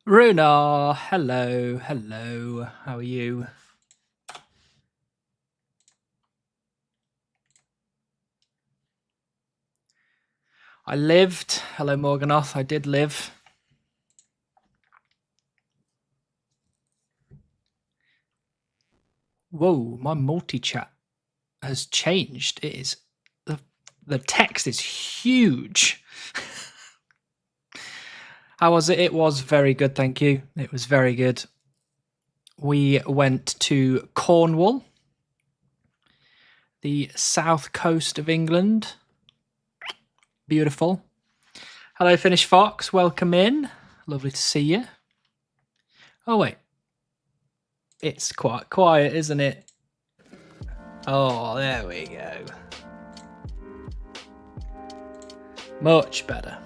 Runar, hello. How are you? I lived. Hello, Morganoth. I did live. Whoa, my multi-chat has changed. It is the text is huge. How was it? It was very good, thank you. It was very good. We went to Cornwall, the south coast of England. Beautiful. Hello, Finnish Fox. Welcome in. Lovely to see you. Oh, wait. It's quite quiet, isn't it? Oh, there we go. Much better.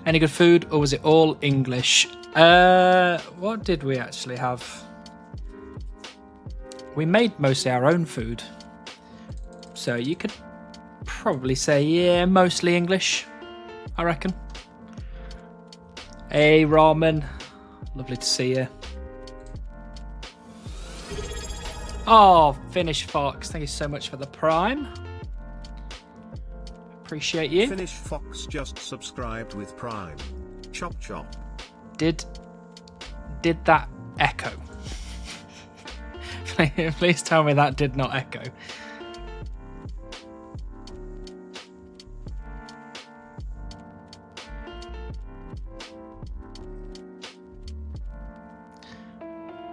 Any good food, or was it all English? What did we actually have? We made mostly our own food. So you could probably say, yeah, mostly English, I reckon. Hey, Ramen. Lovely to see you. Oh, Finnish Fox, thank you so much for the Prime. Appreciate you. Finnish Fox just subscribed with Prime. Chop chop. Did that echo? Please tell me that did not echo.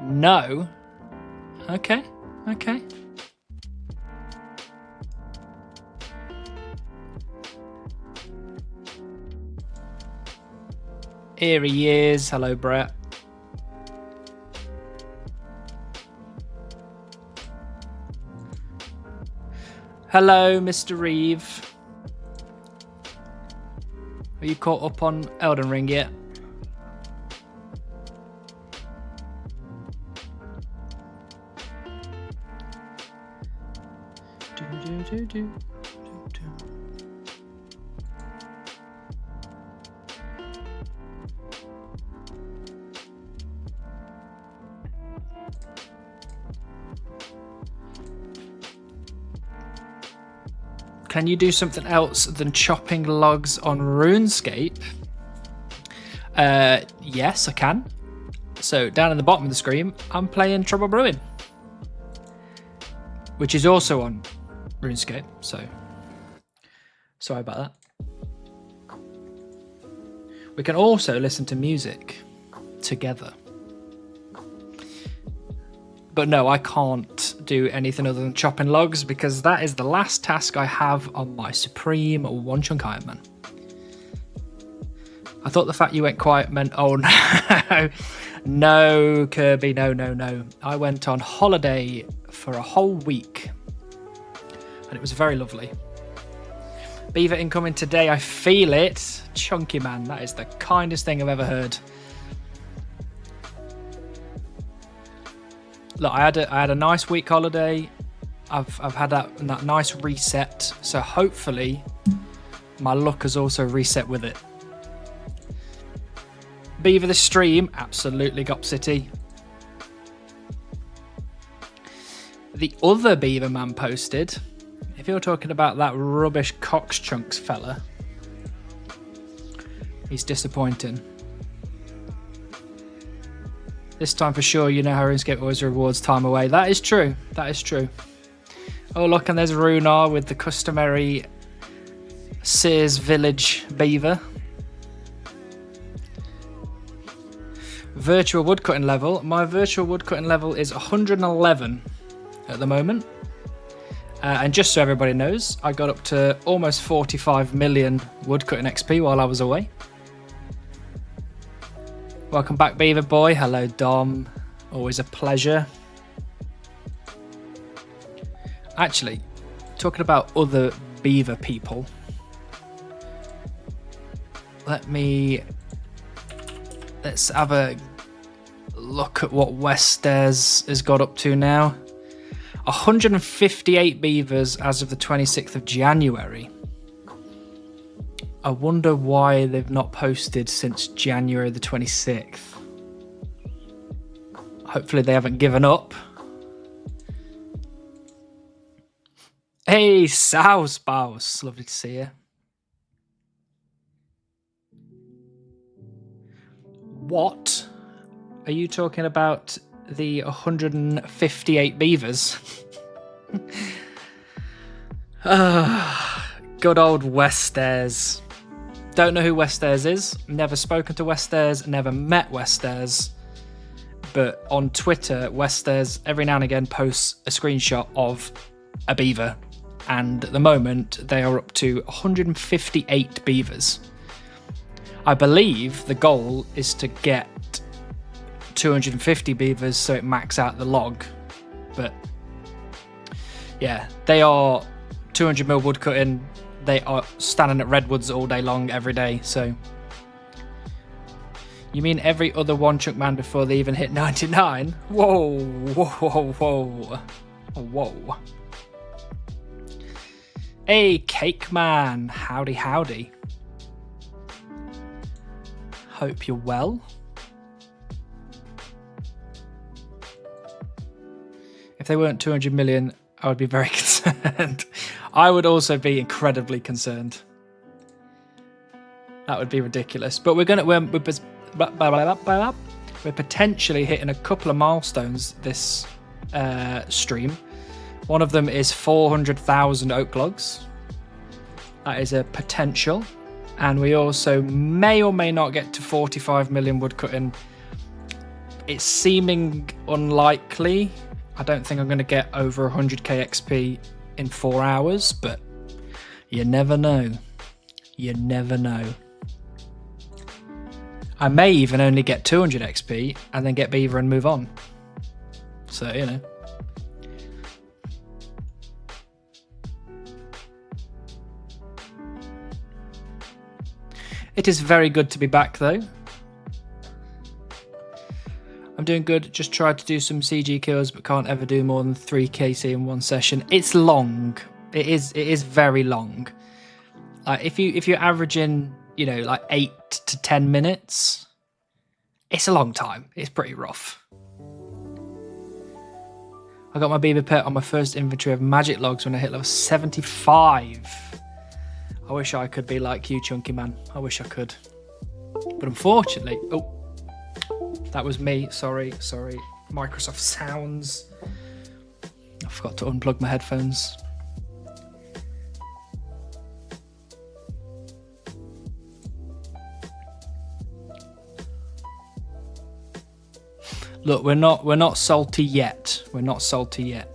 No. Okay. Here he is. Hello, Brett. Hello, Mr. Reeve. Are you caught up on Elden Ring yet? Can you do something else than chopping logs on RuneScape? Yes, I can. So down in the bottom of the screen, I'm playing Trouble Brewing, which is also on RuneScape. So sorry about that. We can also listen to music together. But no, I can't do anything other than chopping logs because that is the last task I have on my Supreme One Chunk Iron Man. I thought the fact you went quiet meant, oh no. No, Kirby, no. I went on holiday for a whole week and it was very lovely. Beaver incoming today, I feel it. Chunky man, that is the kindest thing I've ever heard. Look, I had a nice week holiday. I've had that nice reset. So hopefully my luck has also reset with it. Beaver the stream, absolutely Gop City. The other Beaver man posted, if you're talking about that rubbish Cox Chunks fella, he's disappointing. This time for sure, you know how RuneScape always rewards time away. That is true. Oh, look, and there's Runar with the customary Sears Village beaver. Virtual woodcutting level. My virtual woodcutting level is 111 at the moment. And just so everybody knows, I got up to almost 45 million woodcutting XP while I was away. Welcome back, Beaver Boy. Hello, Dom. Always a pleasure. Actually, talking about other Beaver people, let's have a look at what Westairs has got up to now. 158 beavers as of the 26th of January. I wonder why they've not posted since January the 26th. Hopefully they haven't given up. Hey, Sow Spouse. Lovely to see you. What? Are you talking about the 158 beavers? Good old Westairs. Don't know who Westairs is. Never spoken to Westairs. Never met Westairs. But on Twitter, Westairs every now and again posts a screenshot of a beaver. And at the moment, they are up to 158 beavers. I believe the goal is to get 250 beavers so it max out the log. But yeah, they are 200mm wood cutting. They are standing at redwoods all day long, every day. So you mean every other one chunk man before they even hit 99? Whoa, whoa, whoa, whoa. Hey, Cake Man. Howdy, howdy. Hope you're well. If they weren't 200 million, I would be very concerned. I would also be incredibly concerned. That would be ridiculous. But we're potentially hitting a couple of milestones this stream. One of them is 400,000 oak logs. That is a potential. And we also may or may not get to 45 million wood cutting. It's seeming unlikely. I don't think I'm going to get over 100k XP in 4 hours, but you never know. You never know. I may even only get 200 XP and then get beaver and move on. So, you know. It is very good to be back, though. I'm doing good. Just tried to do some CG kills, but can't ever do more than 3 KC in one session. It's long. It is very long. Like if you're averaging, you know, like 8 to 10 minutes, it's a long time. It's pretty rough. I got my beaver pet on my first inventory of magic logs when I hit level 75. I wish I could be like you, Chunky Man. I wish I could. But unfortunately... Oh, that was me. Sorry. Microsoft Sounds. I forgot to unplug my headphones. Look, we're not salty yet. We're not salty yet.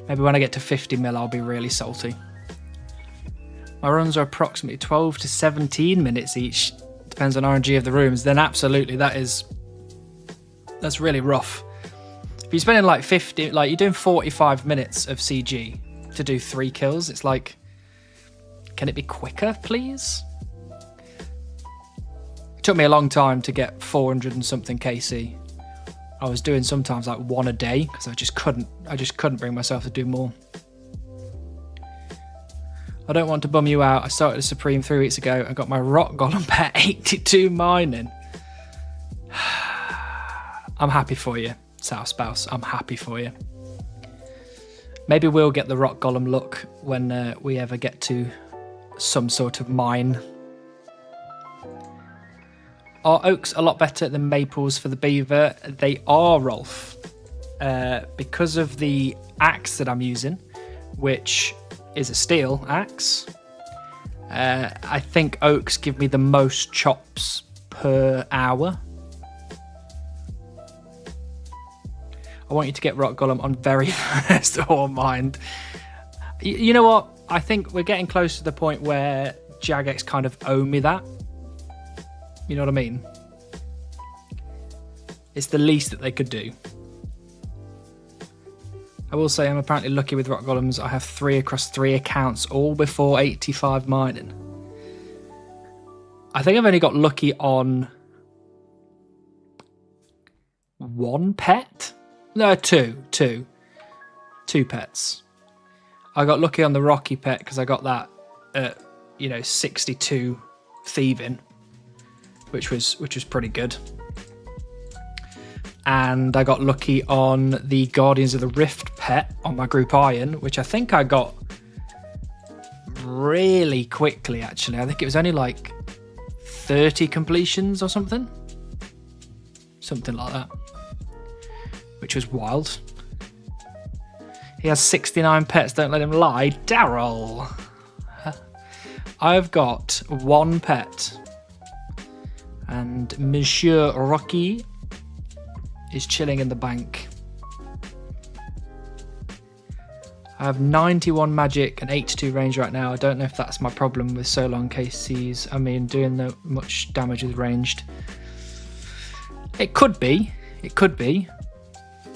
Maybe when I get to 50 mil, I'll be really salty. My runs are approximately 12 to 17 minutes each. Depends on RNG of the rooms. Then absolutely, that's really rough. If you're spending like 50, like you're doing 45 minutes of CG to do 3 kills, it's like, can it be quicker, please? It took me a long time to get 400 and something KC. I was doing sometimes like 1 a day because I just couldn't bring myself to do more. I don't want to bum you out. I started a Supreme 3 weeks ago and got my rock golem pet 82 mining. I'm happy for you, South Spouse. I'm happy for you. Maybe we'll get the rock golem look when we ever get to some sort of mine. Are oaks a lot better than maples for the beaver? They are, Rolf. Because of the axe that I'm using, which is a steel axe, I think oaks give me the most chops per hour. I want you to get rock golem on very first ore mined. You know what? I think we're getting close to the point where Jagex kind of owe me that. You know what I mean? It's the least that they could do. I will say I'm apparently lucky with rock golems. I have 3 across 3 accounts, all before 85 mining. I think I've only got lucky on 1 pet? No, 2 pets. I got lucky on the Rocky pet because I got that at 62 thieving, which was pretty good. And I got lucky on the Guardians of the Rift pet on my group iron, which I think I got really quickly, actually. I think it was only like 30 completions or something. Something like that. Which was wild. He has 69 pets, don't let him lie. Daryl! I've got one pet. And Monsieur Rocky is chilling in the bank. I have 91 magic and 82 range right now. I don't know if that's my problem with so long KCs. I mean, doing the much damage with ranged. It could be. It could be.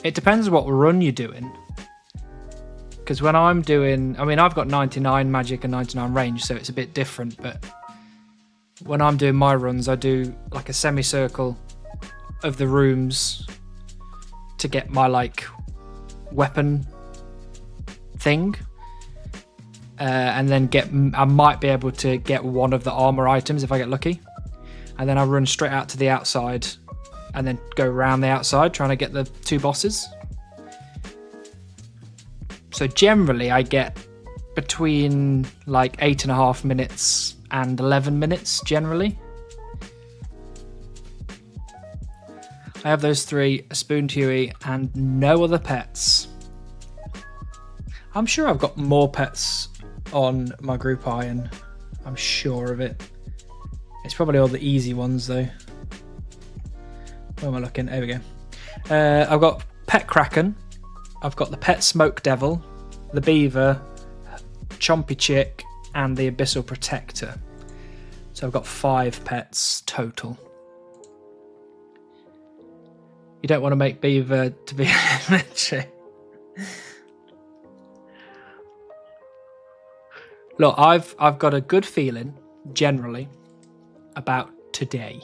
It depends what run you're doing. Because when I'm doing... I mean, I've got 99 magic and 99 range, so it's a bit different. But when I'm doing my runs, I do like a semicircle of the rooms to get my like weapon thing, and then I might be able to get one of the armor items if I get lucky, and then I run straight out to the outside and then go around the outside trying to get the 2 bosses. So generally I get between like 8.5 minutes and 11 minutes generally. I have those 3, a Spoon Huey, and no other pets. I'm sure I've got more pets on my group iron. I'm sure of it. It's probably all the easy ones though. Where am I looking? There we go. I've got Pet Kraken. I've got the Pet Smoke Devil, the Beaver, Chompy Chick, and the Abyssal Protector. So I've got 5 pets total. You don't want to make Beaver to be military. Look, I've got a good feeling, generally, about today.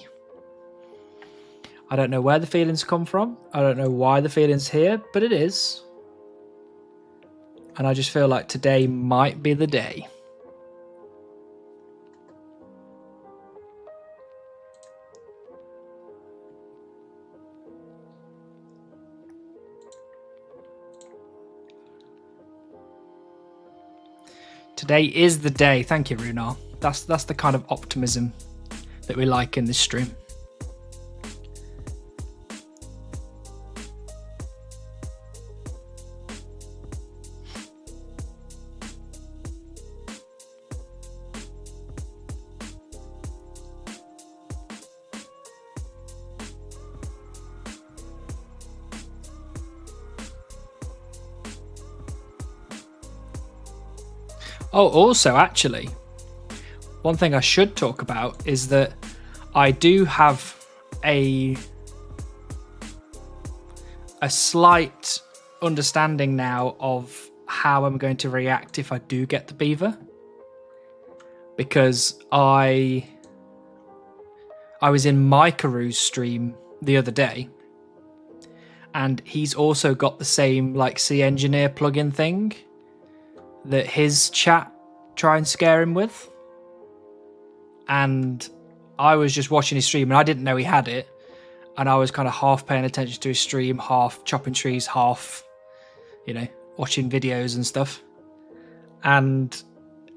I don't know where the feelings come from. I don't know why the feeling's here, but it is. And I just feel like today might be the day. Today is the day. Thank you, Runar. That's the kind of optimism that we like in this stream. Oh, also, actually, one thing I should talk about is that I do have a slight understanding now of how I'm going to react if I do get the Beaver. Because I was in Mikaru's stream the other day, and he's also got the same like C Engineer plugin thing that his chat try and scare him with. And I was just watching his stream and I didn't know he had it. And I was kind of half paying attention to his stream, half chopping trees, half, watching videos and stuff. And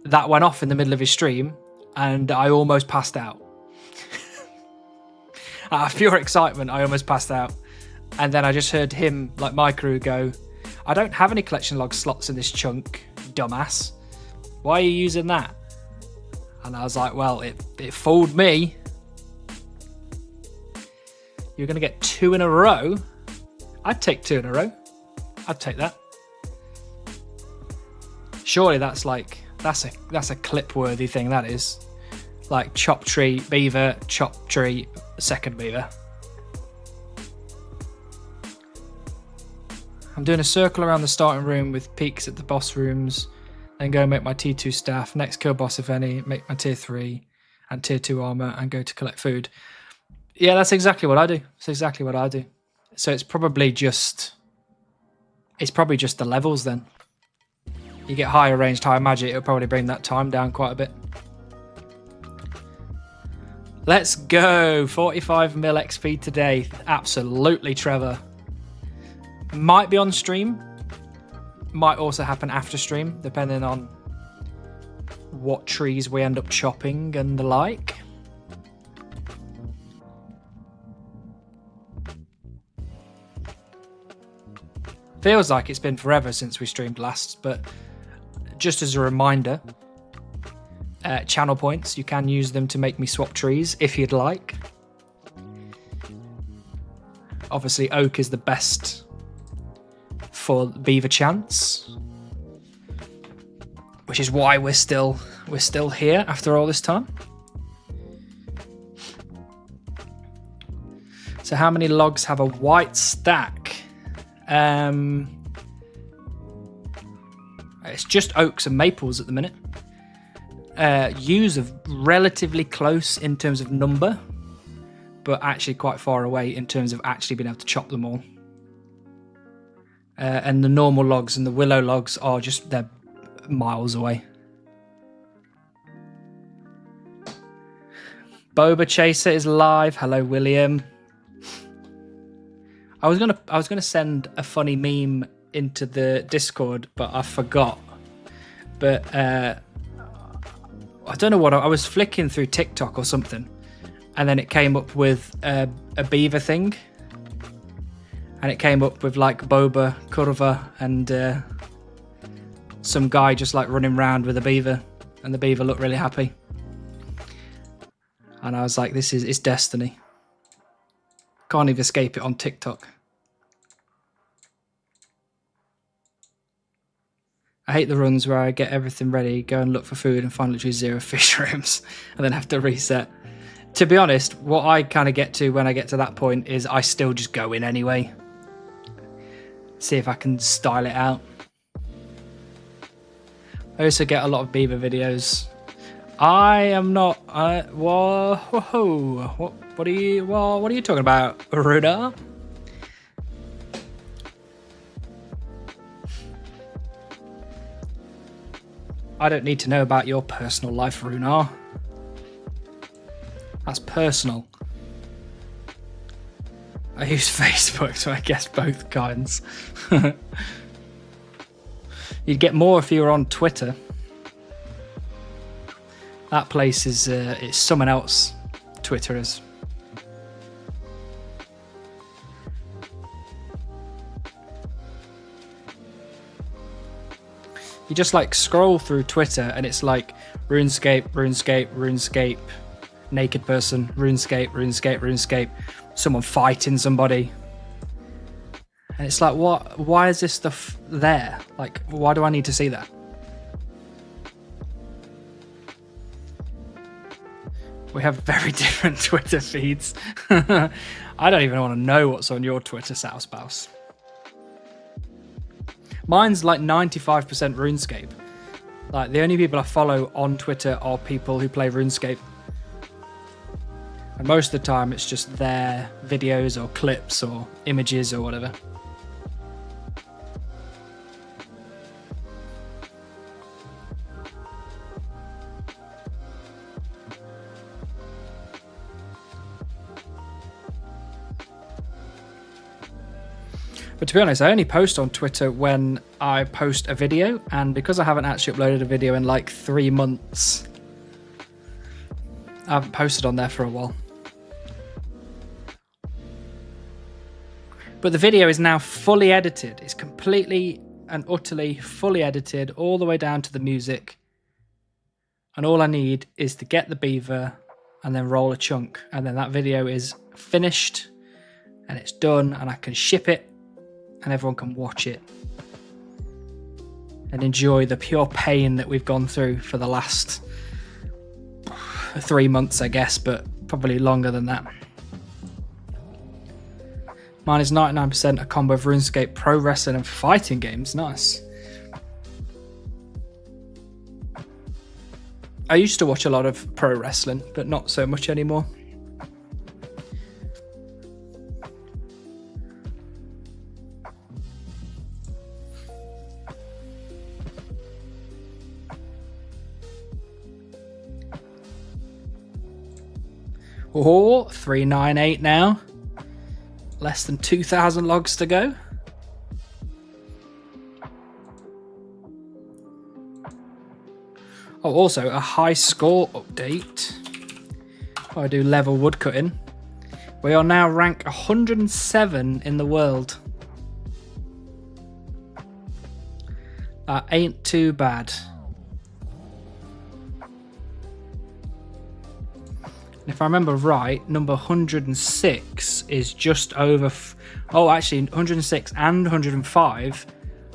that went off in the middle of his stream and I almost passed out. Out of pure excitement, I almost passed out. And then I just heard him, like my crew, go, "I don't have any collection log slots in this chunk, dumbass. Why are you using that?" And I was like, well, it fooled me. You're going to get 2 in a row? I'd take 2 in a row. I'd take that. Surely that's a clip-worthy thing, that is. Like chop tree, Beaver, chop tree, second Beaver. I'm doing a circle around the starting room with peaks at the boss rooms, then go make my T2 staff, next kill boss if any, make my tier 3 and tier 2 armor, and go to collect food. Yeah, that's exactly what I do. It's exactly what I do. So it's probably just the levels then. you get higher ranged high magic, it'll probably bring that time down quite a bit. Let's go. 45 mil XP today. Absolutely, Trevor. Might be on stream. Might also happen after stream, depending on what trees we end up chopping and the like. Feels like it's been forever since we streamed last, but just as a reminder, channel points, you can use them to make me swap trees if you'd like. Obviously, oak is the best for beaver chance, which is why we're still here after all this time. So how many logs have a white stack? It's just oaks and maples at the minute. Yews are relatively close in terms of number, but actually quite far away in terms of actually being able to chop them all. And the normal logs and the willow logs are just, they're miles away. Boba Chaser is live. Hello, William. I was gonna send a funny meme into the Discord, but I forgot. But I don't know what, I was flicking through TikTok or something, and then it came up with a beaver thing, and it came up with like Boba, Curva, and some guy just like running around with a beaver, and the beaver looked really happy. And I was like, it's destiny. Can't even escape it on TikTok. I hate the runs where I get everything ready, go and look for food and find literally 0 fish rooms and then have to reset. To be honest, what I kind of get to when I get to that point is I still just go in anyway. See if I can style it out. I also get a lot of beaver videos. I am not. What are you talking about, Ruda? I don't need to know about your personal life, Runar. That's personal. I use Facebook, so I guess both kinds. You'd get more if you were on Twitter. That place is it's someone else. Twitter is. You just like scroll through Twitter and it's like RuneScape, RuneScape, RuneScape, naked person, RuneScape, RuneScape, RuneScape, someone fighting somebody. And it's like, what? Why is this stuff there? Like, why do I need to see that? We have very different Twitter feeds. I don't even want to know what's on your Twitter, South Spouse. Mine's like 95% RuneScape. Like, the only people I follow on Twitter are people who play RuneScape. And most of the time it's just their videos or clips or images or whatever. But to be honest, I only post on Twitter when I post a video, and because I haven't actually uploaded a video in like 3 months, I haven't posted on there for a while. But the video is now fully edited. It's completely and utterly fully edited, all the way down to the music. And all I need is to get the beaver and then roll a chunk. And then that video is finished and it's done, and I can ship it and everyone can watch it and enjoy the pure pain that we've gone through for the last 3 months, I guess, but probably longer than that. Mine is 99% a combo of RuneScape, pro wrestling and fighting games. Nice. I used to watch a lot of pro wrestling, but not so much anymore. Oh, 398 now. Less than 2,000 logs to go. Oh, also a high score update. Oh, I do level woodcutting. We are now rank 107 in the world. That ain't too bad. If I remember right, number 106 is just over... Oh, actually, 106 and 105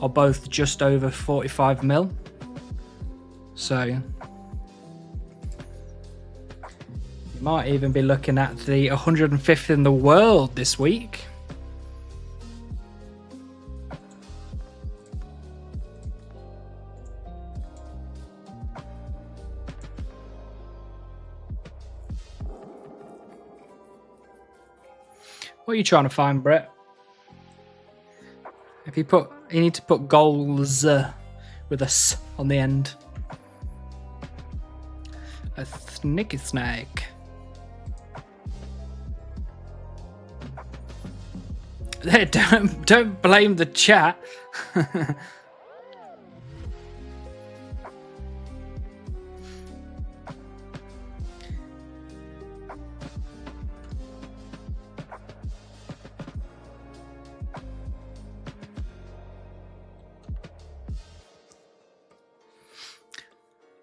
are both just over 45 mil. So, you might even be looking at the 105th in the world this week. What are you trying to find, Brett? If you need to put goals with a S on the end. A snicky snake. Don't blame the chat.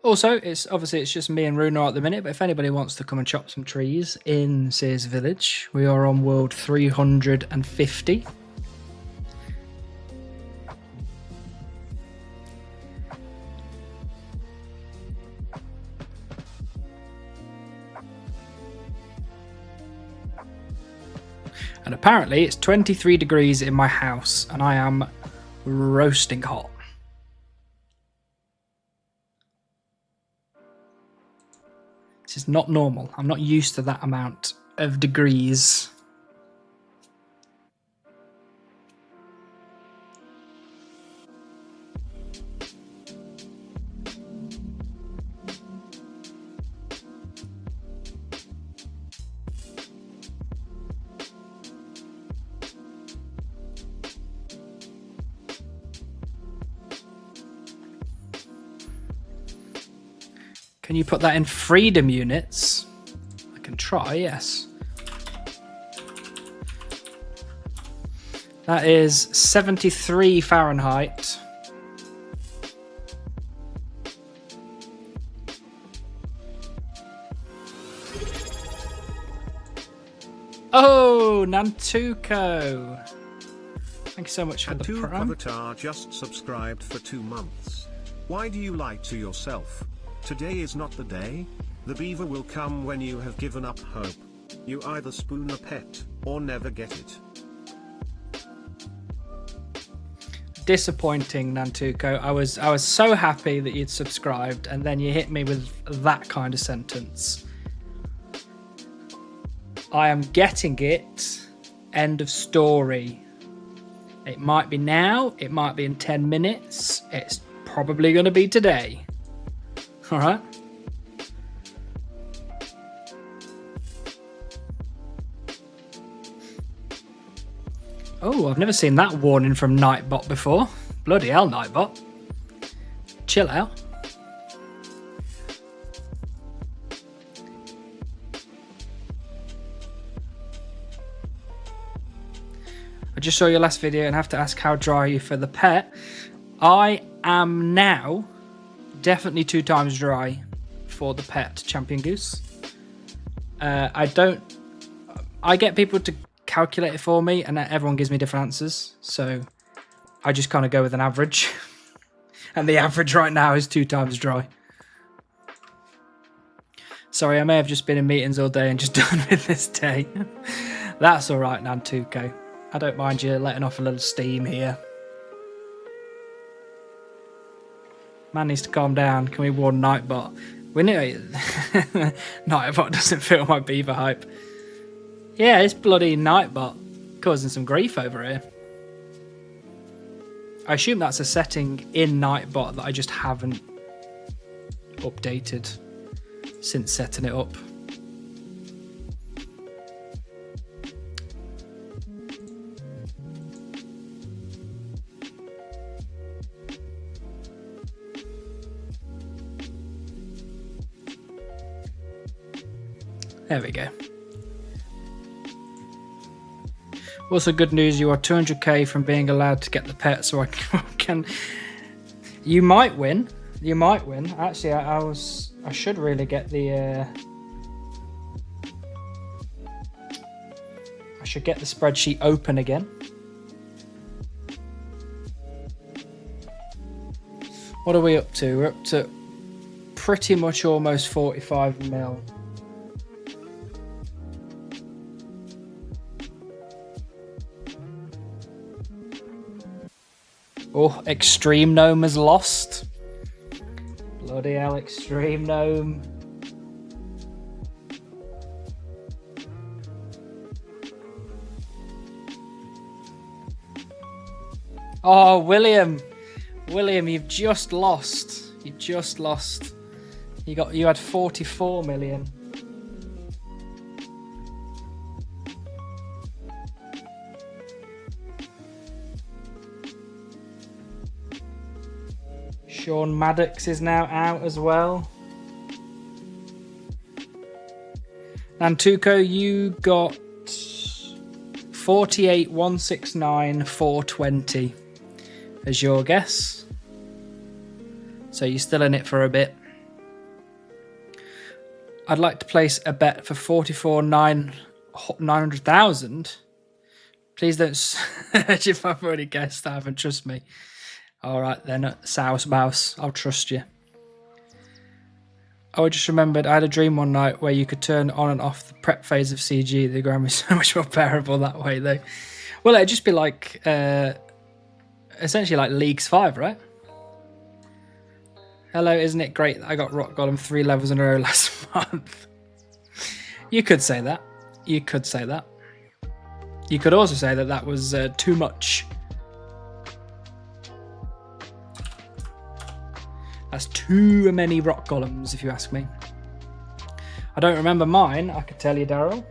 Also, it's just me and Runar at the minute, but if anybody wants to come and chop some trees in Sears Village, we are on world 350. And apparently it's 23 degrees in my house and I am roasting hot. This is not normal. I'm not used to that amount of degrees. Can you put that in freedom units? I can try, yes. That is 73 Fahrenheit. Oh, Nantuko. Thank you so much for the prime. Avatar just subscribed for 2 months. Why do you lie to yourself? Today is not the day. The beaver will come when you have given up hope. You either spoon a pet, or never get it. Disappointing, Nantuko. I was so happy that you'd subscribed, and then you hit me with that kind of sentence. I am getting it. End of story. It might be now, it might be in 10 minutes. It's probably going to be today. All right. Oh, I've never seen that warning from Nightbot before. Bloody hell, Nightbot. Chill out. I just saw your last video and have to ask how dry are you for the pet. I am now definitely 2 times dry for the pet champion goose. I get people to calculate it for me and everyone gives me different answers, so I just kind of go with an average. And the average right now is 2 times dry. Sorry, I may have just been in meetings all day and just done with this day. That's all right, Nantuko. I don't mind you letting off a little steam here. Man needs to calm down. Can we warn Nightbot? We knew Nightbot doesn't feel my beaver hype. Yeah, it's bloody Nightbot causing some grief over here. I assume that's a setting in Nightbot that I just haven't updated since setting it up. There we go. Also, good news, you are 200k from being allowed to get the pet, so I can... You might win. You might win. Actually, I should really get the... I should get the spreadsheet open again. What are we up to? We're up to pretty much almost 45 mil. Oh, Extreme Gnome has lost. Bloody hell, Extreme Gnome. Oh, William. William, you've just lost. You just lost. You had 44 million. Sean Maddox is now out as well. Nantuko, you got 48, 169, 420 as your guess. So you're still in it for a bit. I'd like to place a bet for 900,000. Please don't search if I've already guessed that, and trust me. All right then, Souse Mouse, I'll trust you. Oh, I just remembered I had a dream one night where you could turn on and off the prep phase of CG. The ground was so much more bearable that way, though. Well, it'd just be like, essentially like Leagues 5, right? Hello, isn't it great that I got Rock Golem 3 levels in a row last month? You could say that. You could say that. You could also say that that was too much. That's too many Rock Golems, if you ask me. I don't remember mine, I could tell you, Daryl.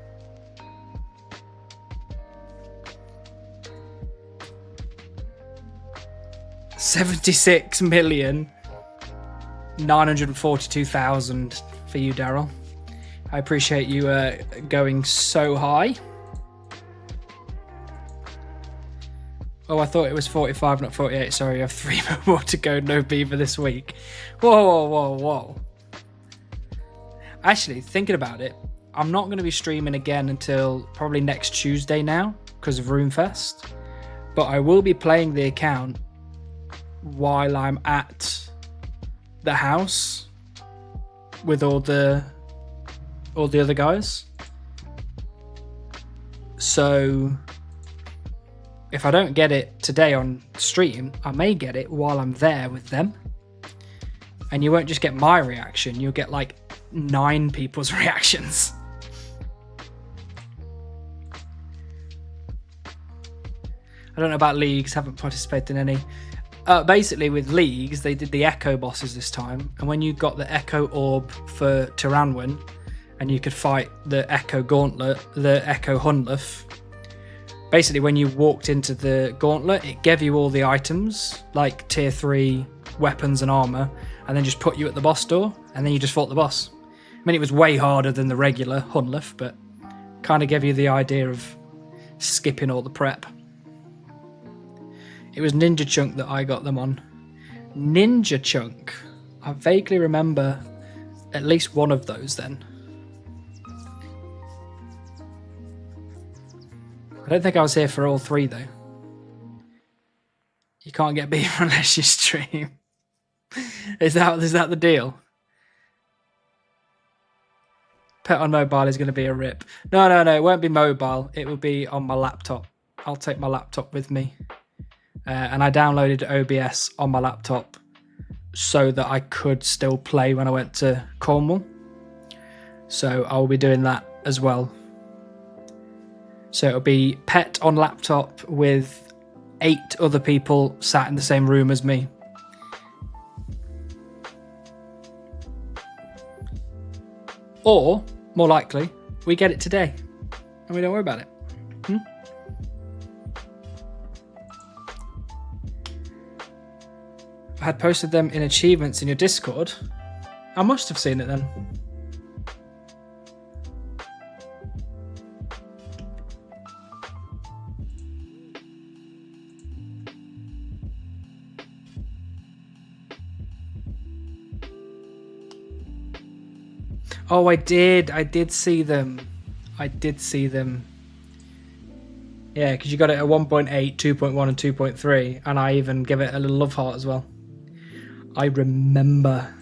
$76,942,000 for you, Daryl. I appreciate you going so high. Oh, I thought it was 45, not 48. Sorry, I have 3 more to go. No Beaver this week. Whoa, whoa, whoa, whoa. Actually, thinking about it, I'm not going to be streaming again until probably next Tuesday now because of RuneFest. But I will be playing the account while I'm at the house with all the other guys. So if I don't get it today on stream, I may get it while I'm there with them. And you won't just get my reaction, you'll get like 9 people's reactions. I don't know about Leagues, haven't participated in any. Basically with Leagues, they did the Echo bosses this time. And when you got the Echo Orb for Tyranwin, and you could fight the Echo Gauntlet, the Echo Hunlef, basically when you walked into the Gauntlet, it gave you all the items, like tier 3 weapons and armor, and then just put you at the boss door, and then you just fought the boss. I mean, it was way harder than the regular Hunlef, but kind of gave you the idea of skipping all the prep. It was Ninja Chunk that I got them on. Ninja Chunk. I vaguely remember at least one of those then. I don't think I was here for all 3 though. You can't get Beaver unless you stream. Is that the deal? Pet on mobile is going to be a rip. No, it won't be mobile. It will be on my laptop. I'll take my laptop with me. And I downloaded OBS on my laptop so that I could still play when I went to Cornwall. So I'll be doing that as well. So it'll be Pet on laptop with 8 other people sat in the same room as me. Or, more likely, we get it today and we don't worry about it. I had posted them in achievements in your Discord. I must have seen it then. Oh, I did see them. I did see them. Yeah, because you got it at 1.8, 2.1 and 2.3, and I even give it a little love heart as well. I remember.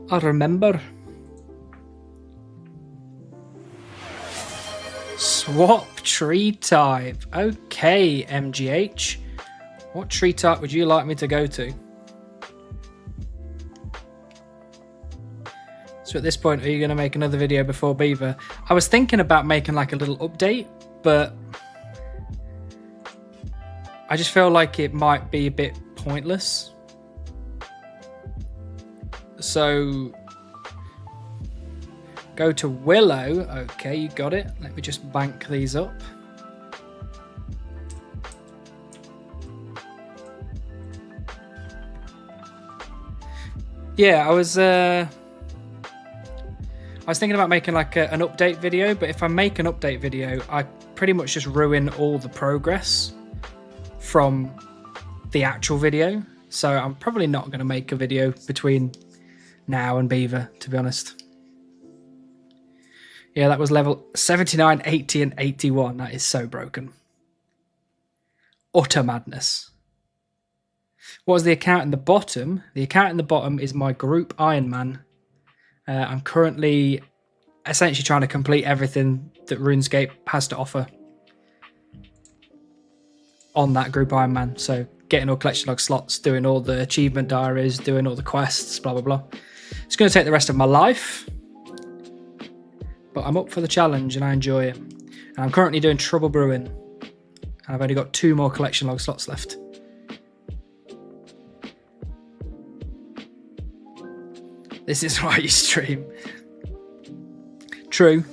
I remember. Swap tree type. Okay, MGH. What tree type would you like me to go to? So at this point, are you going to make another video before Beaver? I was thinking about making like a little update, but I just feel like it might be a bit pointless. So go to Willow. Okay, you got it. Let me just bank these up. Yeah, I was thinking about making like an update video, but if I make an update video, I pretty much just ruin all the progress from the actual video. So I'm probably not going to make a video between now and Beaver, to be honest. Yeah, that was level 79, 80 and 81. That is so broken. Utter madness. What was the account in the bottom? The account in the bottom is my group Iron Man. I'm currently essentially trying to complete everything that RuneScape has to offer on that group Iron Man. So getting all collection log slots, doing all the achievement diaries, doing all the quests, blah, blah, blah. It's going to take the rest of my life, but I'm up for the challenge and I enjoy it. And I'm currently doing Trouble Brewing, and I've only got 2 more collection log slots left. This is why you stream. True.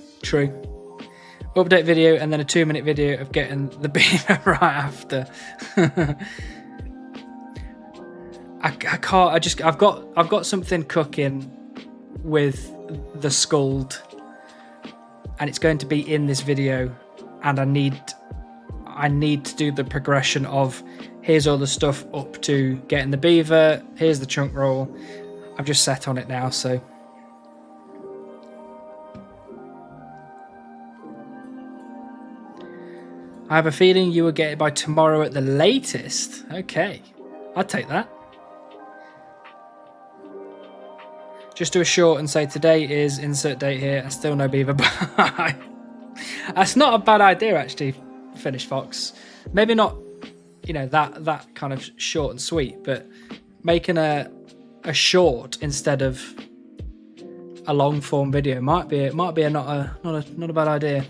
Update video and then a 2-minute video of getting the Beaver right after. I can't. I've got something cooking with the Skuld, and it's going to be in this video. And I need to do the progression of here's all the stuff up to getting the Beaver. Here's the chunk roll. I've just set on it now, so. I have a feeling you will get it by tomorrow at the latest. Okay, I'd take that. Just do a short and say today is insert date here. And still no Beaver. That's not a bad idea, actually. Finish Fox. Maybe not, you know, that kind of short and sweet, but making a short instead of a long form video might be not a bad idea.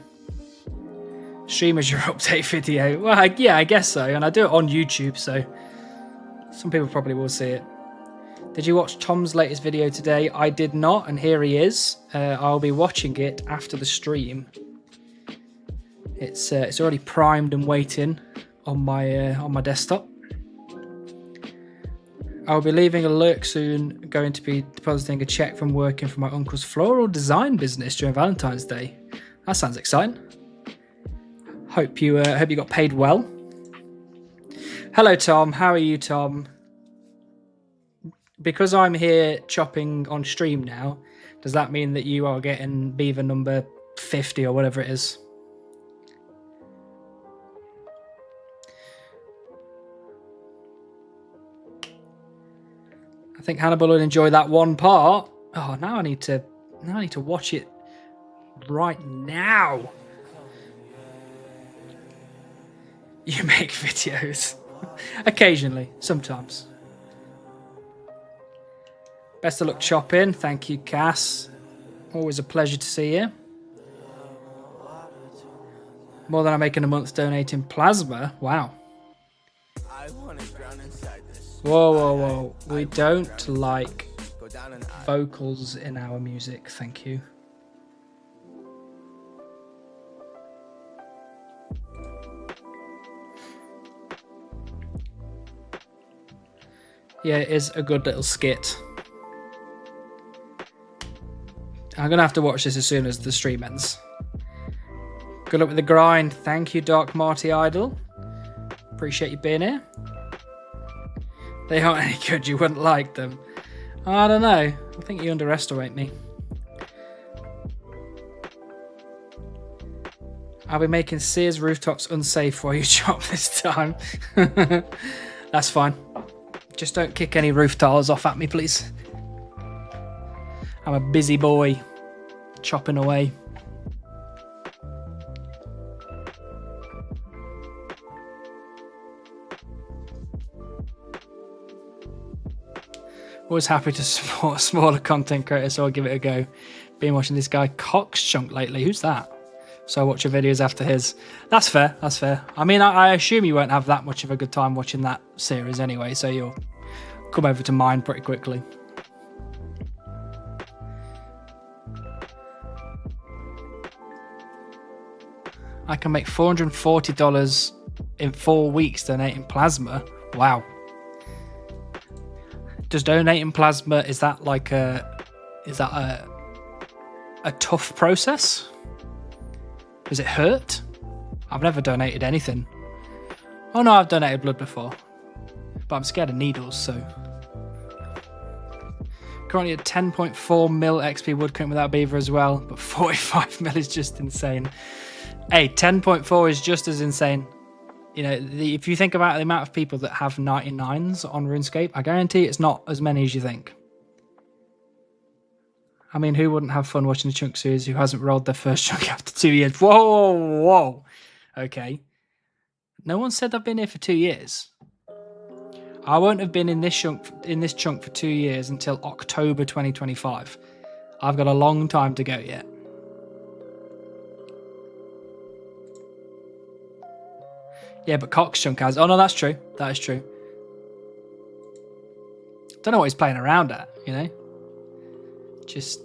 Stream as your update video. Well, yeah, I guess so. And I do it on YouTube, so some people probably will see it. Did you watch Tom's latest video today? I did not, and here he is. I'll be watching it after the stream. It's already primed and waiting on my desktop. I'll be leaving a lurk soon, going to be depositing a check from working for my uncle's floral design business during Valentine's Day. That sounds exciting. Hope you got paid well. Hello, Tom. How are you, Tom? Because I'm here chopping on stream now, does that mean that you are getting Beaver number 50 or whatever it is? I think Hannibal would enjoy that one part. Oh, now I need to watch it right now. You make videos. Occasionally, sometimes. Best of luck chopping. Thank you, Cass. Always a pleasure to see you. More than I make in a month donating plasma. Wow. Whoa. We don't like vocals in our music. Thank you. Yeah, it is a good little skit. I'm going to have to watch this as soon as the stream ends. Good luck with the grind. Thank you, Dark Marty Idol. Appreciate you being here. They aren't any good. You wouldn't like them. I don't know. I think you underestimate me. I'll be making Sears rooftops unsafe while you chop this time. That's fine. Just don't kick any roof tiles off at me, please. I'm a busy boy, chopping away. Always happy to support smaller content creators, so I'll give it a go. Been watching this guy Coxchunk lately. Who's that? So I watch your videos after his. That's fair. That's fair. I mean, I assume you won't have that much of a good time watching that series anyway, so you'll come over to mine pretty quickly. I can make $440 in 4 weeks donating plasma. Wow. Does donating plasma, is that a tough process? Does it hurt? I've never donated anything. Oh no, I've donated blood before. But I'm scared of needles, so. Currently at 10.4 mil XP woodcutting without beaver as well, but 45 mil is just insane. Hey, 10.4 is just as insane. You know, if you think about the amount of people that have 99s on RuneScape, I guarantee it's not as many as you think. I mean, who wouldn't have fun watching a chunk series who hasn't rolled their first chunk after 2 years? Whoa, whoa, whoa. Okay. No one said I've been here for 2 years. I won't have been in this chunk for 2 years until October 2025. I've got a long time to go yet. Yeah, but Coxchunk has. Oh no, that's true. That is true. Don't know what he's playing around at, you know? Just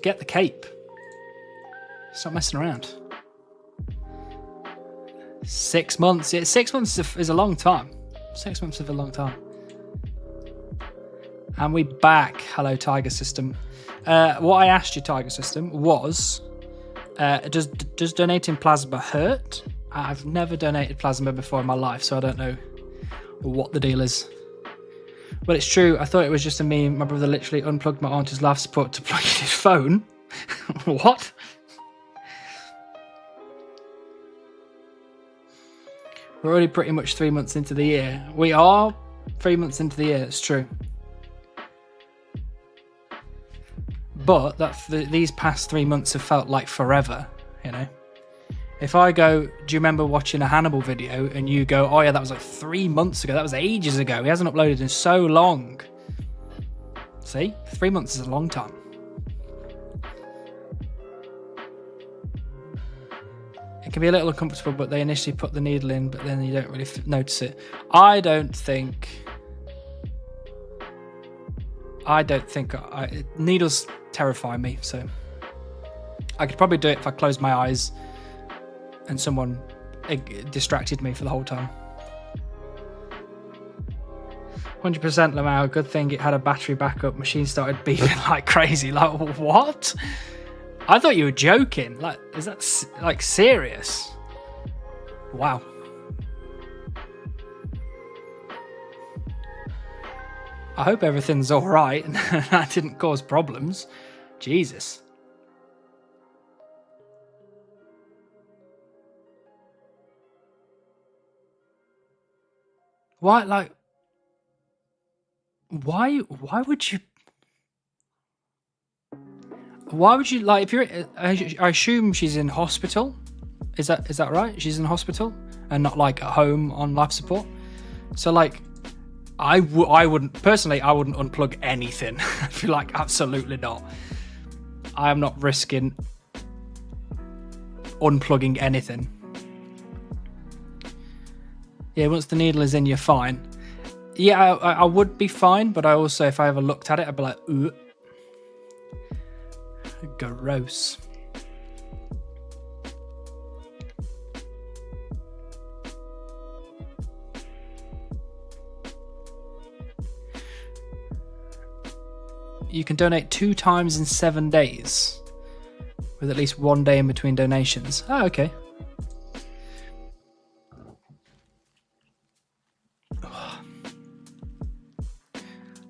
get the cape. Stop messing around. 6 months. Yeah, 6 months is a long time. 6 months is a long time. And we back. Hello, Tiger System. What I asked you, Tiger System, was does donating plasma hurt? I've never donated plasma before in my life, so I don't know what the deal is. Well, it's true. I thought it was just a meme. My brother literally unplugged my auntie's life support to plug in his phone. What? We're already pretty much 3 months into the year. We are 3 months into the year, it's true. But these past 3 months have felt like forever, you know? If I go, do you remember watching a Hannibal video and you go, oh yeah, that was like 3 months ago. That was ages ago. He hasn't uploaded in so long. See, 3 months is a long time. It can be a little uncomfortable, but they initially put the needle in, but then you don't really notice it. I don't think needles terrify me, so I could probably do it if I closed my eyes and someone distracted me for the whole time. 100% Lamau, good thing it had a battery backup. Machine started beeping like crazy. Like, what? I thought you were joking. Like, is that like serious? Wow. I hope everything's all right and that didn't cause problems. Jesus. Why, like, why would you, like, if you're, I assume she's in hospital. Is that right? She's in hospital and not like at home on life support. So like, I wouldn't unplug anything. I feel like absolutely not. I am not risking unplugging anything. Yeah, once the needle is in, you're fine. Yeah, I would be fine, but I also, if I ever looked at it, I'd be like, ooh. Gross. You can donate 2 times in 7 days, with at least 1 day in between donations. Oh, okay.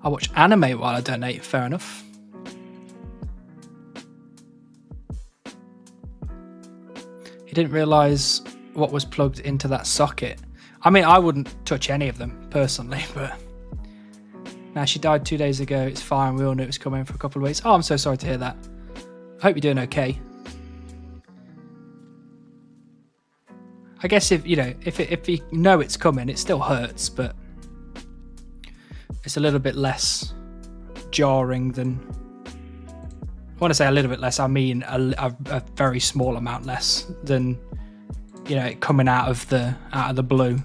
I watch anime while I donate. Fair enough. He didn't realise what was plugged into that socket. I mean, I wouldn't touch any of them personally, but now she died 2 days ago. It's fine. We all knew it was coming for a couple of weeks. Oh, I'm so sorry to hear that. I hope you're doing okay. I guess if you know it's coming, it still hurts, but it's a little bit less jarring than. When I say a little bit less, I mean a very small amount less than, you know, it coming out of the blue.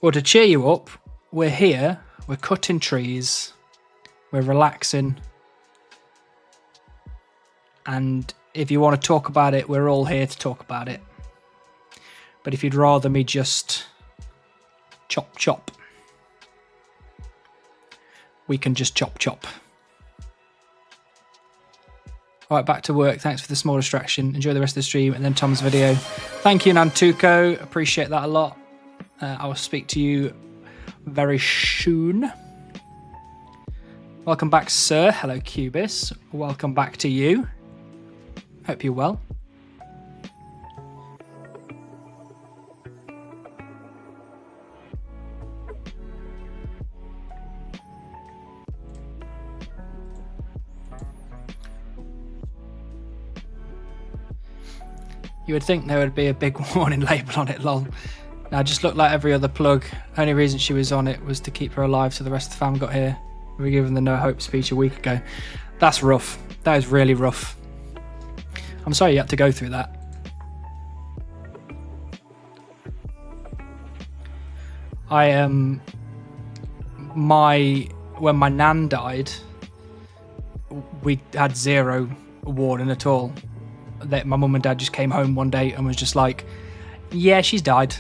Well, to cheer you up, we're here, we're cutting trees, we're relaxing, and if you want to talk about it, we're all here to talk about it. But if you'd rather me just chop, we can just chop. All right, back to work. Thanks for the small distraction. Enjoy the rest of the stream and then Tom's video. Thank you, Nantuko. Appreciate that a lot. I will speak to you very soon. Welcome back, sir. Hello, Cubis. Welcome back to you. Hope you're well. You would think there would be a big warning label on it, lol. Now, just looked like every other plug. Only reason she was on it was to keep her alive so the rest of the fam got here. We were given the no hope speech a week ago. That's rough. That is really rough. I'm sorry you had to go through that. When my nan died, we had zero warning at all. That my mum and dad just came home one day and was just like, yeah, she's died.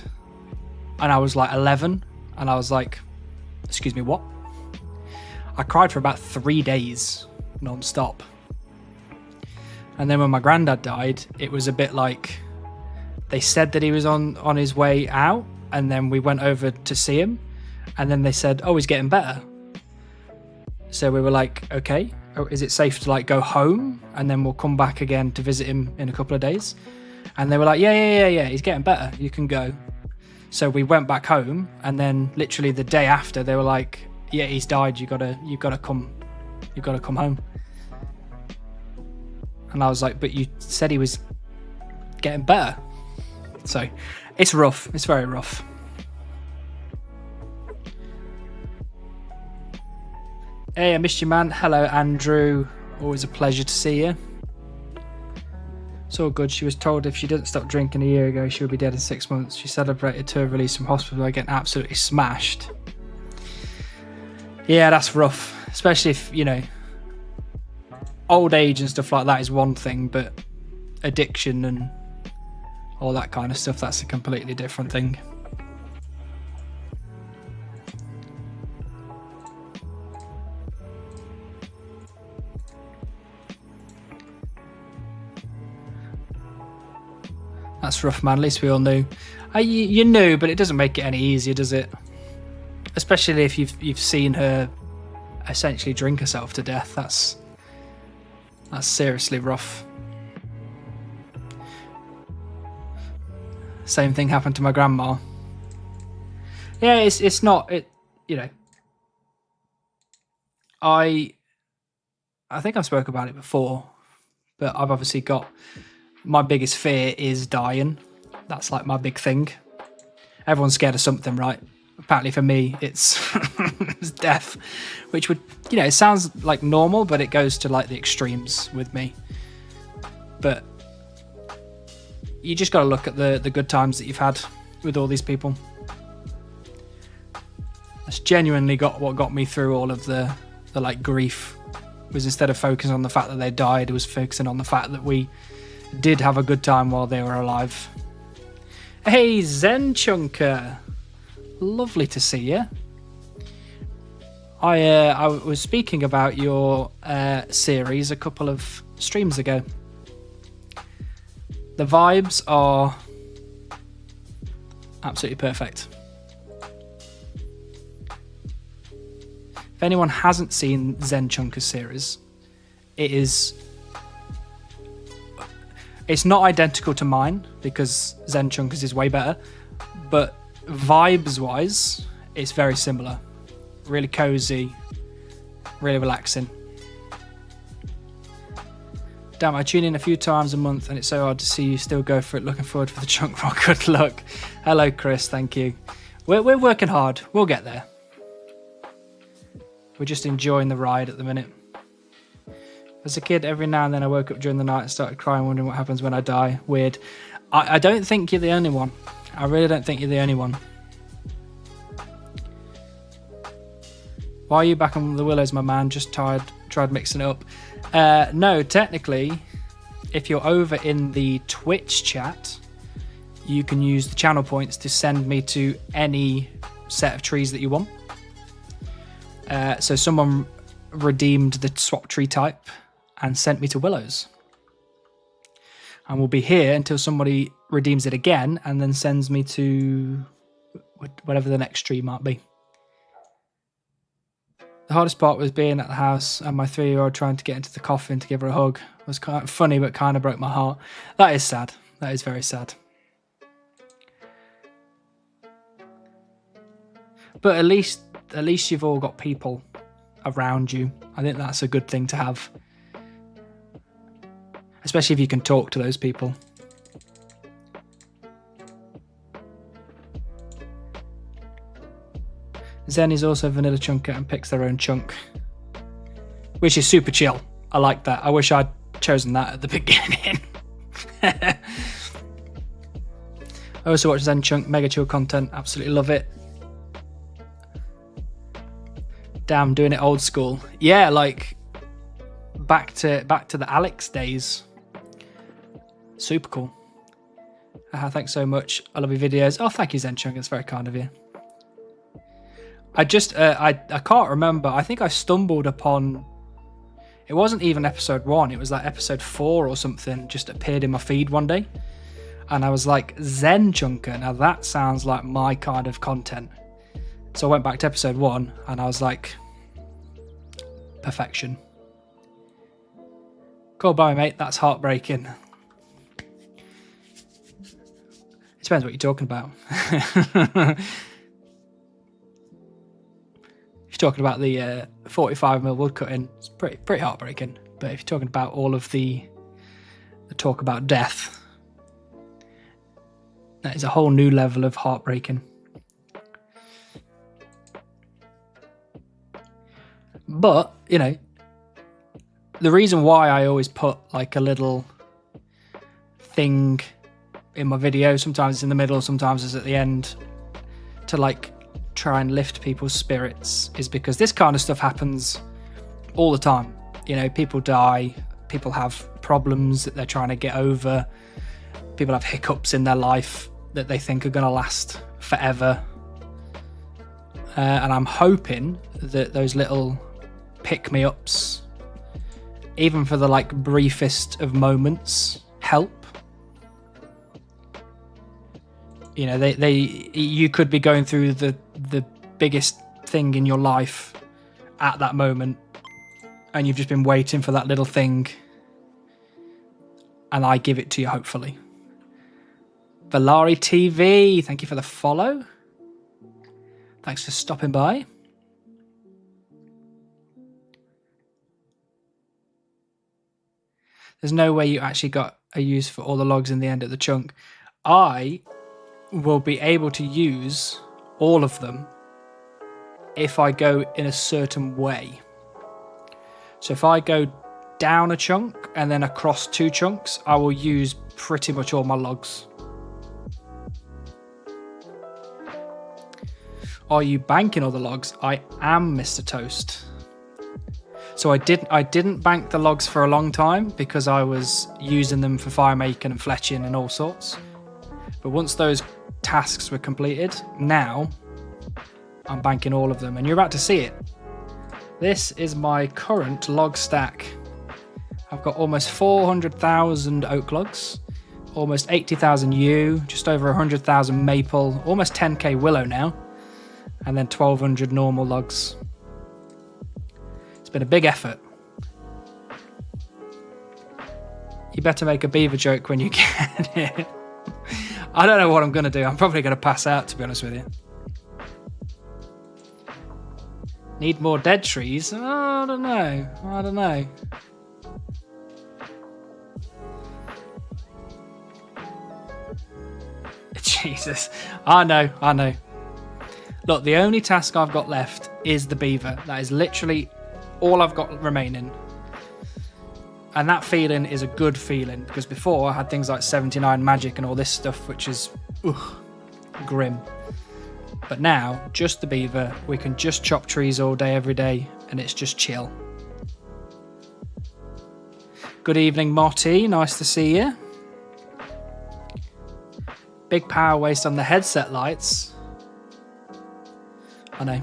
And I was like 11 and I was like, excuse me, what? I cried for about 3 days non-stop. And then when my granddad died, it was a bit like they said that he was on his way out, and then we went over to see him, and then they said, oh, he's getting better. So we were like, okay, is it safe to like go home and then we'll come back again to visit him in a couple of days? And they were like, yeah, he's getting better, you can go. So we went back home, and then literally the day after they were like, yeah, he's died, you gotta come home. And I was like, but you said he was getting better. So it's rough, it's very rough. Hey, I missed you, man. Hello, Andrew. Always a pleasure to see you. It's all good. She was told if she didn't stop drinking a year ago, she would be dead in 6 months. She celebrated her release from hospital by getting absolutely smashed. Yeah, that's rough. Especially if, you know, old age and stuff like that is one thing, but addiction and all that kind of stuff, that's a completely different thing. That's rough, man. At least we all knew. You knew, but it doesn't make it any easier, does it? Especially if you've seen her essentially drink herself to death. That's seriously rough. Same thing happened to my grandma. Yeah, it's not it. You know, I think I've spoke about it before, but I've obviously got. My biggest fear is dying. That's like my big thing. Everyone's scared of something, right? Apparently for me, it's, it's death, which would, you know, it sounds like normal, but it goes to like the extremes with me. But you just got to look at the good times that you've had with all these people. That's genuinely what got me through all of the like grief. Was instead of focusing on the fact that they died, it was focusing on the fact that we did have a good time while they were alive. Hey, Zen Chunker. Lovely to see you. I was speaking about your series a couple of streams ago. The vibes are Absolutely perfect. If anyone hasn't seen Zen Chunkers series, it's not identical to mine because Zen Chunkers is way better, but vibes wise, it's very similar. Really cozy, really relaxing. Damn, I tune in a few times a month and it's so hard to see you still go for it. Looking forward for the chunk roll. Good luck. Hello, Chris. Thank you. We're working hard. We'll get there. We're just enjoying the ride at the minute. As a kid, every now and then I woke up during the night and started crying, wondering what happens when I die. Weird. I don't think you're the only one. I really don't think you're the only one. Why are you back on the Willows, my man? Just tried mixing it up. No, technically, if you're over in the Twitch chat, you can use the channel points to send me to any set of trees that you want. So someone redeemed the swap tree type and sent me to Willows. And we'll be here until somebody redeems it again and then sends me to whatever the next tree might be. The hardest part was being at the house and my 3-year-old trying to get into the coffin to give her a hug. It was kind of funny, but kind of broke my heart. That is sad. That is very sad. But at least you've all got people around you. I think that's a good thing to have. Especially if you can talk to those people. Zen is also vanilla chunker and picks their own chunk, which is super chill. I like that. I wish I'd chosen that at the beginning. I also watch Zen Chunk, mega chill content. Absolutely love it. Damn, doing it old school. Yeah, like back to the Alex days. Super cool. Thanks so much. I love your videos. Oh, thank you, Zen Chunk. It's very kind of you. I can't remember. I think I stumbled upon. It wasn't even episode 1. It was like episode 4 or something. Just appeared in my feed one day, and I was like, Zen Chunker. Now that sounds like my kind of content. So I went back to episode 1, and I was like, perfection. Cool, bye, mate. That's heartbreaking. It depends what you're talking about. If you're talking about the 45mm woodcutting, it's pretty heartbreaking. But if you're talking about all of the talk about death, that is a whole new level of heartbreaking. But, you know, the reason why I always put like a little thing in my video, sometimes it's in the middle, sometimes it's at the end, to like try and lift people's spirits, is because this kind of stuff happens all the time. You know, people die, people have problems that they're trying to get over, people have hiccups in their life that they think are going to last forever. And I'm hoping that those little pick-me-ups, even for the like briefest of moments, help. You know, you could be going through the biggest thing in your life at that moment, and you've just been waiting for that little thing, and I give it to you, hopefully. Valari TV, thank you for the follow. Thanks for stopping by. There's no way you actually got a use for all the logs in the end of the chunk. I will be able to use all of them if I go in a certain way. So if I go down a chunk and then across 2 chunks, I will use pretty much all my logs. Are you banking all the logs? I am, Mr. Toast. So I didn't bank the logs for a long time because I was using them for fire making and fletching and all sorts. But once those tasks were completed, now I'm banking all of them, and you're about to see it. This is my current log stack. I've got almost 400,000 oak logs, almost 80,000 yew, just over 100,000 maple, almost 10k willow now, and then 1,200 normal logs. It's been a big effort. You better make a beaver joke when you get it. I don't know what I'm going to do. I'm probably going to pass out, to be honest with you. Need more dead trees? Oh, I don't know. Jesus. I know. Look, the only task I've got left is the beaver. That is literally all I've got remaining. And that feeling is a good feeling, because before I had things like 79 magic and all this stuff, which is grim. But now, just the beaver, we can just chop trees all day, every day, and it's just chill. Good evening, Motty. Nice to see you. Big power waste on the headset lights. I know.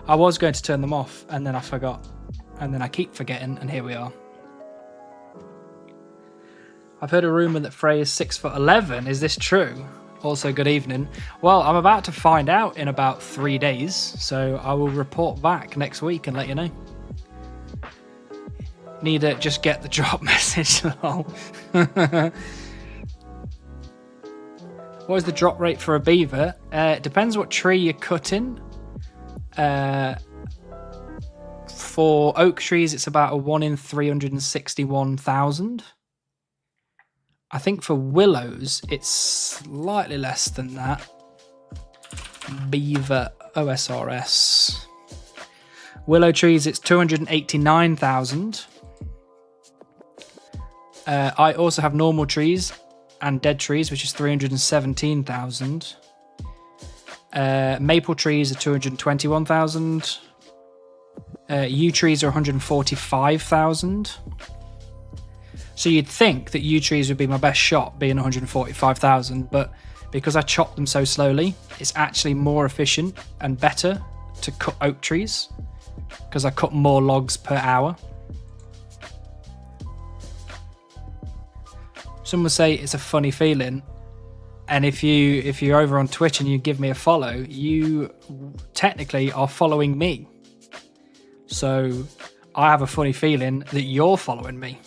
I was going to turn them off, and then I forgot. And then I keep forgetting, and here we are. I've heard a rumour that Frey is 6'11". Is this true? Also, good evening. Well, I'm about to find out in about 3 days, so I will report back next week and let you know. Need to just get the drop message. What is the drop rate for a beaver? It depends what tree you're cutting. For oak trees, it's about a 1 in 361,000. I think for willows, it's slightly less than that. Beaver OSRS. Willow trees, it's 289,000. I also have normal trees and dead trees, which is 317,000. Maple trees are 221,000. Yew trees are 145,000. So you'd think that yew trees would be my best shot, being 145,000, but because I chop them so slowly, it's actually more efficient and better to cut oak trees, because I cut more logs per hour. Some would say it's a funny feeling, and if you're over on Twitch and you give me a follow, you technically are following me. So I have a funny feeling that you're following me.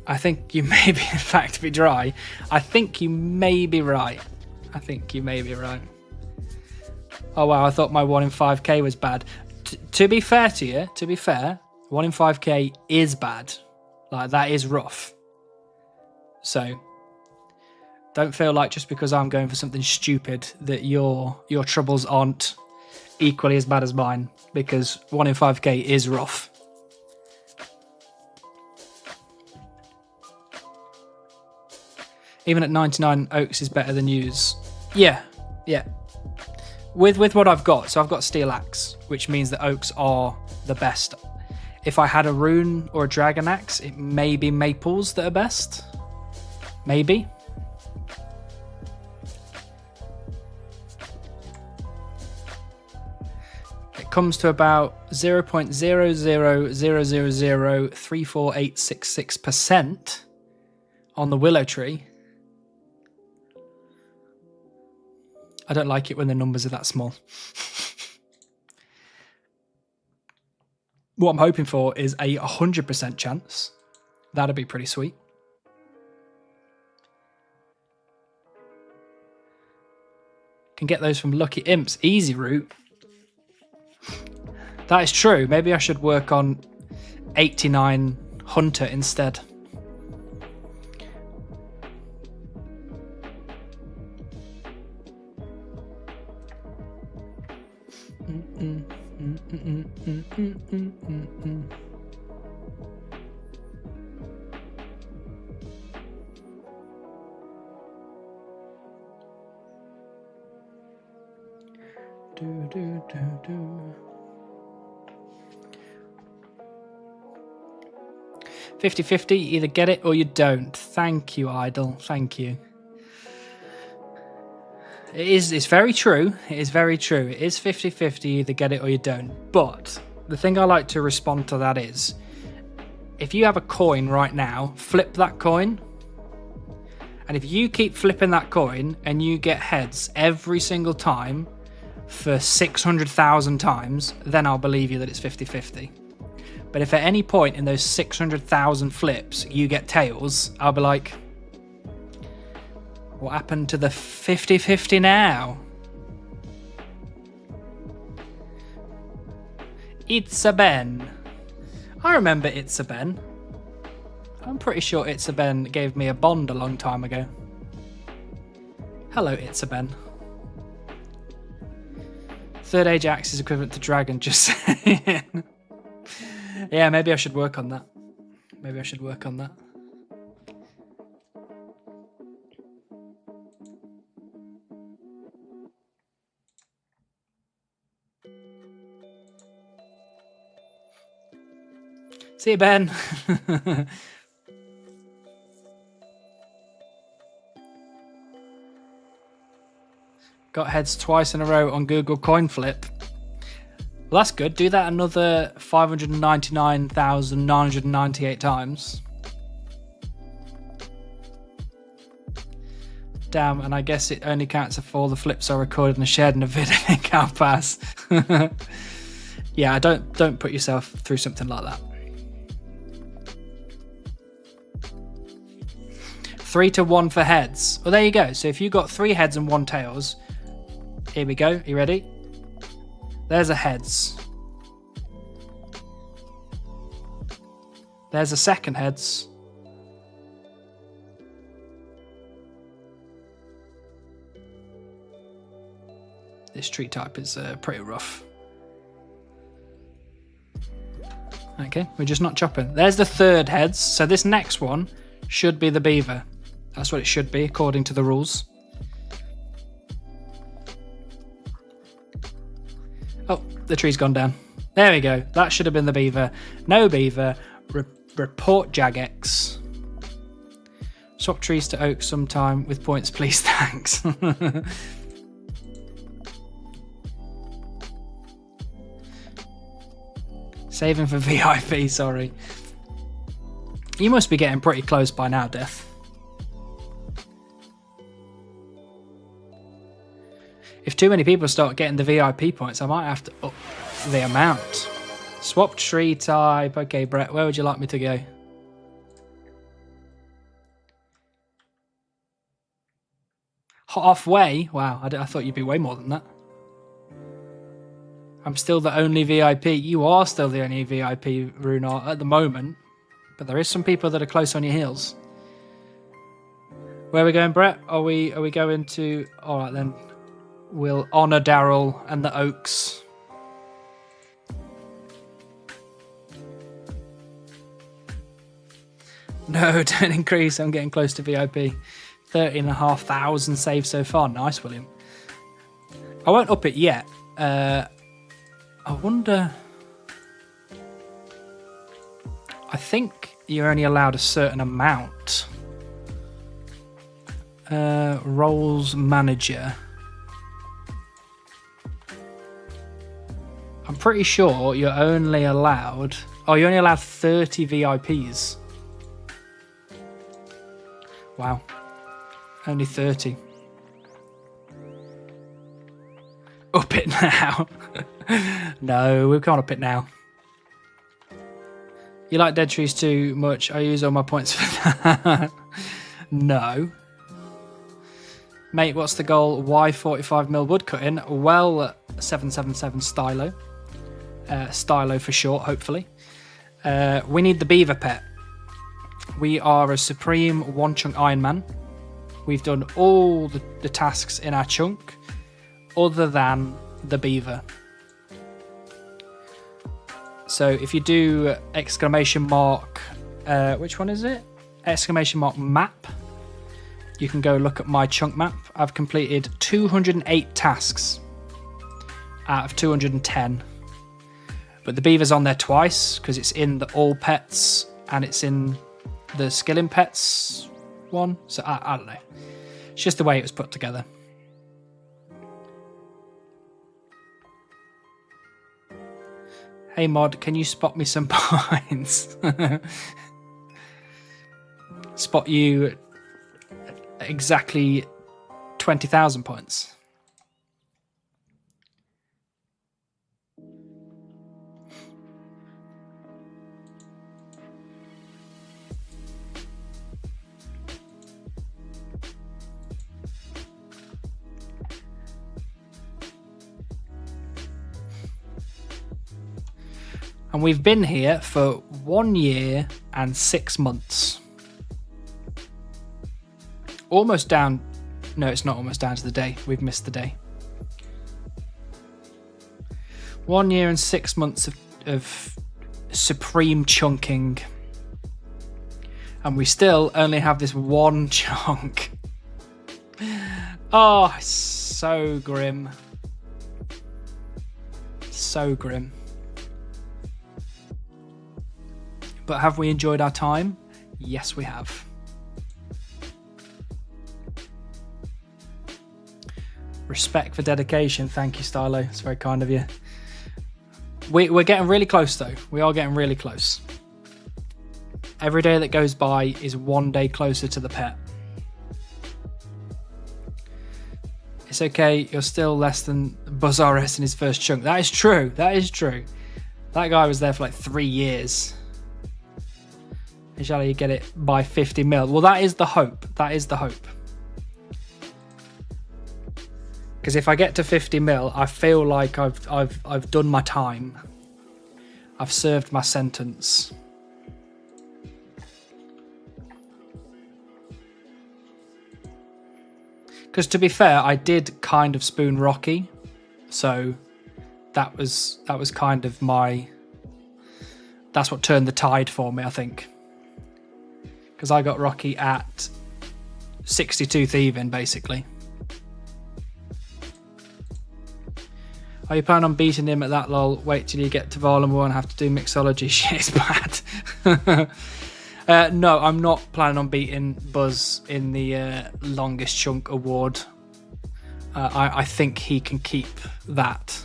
I think you may be, in fact, be dry. I think you may be right. Oh wow, I thought my 1 in 5k was bad. To be fair to you, 1 in 5k is bad. Like, that is rough. So don't feel like just because I'm going for something stupid that your troubles aren't equally as bad as mine, because 1 in 5k is rough. Even at 99, oaks is better than yews. Yeah. With what I've got, so I've got steel axe, which means that oaks are the best. If I had a rune or a dragon axe, it may be maples that are best. Maybe. It comes to about 0.000034866% on the willow tree. I don't like it when the numbers are that small. What I'm hoping for is a 100% chance. That'd be pretty sweet. Can get those from Lucky Imps. Easy route. That is true. Maybe I should work on 89 Hunter instead. Do. 50-50, either get it or you don't. Thank you, Idol. Thank you. It's very true. It is very true. It is 50-50, either get it or you don't. But the thing I like to respond to that is, if you have a coin right now, flip that coin. And if you keep flipping that coin and you get heads every single time for 600,000 times, then I'll believe you that it's 50-50. But if at any point in those 600,000 flips you get tails, I'll be like, what happened to the 50-50 now? It's a Ben. I remember It's a Ben. I'm pretty sure It's a Ben gave me a bond a long time ago. Hello, It's a Ben. Third age axe is equivalent to dragon, just saying. Yeah, maybe I should work on that. Maybe I should work on that. See you, Ben. Got heads twice in a row on Google Coin Flip. Well, that's good. Do that another 599,998 times. Damn, and I guess it only counts if all the flips are recorded and shared in a vid. I think I'll pass. Yeah, don't put yourself through something like that. 3-1 for heads. Well, there you go. So if you got 3 heads and 1 tails, here we go. You ready? There's a heads. There's a second heads. This tree type is pretty rough. Okay, we're just not chopping. There's the third heads. So this next one should be the beaver. That's what it should be according to the rules. Oh, the tree's gone down. There we go. That should have been the beaver. No beaver. Report Jagex. Swap trees to oak sometime with points, please. Thanks. Saving for VIP, sorry. You must be getting pretty close by now, Death. If too many people start getting the VIP points, I might have to up the amount. Swap tree type. Okay, Brett, where would you like me to go? Halfway? Wow, I thought you'd be way more than that. I'm still the only VIP. You are still the only VIP, Runar, at the moment. But there is some people that are close on your heels. Where are we going, Brett? Are we going to... All right, then. We'll honour Daryl and the Oaks. No, don't increase. I'm getting close to VIP. 30,500 saved so far. Nice, William. I won't up it yet. I wonder... I think you're only allowed a certain amount. Roles manager. I'm pretty sure you're only allowed... Oh, you're only allowed 30 VIPs. Wow. Only 30. Up it now. No, we can't up it now. You like dead trees too much? I use all my points for that. No. Mate, what's the goal? Why 45mm woodcutting? Well, 777 stylo. Stylo for short, hopefully. We need the beaver pet. We are a supreme one chunk Iron Man. We've done all the tasks in our chunk other than the beaver. So if you do exclamation mark, which one is it? Exclamation mark map. You can go look at my chunk map. I've completed 208 tasks out of 210. But the beaver's on there twice because it's in the all pets and it's in the skilling pets one. So I don't know. It's just the way it was put together. Hey mod, can you spot me some points? Spot you exactly 20,000 points. And we've been here for 1 year and 6 months. Almost down. No, it's not almost down to the day. We've missed the day. 1 year and 6 months of supreme chunking. And we still only have this one chunk. Oh, so grim. So grim. But have we enjoyed our time? Yes, we have. Respect for dedication. Thank you, Stylo. It's very kind of you. We're getting really close, though. We are getting really close. Every day that goes by is 1 day closer to the pet. It's okay. You're still less than Buzz RS in his first chunk. That is true. That is true. That guy was there for like 3 years. Shall you get it by 50 mil? Well, that is the hope. That is the hope. Because if I get to 50 mil, I feel like I've done my time. I've served my sentence. Because to be fair, I did kind of spoon Rocky, so that was kind of my. That's what turned the tide for me, I think. Because I got Rocky at 62 thieving, basically. Are you planning on beating him at that lol? Wait till you get to Volume 1 and have to do mixology. Shit is bad. No, I'm not planning on beating Buzz in the longest chunk award. I think he can keep that.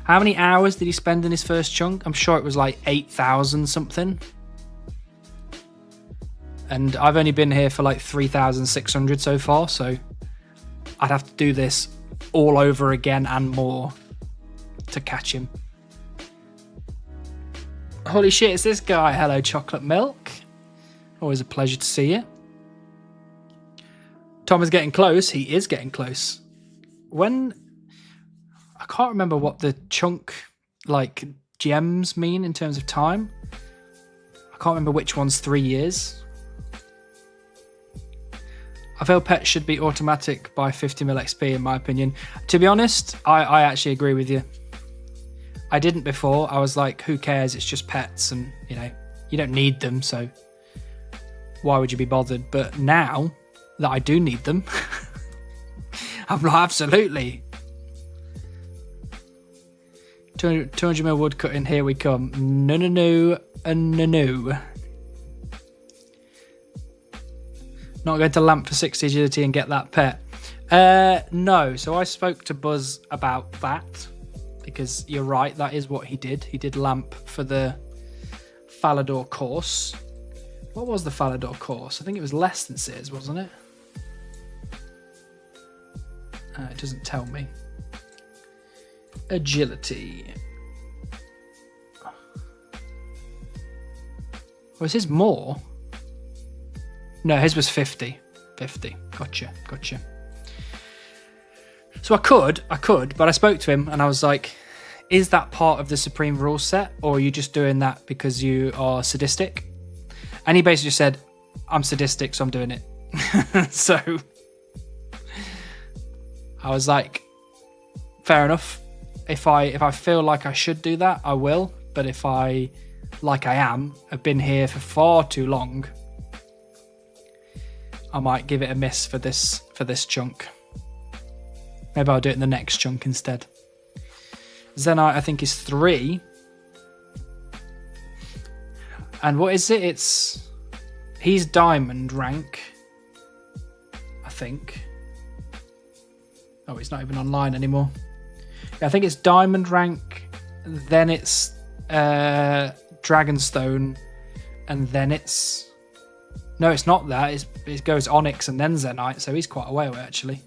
How many hours did he spend in his first chunk? I'm sure it was like 8,000 something. And I've only been here for like 3,600 so far, so I'd have to do this all over again and more to catch him. Holy shit, it's this guy. Hello, Chocolate Milk. Always a pleasure to see you. Tom is getting close. He is getting close. When... I can't remember what the chunk, like, gems mean in terms of time. I can't remember which one's 3 years. I feel pets should be automatic by 50 mil XP, in my opinion. To be honest, I actually agree with you. I didn't before. I was like, who cares? It's just pets and, you know, you don't need them, so why would you be bothered? But now that I do need them, I'm like, absolutely. 200 mil woodcut in, here we come. No, no, no, no, no. Not going to lamp for 60 agility and get that pet. No, so I spoke to Buzz about that. Because you're right, that is what he did. He did lamp for the Falador course. What was the Falador course? I think it was less than Sears, wasn't it? It doesn't tell me. Agility. Was his more? No, his was 50. 50. Gotcha. So I could, but I spoke to him and I was like, is that part of the Supreme rule set, or are you just doing that because you are sadistic? And he basically just said, I'm sadistic, so I'm doing it. So I was like, fair enough. If I feel like I should do that, I will. But if I, like I am, have been here for far too long, I might give it a miss for this chunk. Maybe I'll do it in the next chunk instead. Zenyte, I think, is 3. And what is it? He's diamond rank, I think. Oh, he's not even online anymore. Yeah, I think it's diamond rank then it's Dragonstone, and then it's... No, it's not that. It goes Onyx and then Zenyte, so he's quite a way away, actually.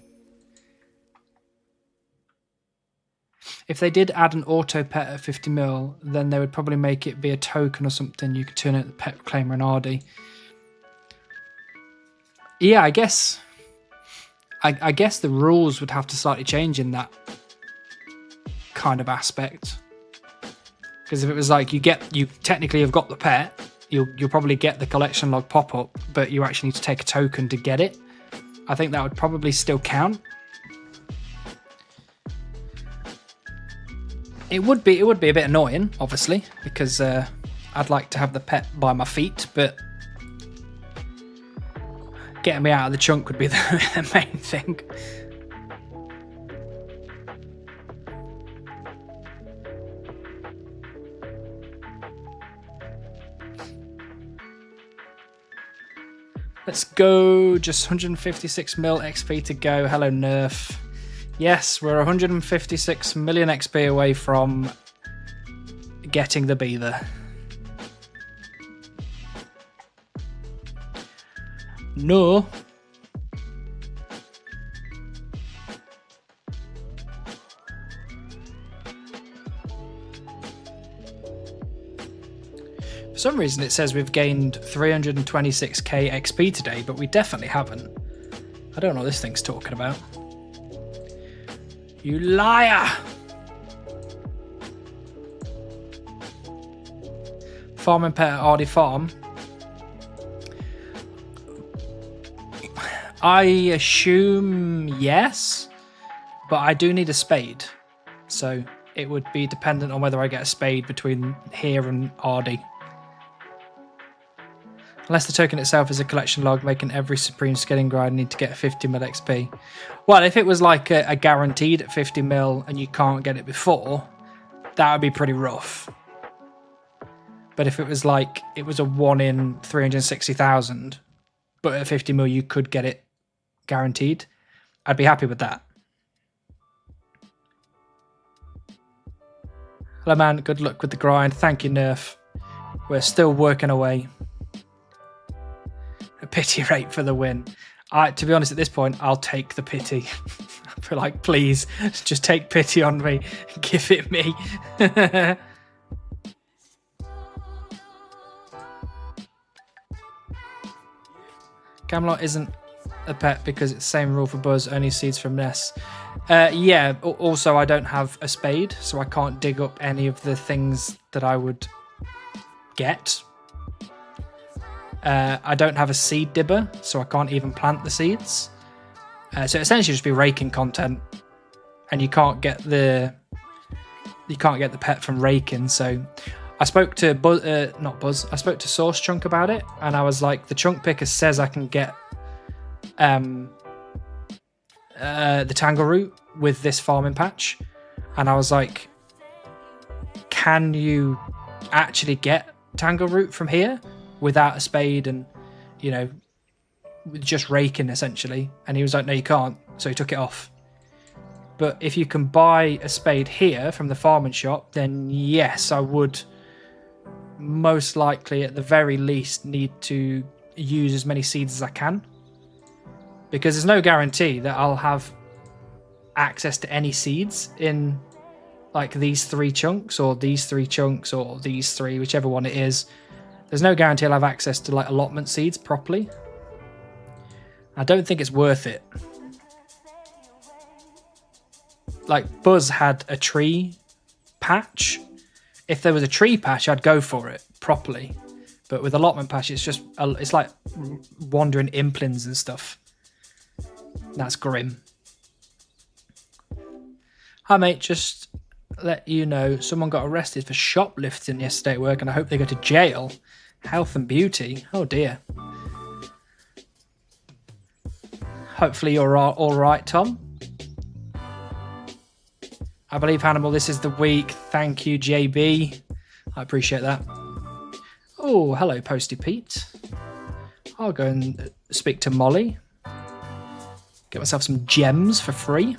If they did add an auto pet at 50 mil, then they would probably make it be a token or something. You could turn it the Pet Claimer and Ardy. Yeah, I guess the rules would have to slightly change in that kind of aspect. Because if it was like you technically have got the pet, you'll probably get the collection log pop up, but you actually need to take a token to get it. I think that would probably still count. It would be a bit annoying, obviously, because I'd like to have the pet by my feet, but getting me out of the chunk would be the main thing. Let's go. Just 156 mil XP to go. Hello, Nerf. Yes, we're 156 million XP away from getting the Beaver. No. For some reason it says we've gained 326k XP today, but we definitely haven't. I don't know what this thing's talking about. You liar! Farming pet at Ardy Farm. I assume yes, but I do need a spade. So it would be dependent on whether I get a spade between here and Ardy. Unless the token itself is a collection log, making every Supreme Scaling Grind need to get 50 mil XP. Well, if it was like a guaranteed at 50 mil and you can't get it before, that would be pretty rough. But if it was like, it was a 1 in 360,000, but at 50 mil you could get it guaranteed, I'd be happy with that. Hello, man. Good luck with the grind. Thank you, Nerf. We're still working away. A pity rate for the win. To be honest, at this point, I'll take the pity. I feel like, please, just take pity on me. Give it me. Camelot isn't a pet because it's the same rule for Buzz, only seeds from Ness. Yeah, also I don't have a spade, so I can't dig up any of the things that I would get. I don't have a seed dibber, so I can't even plant the seeds. So essentially just be raking content, and you can't get the pet from raking. So I spoke to I spoke to Source Chunk about it, and I was like, the chunk picker says I can get the Tangle Root with this farming patch, and I was like, can you actually get Tangle Root from here without a spade and, you know, just raking essentially? And he was like, no, you can't. So he took it off. But if you can buy a spade here from the farming shop, then yes, I would most likely at the very least need to use as many seeds as I can, because there's no guarantee that I'll have access to any seeds in like these 3 chunks or these 3 chunks or these 3, whichever one it is. There's no guarantee I'll have access to like allotment seeds properly. I don't think it's worth it. Like Buzz had a tree patch. If there was a tree patch, I'd go for it properly. But with allotment patch, it's like wandering implants and stuff. That's grim. Hi mate, just let you know someone got arrested for shoplifting yesterday at work, and I hope they go to jail. Health and beauty. Oh dear. Hopefully you're all right, Tom. I believe, Hannibal, this is the week. Thank you, JB. I appreciate that. Oh, hello, Posty Pete. I'll go and speak to Molly. Get myself some gems for free.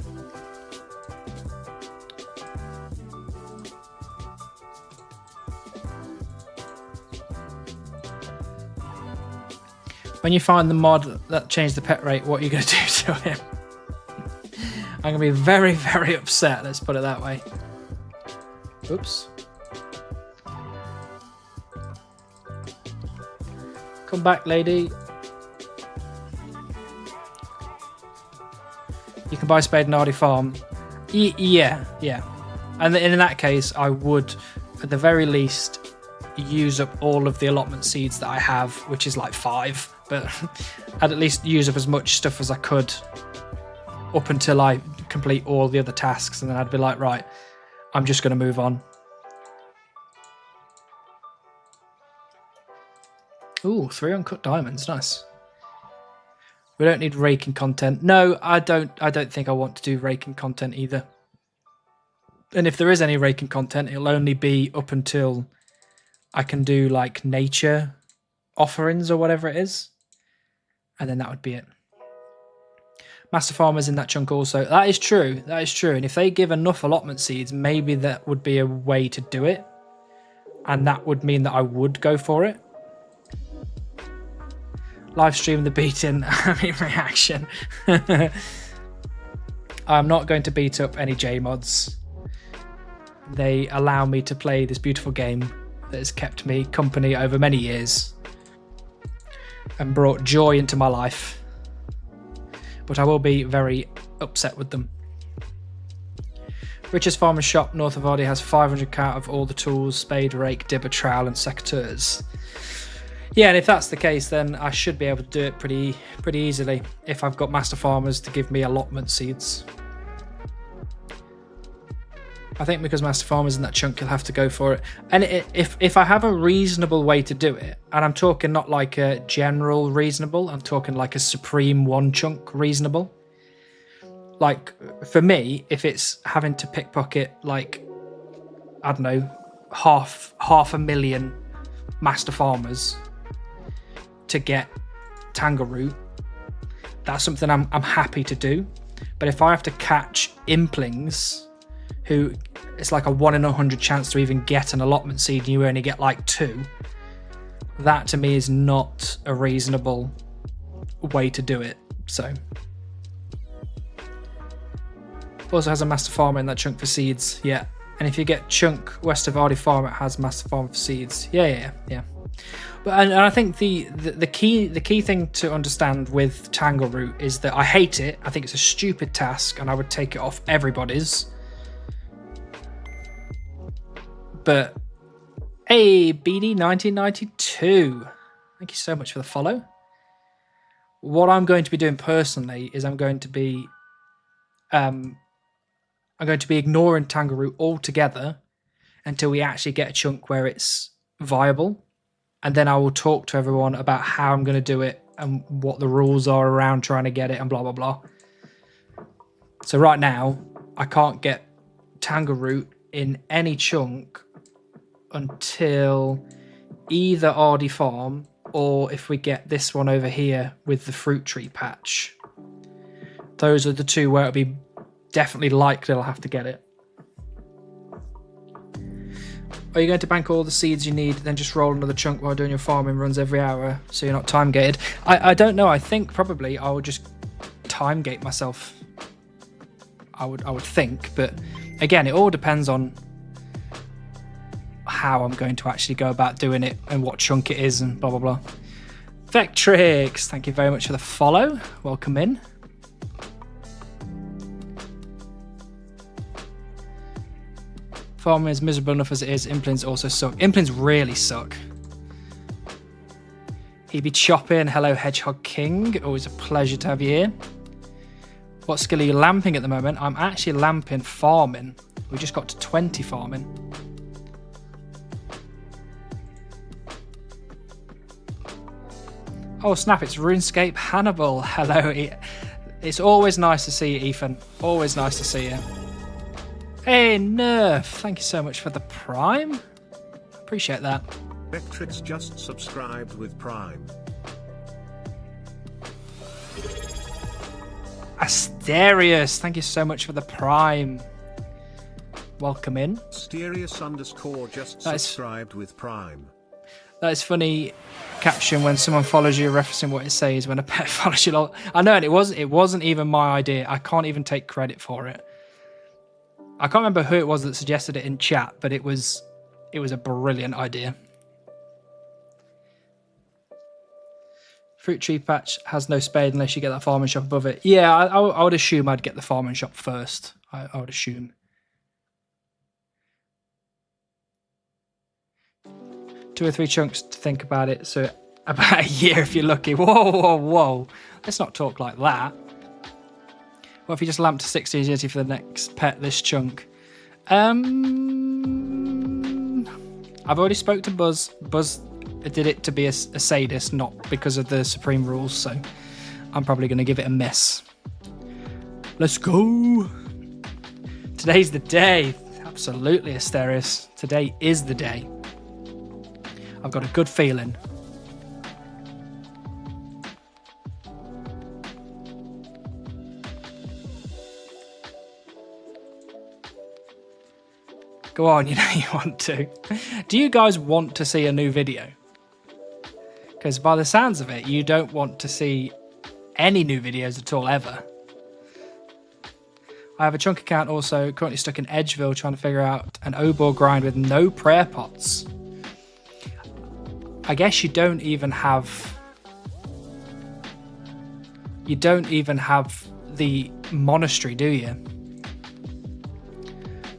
When you find the mod that changed the pet rate, what are you going to do to him? I'm going to be very, very upset, let's put it that way. Oops. Come back, lady. You can buy Spade and Hardy Farm. Yeah. And in that case, I would, at the very least, use up all of the allotment seeds that I have, which is like 5. But I'd at least use up as much stuff as I could up until I complete all the other tasks, and then I'd be like, right, I'm just going to move on. Ooh, 3 uncut diamonds, nice. We don't need raking content. No, I don't think I want to do raking content either. And if there is any raking content, it'll only be up until I can do like nature offerings or whatever it is. And then that would be it. Master Farmer's in that chunk also. That is true. That is true. And if they give enough allotment seeds, maybe that would be a way to do it. And that would mean that I would go for it. Live stream the beating reaction. I'm not going to beat up any JMods. They allow me to play this beautiful game that has kept me company over many years and brought joy into my life. But I will be very upset with them. Richest Farmer's Shop north of Hardy has 500 count of all the tools: spade, rake, dibber, trowel and secateurs. Yeah, and if that's the case, then I should be able to do it pretty easily if I've got Master Farmers to give me allotment seeds. I think because Master Farmer's in that chunk, you'll have to go for it. And if I have a reasonable way to do it, and I'm talking not like a general reasonable, I'm talking like a supreme one chunk reasonable. Like, for me, if it's having to pickpocket, like, I don't know, half a million Master Farmers to get Tangleroot, that's something I'm happy to do. But if I have to catch Implings, who it's like a 1 in 100 chance to even get an allotment seed and you only get like 2, that to me is not a reasonable way to do it. So also has a Master Farmer in that chunk for seeds. Yeah, and if you get chunk west of Hardy Farm, it has Master Farmer for seeds. Yeah. But and I think the key thing to understand with Tangleroot is that I hate it. I think it's a stupid task and I would take it off everybody's. But hey, BD 1992, thank you so much for the follow. What I'm going to be doing personally is I'm going to be ignoring Tangleroot altogether until we actually get a chunk where it's viable, and then I will talk to everyone about how I'm going to do it and what the rules are around trying to get it and blah blah blah. So right now I can't get Tangleroot in any chunk until either Hardy Farm or if we get this one over here with the fruit tree patch. Those are the two where it'll be definitely likely I'll have to get it. Are you going to bank all the seeds you need, then just roll another chunk while doing your farming runs every hour so you're not time gated? I don't know. I think probably I would just time gate myself. I would think, but again, it all depends on how I'm going to actually go about doing it and what chunk it is and blah blah blah. Vectrix, thank you very much for the follow. Welcome in. Farming is miserable enough as it is. Implants also suck. Implants really suck. He be chopping. Hello, Hedgehog King. Always a pleasure to have you here. What skill are you lamping at the moment? I'm actually lamping farming. We just got to 20 farming. Oh snap, it's RuneScape Hannibal. Hello. It's always nice to see you, Ethan. Always nice to see you. Hey, Nerf. Thank you so much for the Prime. Appreciate that. Vectrix just subscribed with Prime. Asterius, thank you so much for the Prime. Welcome in. Asterius _ just subscribed with Prime. That's funny caption when someone follows you, referencing what it says when a pet follows you. I know, and it wasn't even my idea. I can't even take credit for it. I can't remember who it was that suggested it in chat, but it was a brilliant idea. Fruit tree patch has no spade unless you get that farming shop above it. Yeah, I would assume I'd get the farming shop first. I would assume. 2 or 3 chunks to think about it, so about a year if you're lucky. Whoa, whoa, whoa. Let's not talk like that. What if you just lamp to 60 agility for the next pet this chunk? I've already spoke to Buzz. Buzz did it to be a sadist, not because of the Supreme rules, so I'm probably going to give it a miss. Let's go. Today's the day. Absolutely, Asterius. Today is the day. I've got a good feeling. Go on, you know you want to. Do you guys want to see a new video? Because by the sounds of it, you don't want to see any new videos at all, ever. I have a chunk account also, currently stuck in Edgeville, trying to figure out an Obor grind with no prayer pots. I guess you don't even have the monastery, do you?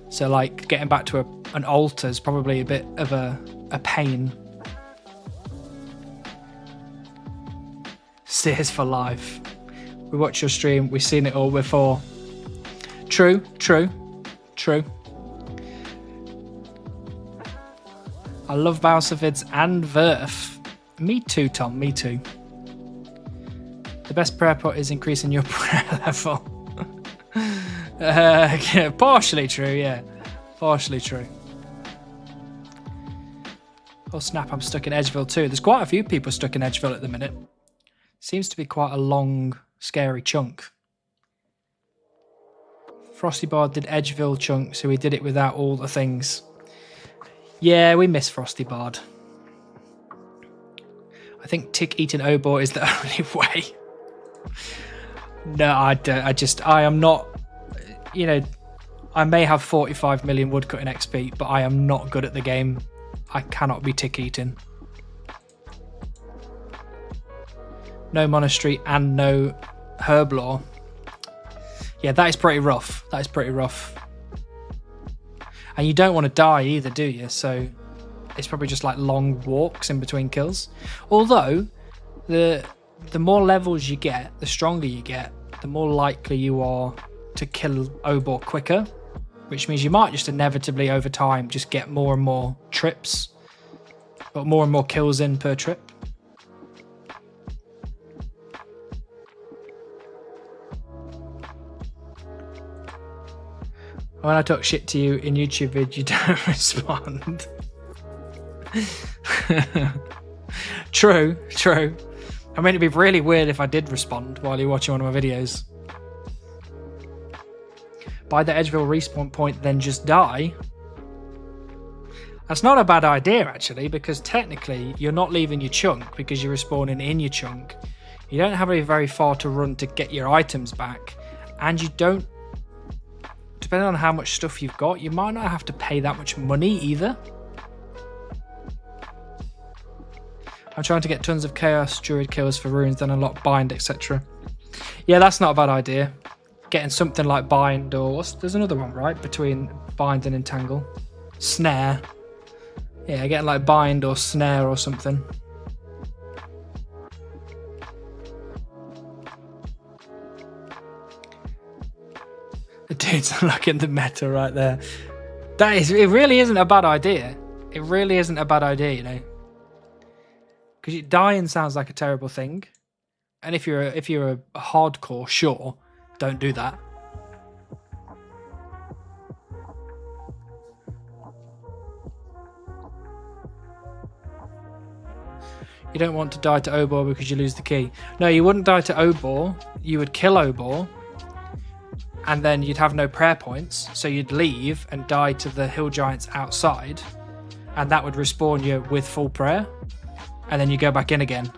So like getting back to an altar is probably a bit of a pain. Sears for life. We watch your stream, we've seen it all before. True. I love Bowservids and Verf. Me too, Tom, me too. The best prayer pot is increasing your prayer level. Yeah, partially true, yeah. Partially true. Oh snap, I'm stuck in Edgeville too. There's quite a few people stuck in Edgeville at the minute. Seems to be quite a long, scary chunk. Frostybard did Edgeville chunk, so he did it without all the things. Yeah, we miss Frostybard. I think tick eating Obor is the only way. No, I am not, you know, I may have 45 million woodcutting XP, but I am not good at the game. I cannot be tick eating. No monastery and no herblore. Yeah, that is pretty rough. That is pretty rough. And you don't want to die either, do you? So it's probably just like long walks in between kills. Although, the more levels you get, the stronger you get, the more likely you are to kill Obor quicker. Which means you might just inevitably, over time, just get more and more trips. Got more and more kills in per trip. When I talk shit to you in YouTube vid, you don't respond. True. I mean, it'd be really weird if I did respond while you're watching one of my videos. By the Edgeville respawn point, then just die. That's not a bad idea, actually, because technically you're not leaving your chunk because you're respawning in your chunk. You don't have very far to run to get your items back, and you don't, depending on how much stuff you've got, you might not have to pay that much money either. I'm trying to get tons of Chaos Druid kills for runes, then unlock Bind, etc. Yeah, that's not a bad idea. Getting something like Bind or... there's another one, right? Between Bind and Entangle. Snare. Yeah, getting like Bind or Snare or something. The dude's unlocking the meta right there. It really isn't a bad idea. It really isn't a bad idea, you know. Because dying sounds like a terrible thing. And if you're a hardcore, sure, don't do that. You don't want to die to Obor because you lose the key. No, you wouldn't die to Obor. You would kill Obor. And then you'd have no prayer points. So you'd leave and die to the hill giants outside. and that would respawn you with full prayer, and then you go back in again.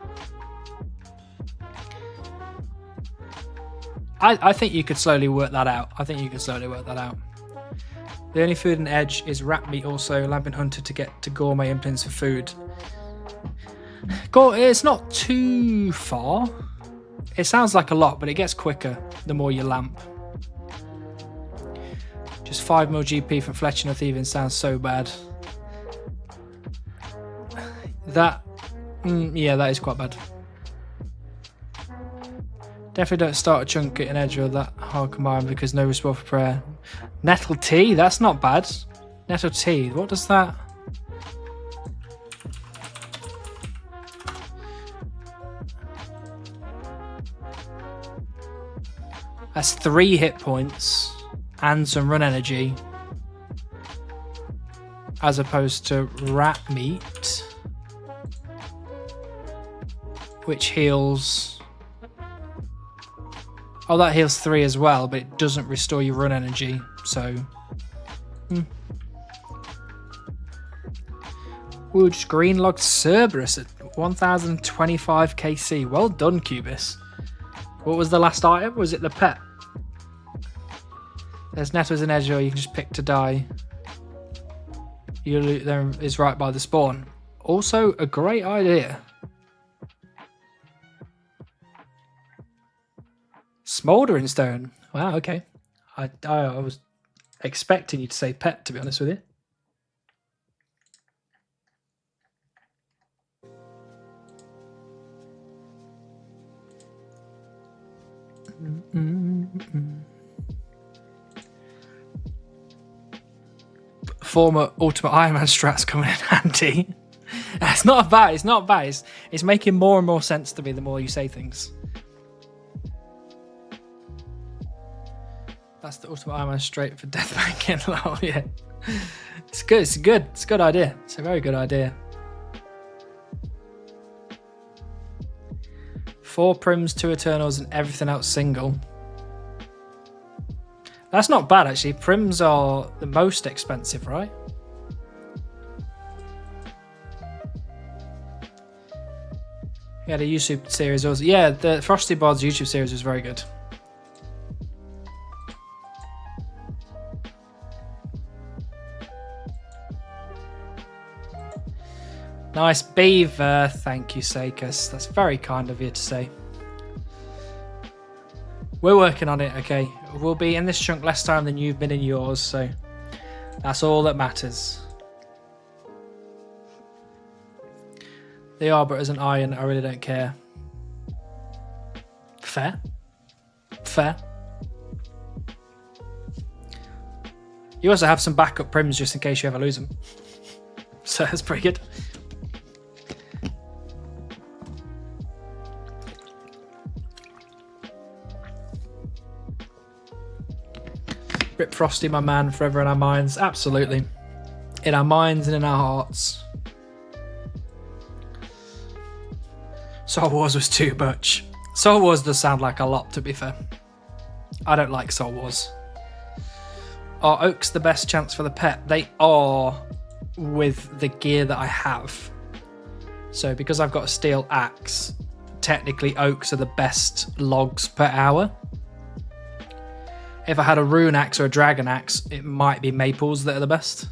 I think you could slowly work that out. The only food in Edge is rat meat, also Lambent Hunter to get to gourmet implements for food. It's not too far. It sounds like a lot, but it gets quicker the more you lamp. Just 5 mil GP from fletching or thieving sounds so bad. Yeah, that is quite bad. Definitely don't start a chunk in Edge or that hard combined because no respawn for prayer. Nettle tea, that's not bad. Nettle tea, what does that? That's 3 hit points and some run energy, as opposed to rat meat, which heals. Oh, that heals 3 as well, but it doesn't restore your run energy, so. Ooh, just green-logged Cerberus at 1025 KC. Well done, Cubis. What was the last item? Was it the pet? There's nettles in Edge, or you can just pick to die. Your loot there is right by the spawn. Also, a great idea. Smouldering stone. Wow, okay. I was expecting you to say pet, to be honest with you. Former Ultimate Iron Man strats coming in handy. It's not bad. It's not bad. It's making more and more sense to me the more you say things. That's the Ultimate Iron Man straight for death banking. Oh yeah, it's good. It's good. It's a good idea. It's a very good idea. 4 prims, 2 eternals, and everything else single. That's not bad actually. Prims are the most expensive, right? We had a YouTube series also. Yeah, the Frosty Bards YouTube series was very good. Nice beaver. Thank you, Sakus. That's very kind of you to say. We're working on it, okay? We'll be in this chunk less time than you've been in yours, so that's all that matters. They are, but as an iron, I really don't care. Fair. Fair. You also have some backup prims just in case you ever lose them. So that's pretty good. Rip Frosty, my man, forever in our minds. Absolutely. In our minds and in our hearts. Soul Wars was too much. Soul Wars does sound like a lot, to be fair. I don't like Soul Wars. Are oaks the best chance for the pet? They are with the gear that I have. So because I've got a steel axe, technically oaks are the best logs per hour. If I had a rune axe or a dragon axe, it might be maples that are the best.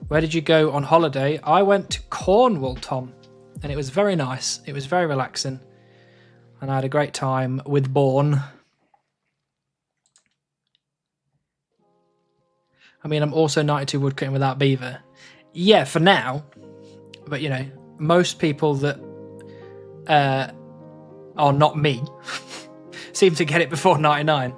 Where did you go on holiday? I went to Cornwall, Tom, and it was very nice. It was very relaxing, and I had a great time with Bourne. I mean, I'm also 92 woodcutting without beaver. Yeah, for now. But, you know, most people that are not me seem to get it before 99.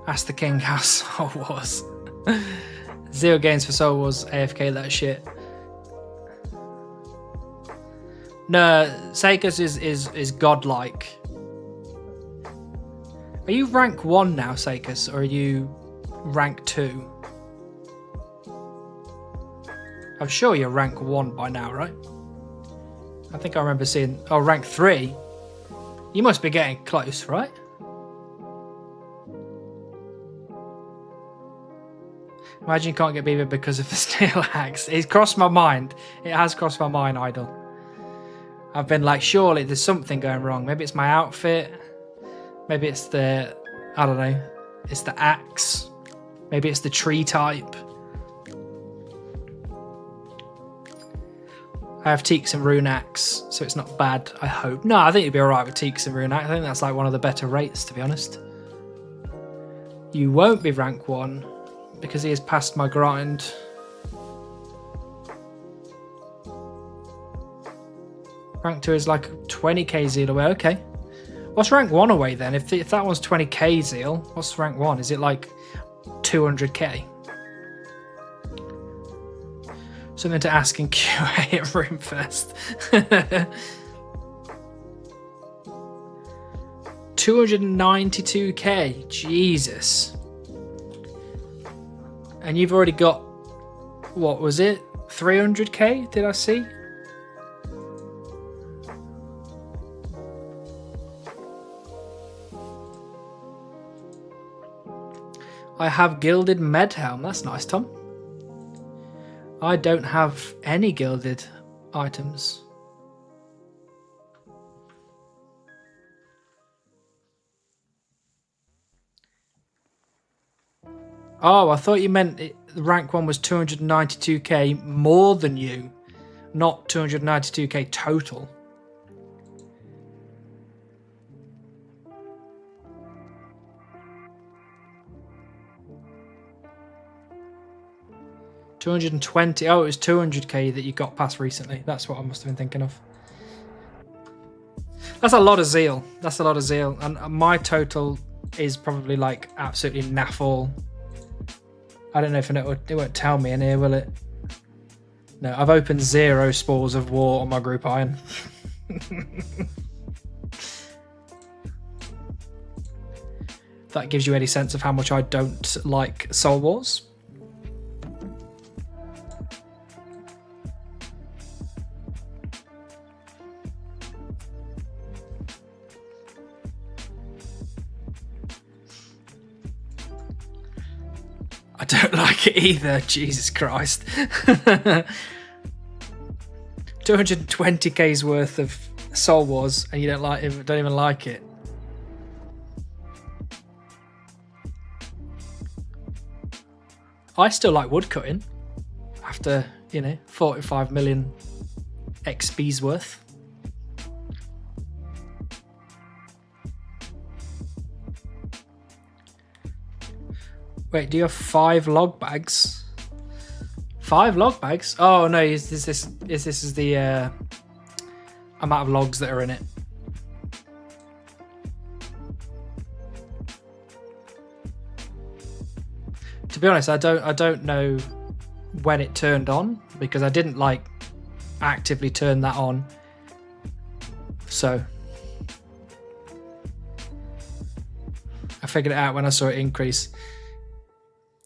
Ask the King how Soul Wars. 0 gains for Soul Wars, AFK that shit. No, Sakus is godlike. Are you rank 1 now, Sakus, or are you rank 2? I'm sure you're rank 1 by now, right? I think I remember seeing... Oh, rank 3? You must be getting close, right? Imagine you can't get Beaver because of the steel axe. It's crossed my mind. It has crossed my mind, Idle. I've been like, surely there's something going wrong. Maybe it's my outfit. Maybe it's the... I don't know. It's the axe. Maybe it's the tree type. I have Teaks and Rune Axe, so it's not bad, I hope. No, I think you'd be alright with Teaks and Rune Axe. I think that's like one of the better rates, to be honest. You won't be rank 1, because he has passed my grind. Rank 2 is like 20k zeal away, okay. What's rank 1 away then? If that one's 20k zeal, what's rank 1? Is it like 200k? Something to ask in QA at Room first. 292k, Jesus. And you've already got, what was it? 300k, did I see? I have Gilded Medhelm, that's nice, Tom. I don't have any gilded items. Oh, I thought you meant rank 1 was 292k more than you, not 292k total. $220. Oh, it was 200k that you got past recently. That's what I must have been thinking of. That's a lot of zeal. That's a lot of zeal. And my total is probably like absolutely naff all. I don't know if it won't tell me in here, will it? No, I've opened 0 Spores of War on my group iron. That gives you any sense of how much I don't like Soul Wars. I don't like it either, Jesus Christ. 220k's worth of Soul Wars and you don't even like it. I still like woodcutting after, 45 million XP's worth. Wait, do you have 5 log bags? 5 log bags? Oh no, this is the amount of logs that are in it. To be honest, I don't know when it turned on because I didn't actively turn that on. So I figured it out when I saw it increase.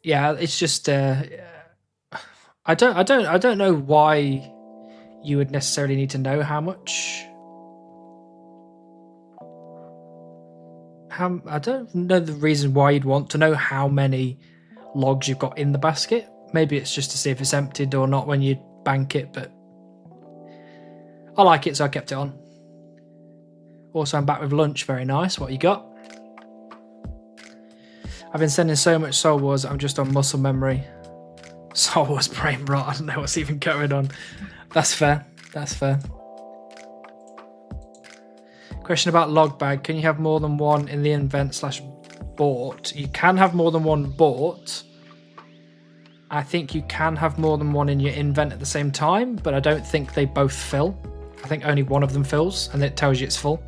Yeah, it's just I don't know why you would necessarily need to know how much. I don't know the reason why you'd want to know how many logs you've got in the basket. Maybe it's just to see if it's emptied or not when you bank it, but I like it, so I kept it on. Also, I'm back with lunch. Very nice. What you got? I've been sending so much Soul Wars, I'm just on muscle memory. Soul Wars brain rot, I don't know what's even going on. That's fair, that's fair. Question about log bag, can you have more than one in the invent / bought? You can have more than one bought. I think you can have more than one in your invent at the same time, but I don't think they both fill. I think only one of them fills, and it tells you it's full.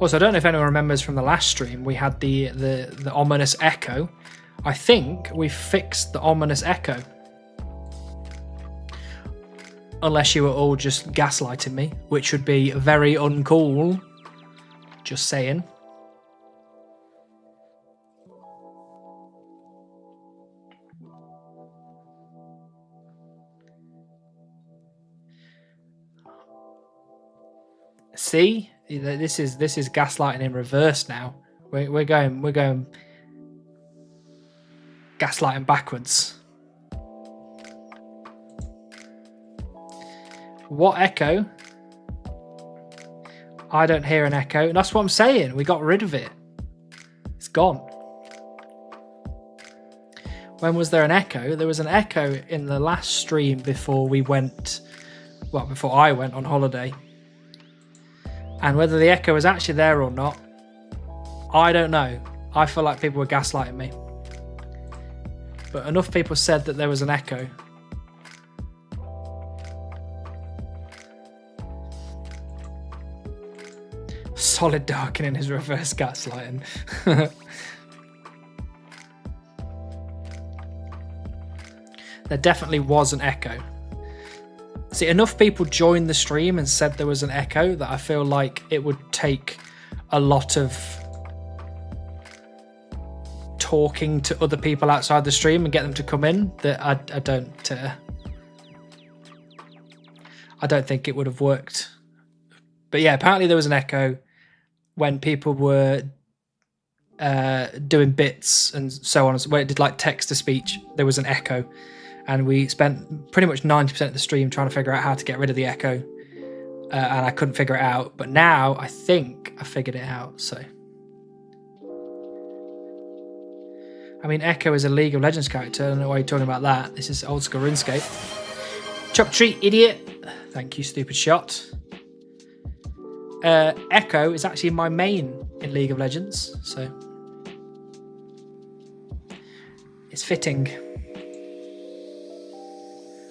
Also, I don't know if anyone remembers from the last stream, we had the ominous echo. I think we fixed the ominous echo. Unless you were all just gaslighting me, which would be very uncool. Just saying. See, this is gaslighting in reverse now. We're going gaslighting backwards. What echo? I don't hear an echo. And that's what I'm saying. We got rid of it. It's gone. When was there an echo? There was an echo in the last stream before we went, well, before I went on holiday. And whether the echo was actually there or not, I don't know. I feel like people were gaslighting me. But enough people said that there was an echo. Solid darkening is reverse gaslighting. There definitely was an echo. See, enough people joined the stream and said there was an echo that I feel like it would take a lot of talking to other people outside the stream and get them to come in. That I don't think it would have worked. But yeah, apparently there was an echo when people were doing bits and so on. When it did like text to speech, there was an echo. And we spent pretty much 90% of the stream trying to figure out how to get rid of the echo. And I couldn't figure it out. But now I think I figured it out. So, I mean, Echo is a League of Legends character. I don't know why you're talking about that. This is old school RuneScape. Chop treat, idiot. Thank you, stupid shot. Echo is actually my main in League of Legends. So, it's fitting.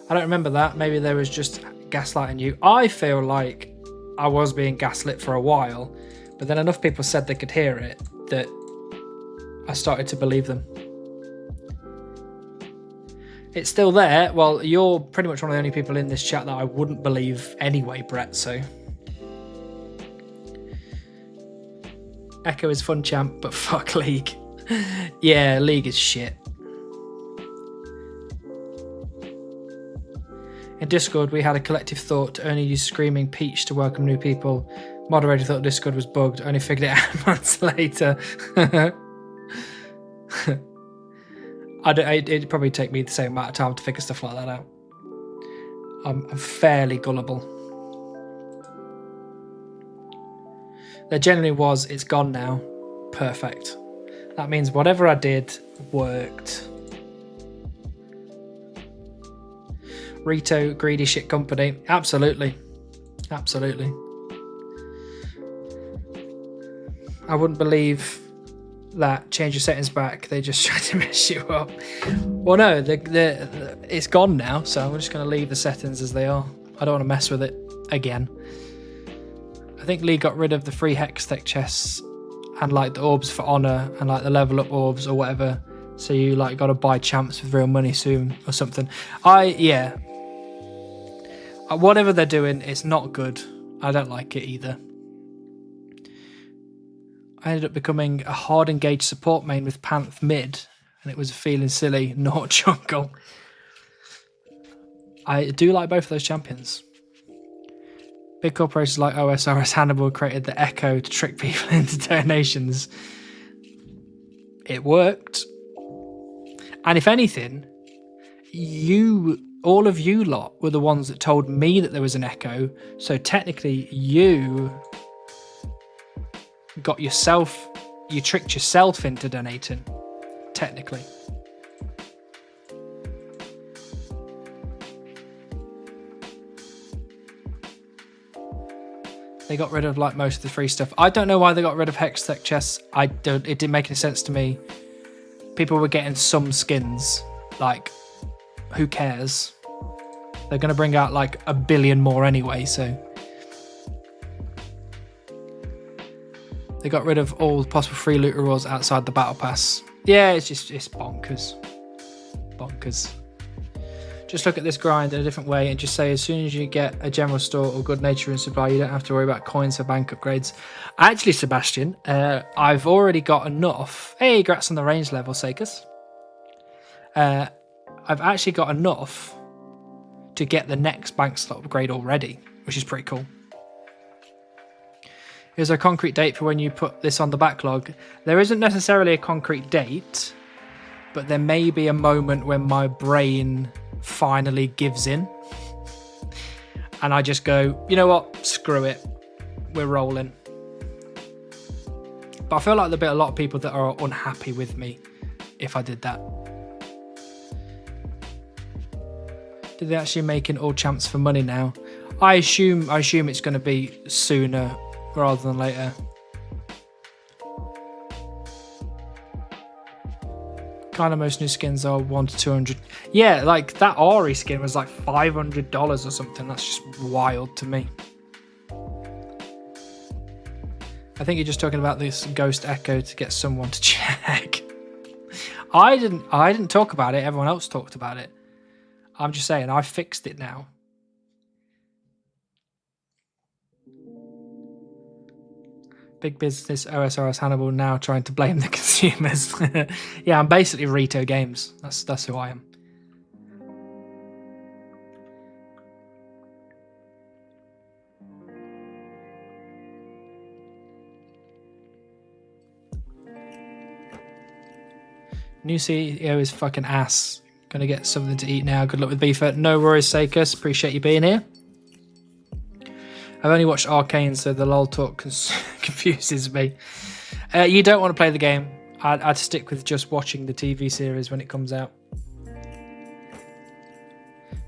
I don't remember that. Maybe there was just gaslighting you. I feel like I was being gaslit for a while, but then enough people said they could hear it that I started to believe them. It's still there. Well, you're pretty much one of the only people in this chat that I wouldn't believe anyway, Brett, so. Echo is fun, champ, but fuck League. Yeah, League is shit. In Discord, we had a collective thought to only use Screaming Peach to welcome new people. Moderator thought Discord was bugged, only figured it out months later. It'd probably take me the same amount of time to figure stuff like that out. I'm fairly gullible. There genuinely was, it's gone now. Perfect. That means whatever I did worked. Rito, greedy shit company. Absolutely. Absolutely. I wouldn't believe that change your settings back. They just tried to mess you up. Well, no, it's gone now, so I'm just going to leave the settings as they are. I don't want to mess with it again. I think Lee got rid of the free Hextech chests and like the orbs for honor and like the level up orbs or whatever. So you like got to buy champs with real money soon or something. Yeah. Whatever they're doing, it's not good. I don't like it either. I ended up becoming a hard engaged support main with Panth mid, and it was feeling silly, not jungle. I do like both of those champions. Big corporations like OSRS Hannibal created the Echo to trick people into donations. It worked. And if anything, all of you lot were the ones that told me that there was an echo. So technically you tricked yourself into donating. Technically. They got rid of like most of the free stuff. I don't know why they got rid of Hextech chests. It didn't make any sense to me. People were getting some skins. Like, who cares? They're going to bring out like 1 billion more anyway, so. They got rid of all possible free loot rewards outside the battle pass. Yeah, it's bonkers. Bonkers. Just look at this grind in a different way and just say as soon as you get a general store or good nature and supply, you don't have to worry about coins for bank upgrades. Actually, Sebastian, I've already got enough. Hey, congrats on the range level, Sakus. I've actually got enough to get the next bank slot upgrade already, which is pretty cool. Is there a concrete date for when you put this on the backlog? There isn't necessarily a concrete date, but there may be a moment when my brain finally gives in and I just go, you know what, screw it, we're rolling. But I feel like there'll be a lot of people that are unhappy with me if I did that. Did they actually making all champs for money now? I assume it's going to be sooner rather than later. Kind of most new skins are 100 to 200. Yeah, like that Ari skin was like $500 or something. That's just wild to me. I think you're just talking about this Ghost Echo to get someone to check. I didn't talk about it. Everyone else talked about it. I'm just saying I fixed it now. Big business OSRS Hannibal now trying to blame the consumers. Yeah, I'm basically Rito Games. That's who I am. New CEO is fucking ass. Gonna get something to eat now. Good luck with Beaver. No worries, Sakus. Appreciate you being here. I've only watched Arcane, so the LOL talk confuses me. You don't want to play the game. I'd stick with just watching the TV series when it comes out.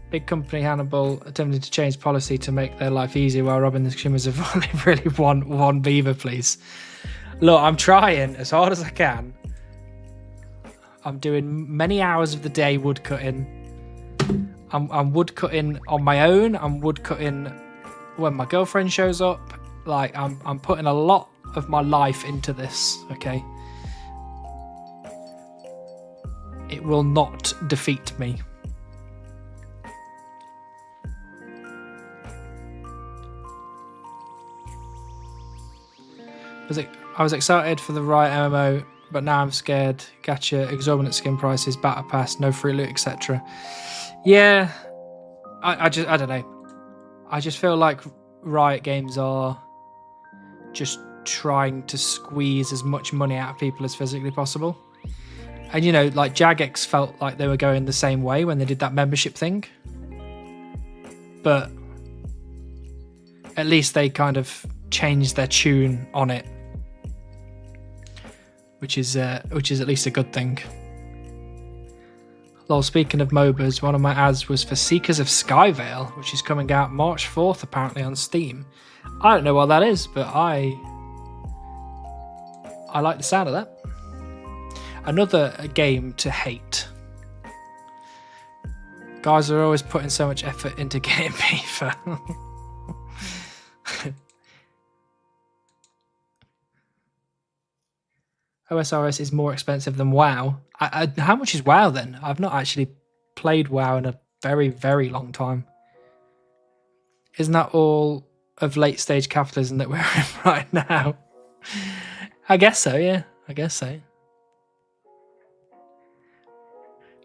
Big company Hannibal attempting to change policy to make their life easier while robbing the consumers of only really one beaver, please. Look, I'm trying as hard as I can. I'm doing many hours of the day wood cutting. I'm wood cutting on my own. I'm wood cutting when my girlfriend shows up. Like I'm putting a lot of my life into this, okay? It will not defeat me. I was excited for the Riot MMO, but now I'm scared. Gacha, exorbitant skin prices, battle pass, no free loot, etc. Yeah, I don't know. I just feel like Riot Games are just trying to squeeze as much money out of people as physically possible. And, you know, like Jagex felt like they were going the same way when they did that membership thing. But at least they kind of changed their tune on it, which is at least a good thing. Lol, speaking of MOBAs, one of my ads was for Seekers of Skyvale, which is coming out March 4th apparently on Steam. I don't know what that is, but I like the sound of that. Another game to hate. Guys are always putting so much effort into getting FIFA. OSRS is more expensive than WoW. How much is WoW then? I've not actually played WoW in a very, very long time. Isn't that all of late stage capitalism that we're in right now? I guess so, yeah. I guess so.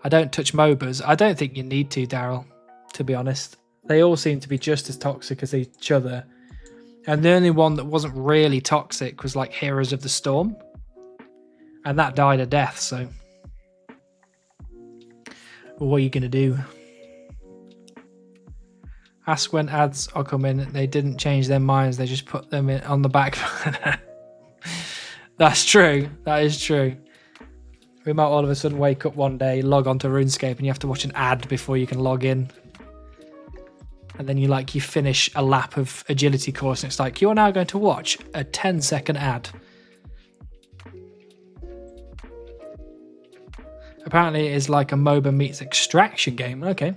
I don't touch MOBAs. I don't think you need to, Daryl, to be honest. They all seem to be just as toxic as each other. And the only one that wasn't really toxic was like Heroes of the Storm. And that died a death, so what are you going to do? Ask when ads are coming. They didn't change their minds. They just put them in on the back. That's true. That is true. We might all of a sudden wake up one day, log onto RuneScape, and you have to watch an ad before you can log in. And then you finish a lap of agility course, and it's like, you're now going to watch a 10-second ad. Apparently it is like a MOBA meets extraction game. Okay.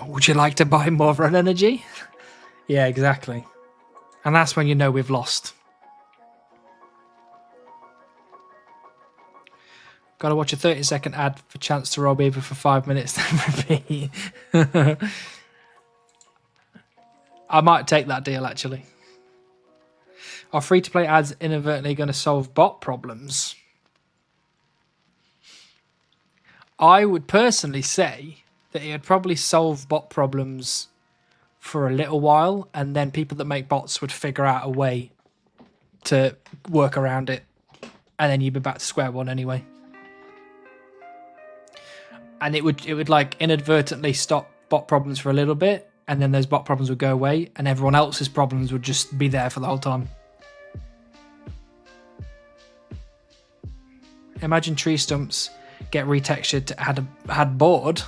Would you like to buy more Run Energy? Yeah, exactly. And that's when you know we've lost. Gotta watch a 30-second ad for chance to rob Eva for 5 minutes, then repeat. I might take that deal, actually. Are free-to-play ads inadvertently going to solve bot problems? I would personally say that it would probably solve bot problems for a little while, and then people that make bots would figure out a way to work around it, and then you'd be back to square one anyway. And it would like inadvertently stop bot problems for a little bit, and then those bot problems would go away, and everyone else's problems would just be there for the whole time. Imagine tree stumps get retextured to add board.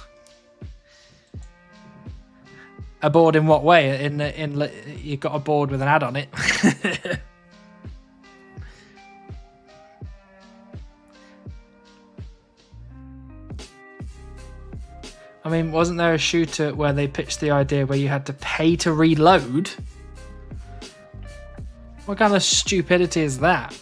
A board in what way? In you've got a board with an ad on it. I mean, wasn't there a shooter where they pitched the idea where you had to pay to reload? What kind of stupidity is that?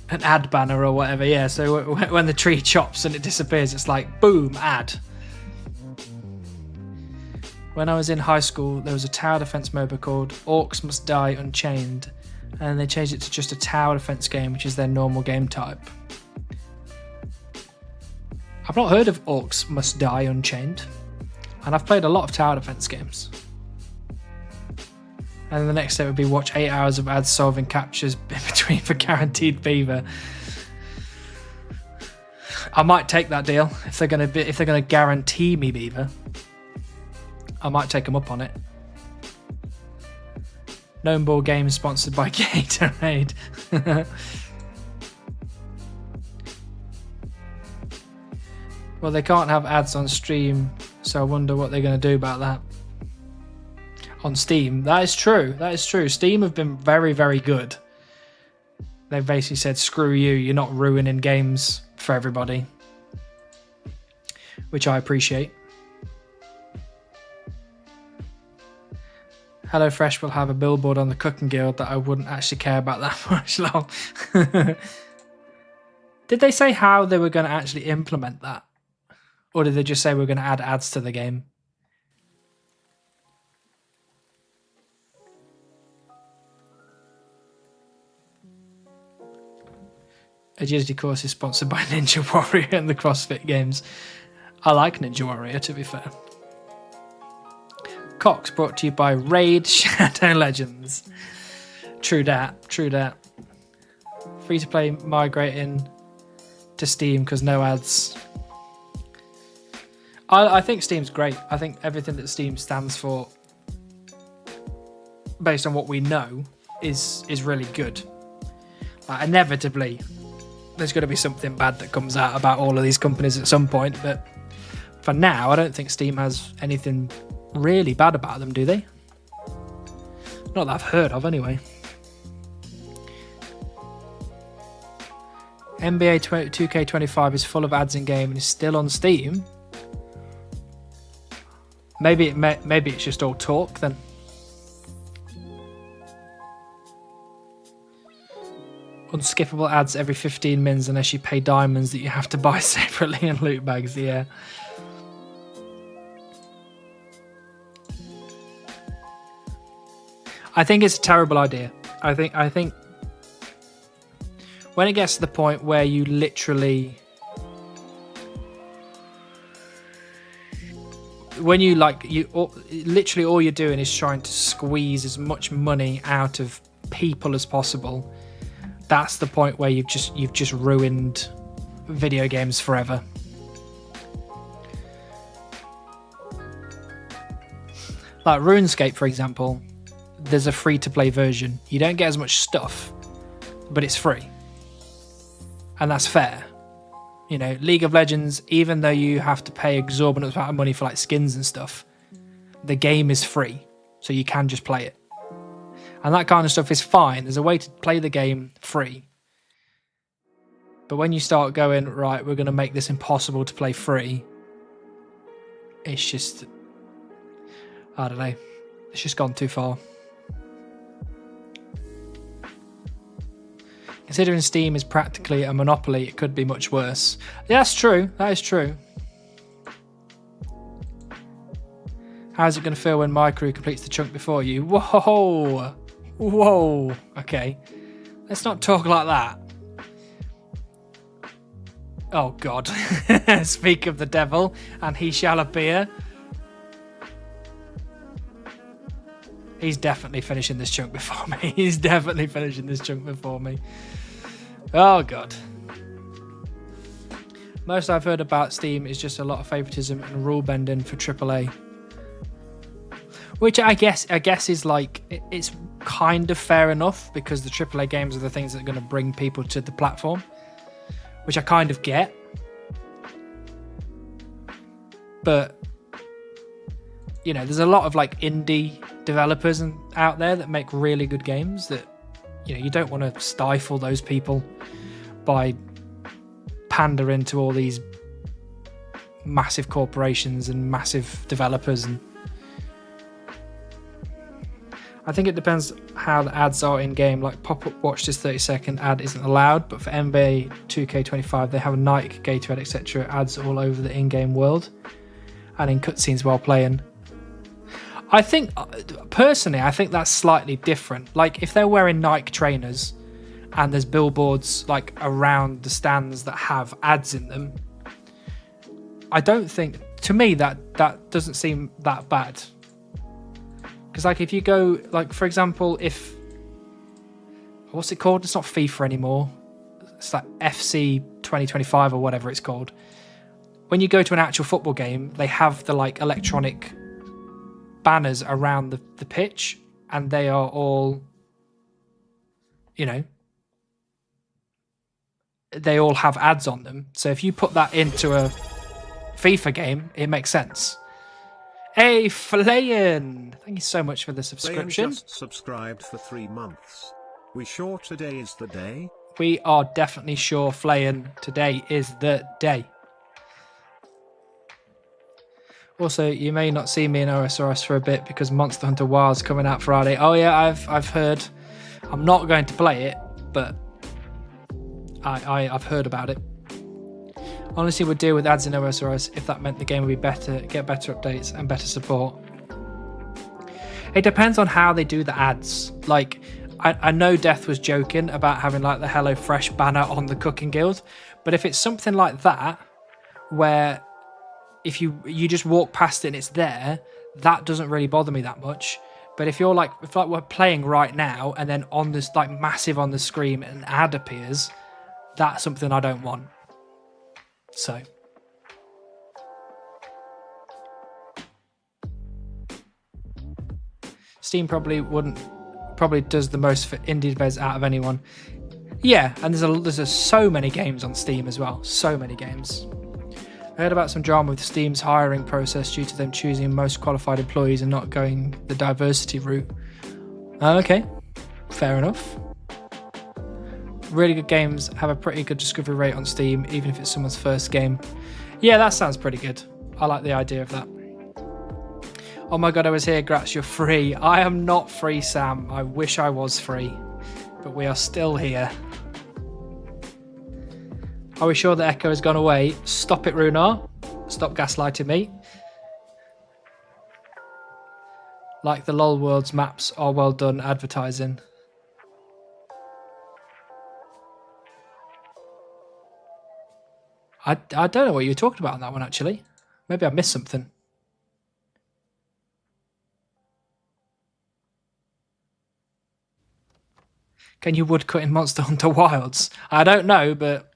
An ad banner or whatever, yeah. So when the tree chops and it disappears, it's like, boom, ad. When I was in high school, there was a tower defense MOBA called Orcs Must Die Unchained, and they changed it to just a tower defense game, which is their normal game type. I've not heard of Orcs Must Die Unchained, and I've played a lot of tower defense games. And then the next step would be watch 8 hours of ads solving captures in between for guaranteed beaver. I might take that deal if they're gonna guarantee me beaver. I might take them up on it. Gnome Ball Games sponsored by Gatorade. Well, they can't have ads on stream, so I wonder what they're going to do about that. On Steam, that is true. That is true. Steam have been very, very good. They've basically said, screw you, you're not ruining games for everybody. Which I appreciate. HelloFresh will have a billboard on the Cooking Guild that I wouldn't actually care about that much long. Did they say how they were going to actually implement that? Or did they just say we're going to add ads to the game? Agility course is sponsored by Ninja Warrior and the CrossFit Games. I like Ninja Warrior, to be fair. Cox brought to you by Raid Shadow Legends. True dat, true dat. Free to play migrating to Steam because no ads. I think Steam's great. I think everything that Steam stands for, based on what we know, is really good. Inevitably, there's going to be something bad that comes out about all of these companies at some point, but for now, I don't think Steam has anything really bad about them, do they? Not that I've heard of, anyway. NBA 2K25 is full of ads in game and is still on Steam. Maybe it's just all talk then. Unskippable ads every 15 mins unless you pay diamonds that you have to buy separately in loot bags. Yeah. I think it's a terrible idea. I think when it gets to the point where you literally, literally all you're doing is trying to squeeze as much money out of people as possible. That's the point where you've just ruined video games forever. Like RuneScape, for example, there's a free-to-play version. You don't get as much stuff, but it's free. And that's fair. You know, League of Legends, even though you have to pay exorbitant amount of money for like skins and stuff, the game is free, so you can just play it. And that kind of stuff is fine. There's a way to play the game free. But when you start going, right, we're going to make this impossible to play free, it's just, I don't know, it's just gone too far. Considering Steam is practically a monopoly, it could be much worse. Yeah, that's true. That is true. How's it going to feel when my crew completes the chunk before you? Whoa. Whoa. Okay. Let's not talk like that. Oh, God. Speak of the devil, and he shall appear. He's definitely finishing this chunk before me. He's definitely finishing this chunk before me. Oh, God. Most I've heard about Steam is just a lot of favoritism and rule bending for AAA. Which I guess is like, it's kind of fair enough, because the AAA games are the things that are going to bring people to the platform, which I kind of get. But, you know, there's a lot of like indie developers out there that make really good games that, you know, you don't want to stifle those people by pandering to all these massive corporations and massive developers. And I think it depends how the ads are in game. Like pop-up watch this 30-second ad isn't allowed, but for NBA 2K25 they have a Nike, Gatorade, etc. ads all over the in-game world and in cutscenes while playing. I think, personally, I think that's slightly different. Like, if they're wearing Nike trainers and there's billboards, like, around the stands that have ads in them, I don't think, to me, that doesn't seem that bad. Because, like, if you go, like, for example, if, what's it called? It's not FIFA anymore. It's like FC 2025 or whatever it's called. When you go to an actual football game, they have the, like, electronic banners around the pitch, and they are all, you know, they all have ads on them. So if you put that into a FIFA game, it makes sense. Hey, Flayan! Thank you so much for the subscription. Flayan just subscribed for 3 months. We sure today is the day? We are definitely sure, Flayan, today is the day. Also, you may not see me in OSRS for a bit because Monster Hunter Wild's coming out Friday. Oh yeah, I've heard. I'm not going to play it, but I've heard about it. Honestly, would deal with ads in OSRS if that meant the game would be better, get better updates and better support. It depends on how they do the ads. Like, I know Death was joking about having like the HelloFresh banner on the Cooking Guild, but if it's something like that, where if you just walk past it and it's there, that doesn't really bother me that much. But if like we're playing right now and then on this like massive on the screen an ad appears, that's something I don't want. So Steam probably does the most for indie devs out of anyone. Yeah, and there's so many games on Steam as well. So many games. I heard about some drama with Steam's hiring process due to them choosing most qualified employees and not going the diversity route. Okay, fair enough. Really good games have a pretty good discovery rate on Steam, even if it's someone's first game. Yeah, that sounds pretty good. I like the idea of that. Oh my god, I was here, Gratz, you're free. I am not free, Sam. I wish I was free, but we are still here. Are we sure the echo has gone away? Stop it, Runar. Stop gaslighting me. Like the LOL Worlds maps are well done advertising. I don't know what you were talking about on that one, actually. Maybe I missed something. Can you woodcut in Monster Hunter Wilds? I don't know, but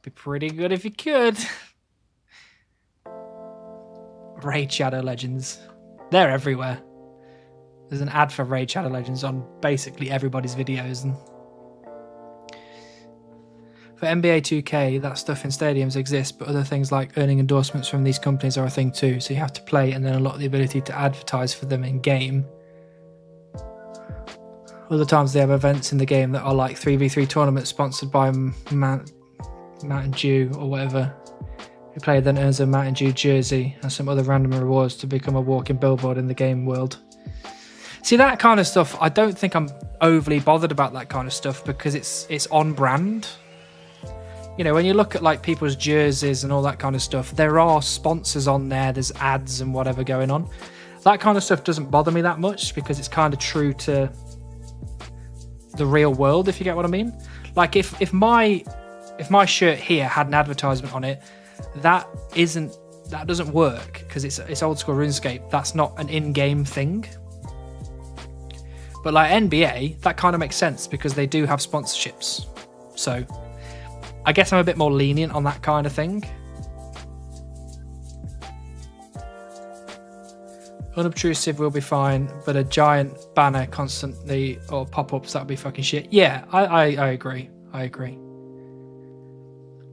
be pretty good if you could. Raid Shadow Legends. They're everywhere. There's an ad for Raid Shadow Legends on basically everybody's videos. And For NBA 2K, that stuff in stadiums exists, but other things like earning endorsements from these companies are a thing too. So you have to play and then unlock the ability to advertise for them in game. Other times they have events in the game that are like 3v3 tournaments sponsored by Mountain Dew or whatever. The player then earns a Mountain Dew jersey and some other random rewards to become a walking billboard in the game world. See, that kind of stuff, I don't think I'm overly bothered about that kind of stuff because it's on brand. You know, when you look at like people's jerseys and all that kind of stuff, there are sponsors on there, there's ads and whatever going on. That kind of stuff doesn't bother me that much because it's kind of true to the real world, if you get what I mean. Like if my shirt here had an advertisement on it, that doesn't work because it's old school RuneScape. That's not an in-game thing. But like NBA, that kind of makes sense because they do have sponsorships. So I guess I'm a bit more lenient on that kind of thing. Unobtrusive will be fine, but a giant banner constantly or pop-ups, that would be fucking shit. Yeah, I agree. I agree.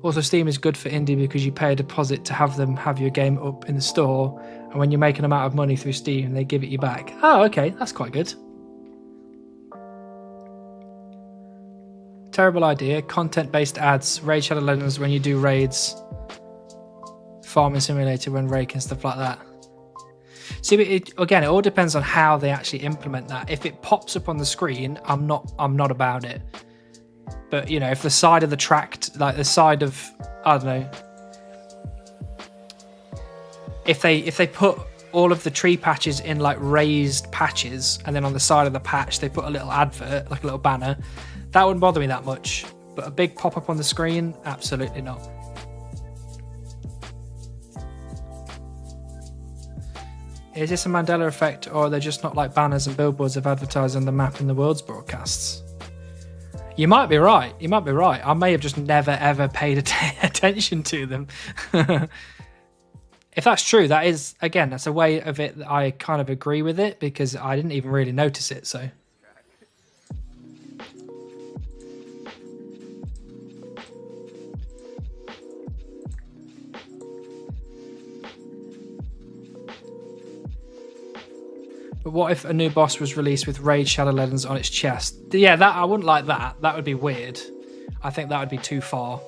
Also, Steam is good for indie because you pay a deposit to have them have your game up in the store, and when you make an amount of money through Steam, they give it you back. Oh, okay, that's quite good. Terrible idea. Content-based ads. Raid Shadow Legends when you do raids. Farming Simulator when raking, stuff like that. See, again, it all depends on how they actually implement that. If it pops up on the screen, I'm not about it. But you know, if the side of the tract, like the side of, I don't know, if they put all of the tree patches in like raised patches, and then on the side of the patch they put a little advert, like a little banner, that wouldn't bother me that much. But a big pop up on the screen, absolutely not. Is this a Mandela effect, or are they just not like banners and billboards of advertising on the map in the world's broadcasts? You might be right. You might be right. I may have just never ever paid attention to them. If that's true, that is, again, that's a way of it that I kind of agree with it because I didn't even really notice it. So. But what if a new boss was released with Raid Shadow Legends on its chest? Yeah, that I wouldn't like that. That would be weird. I think that would be too far.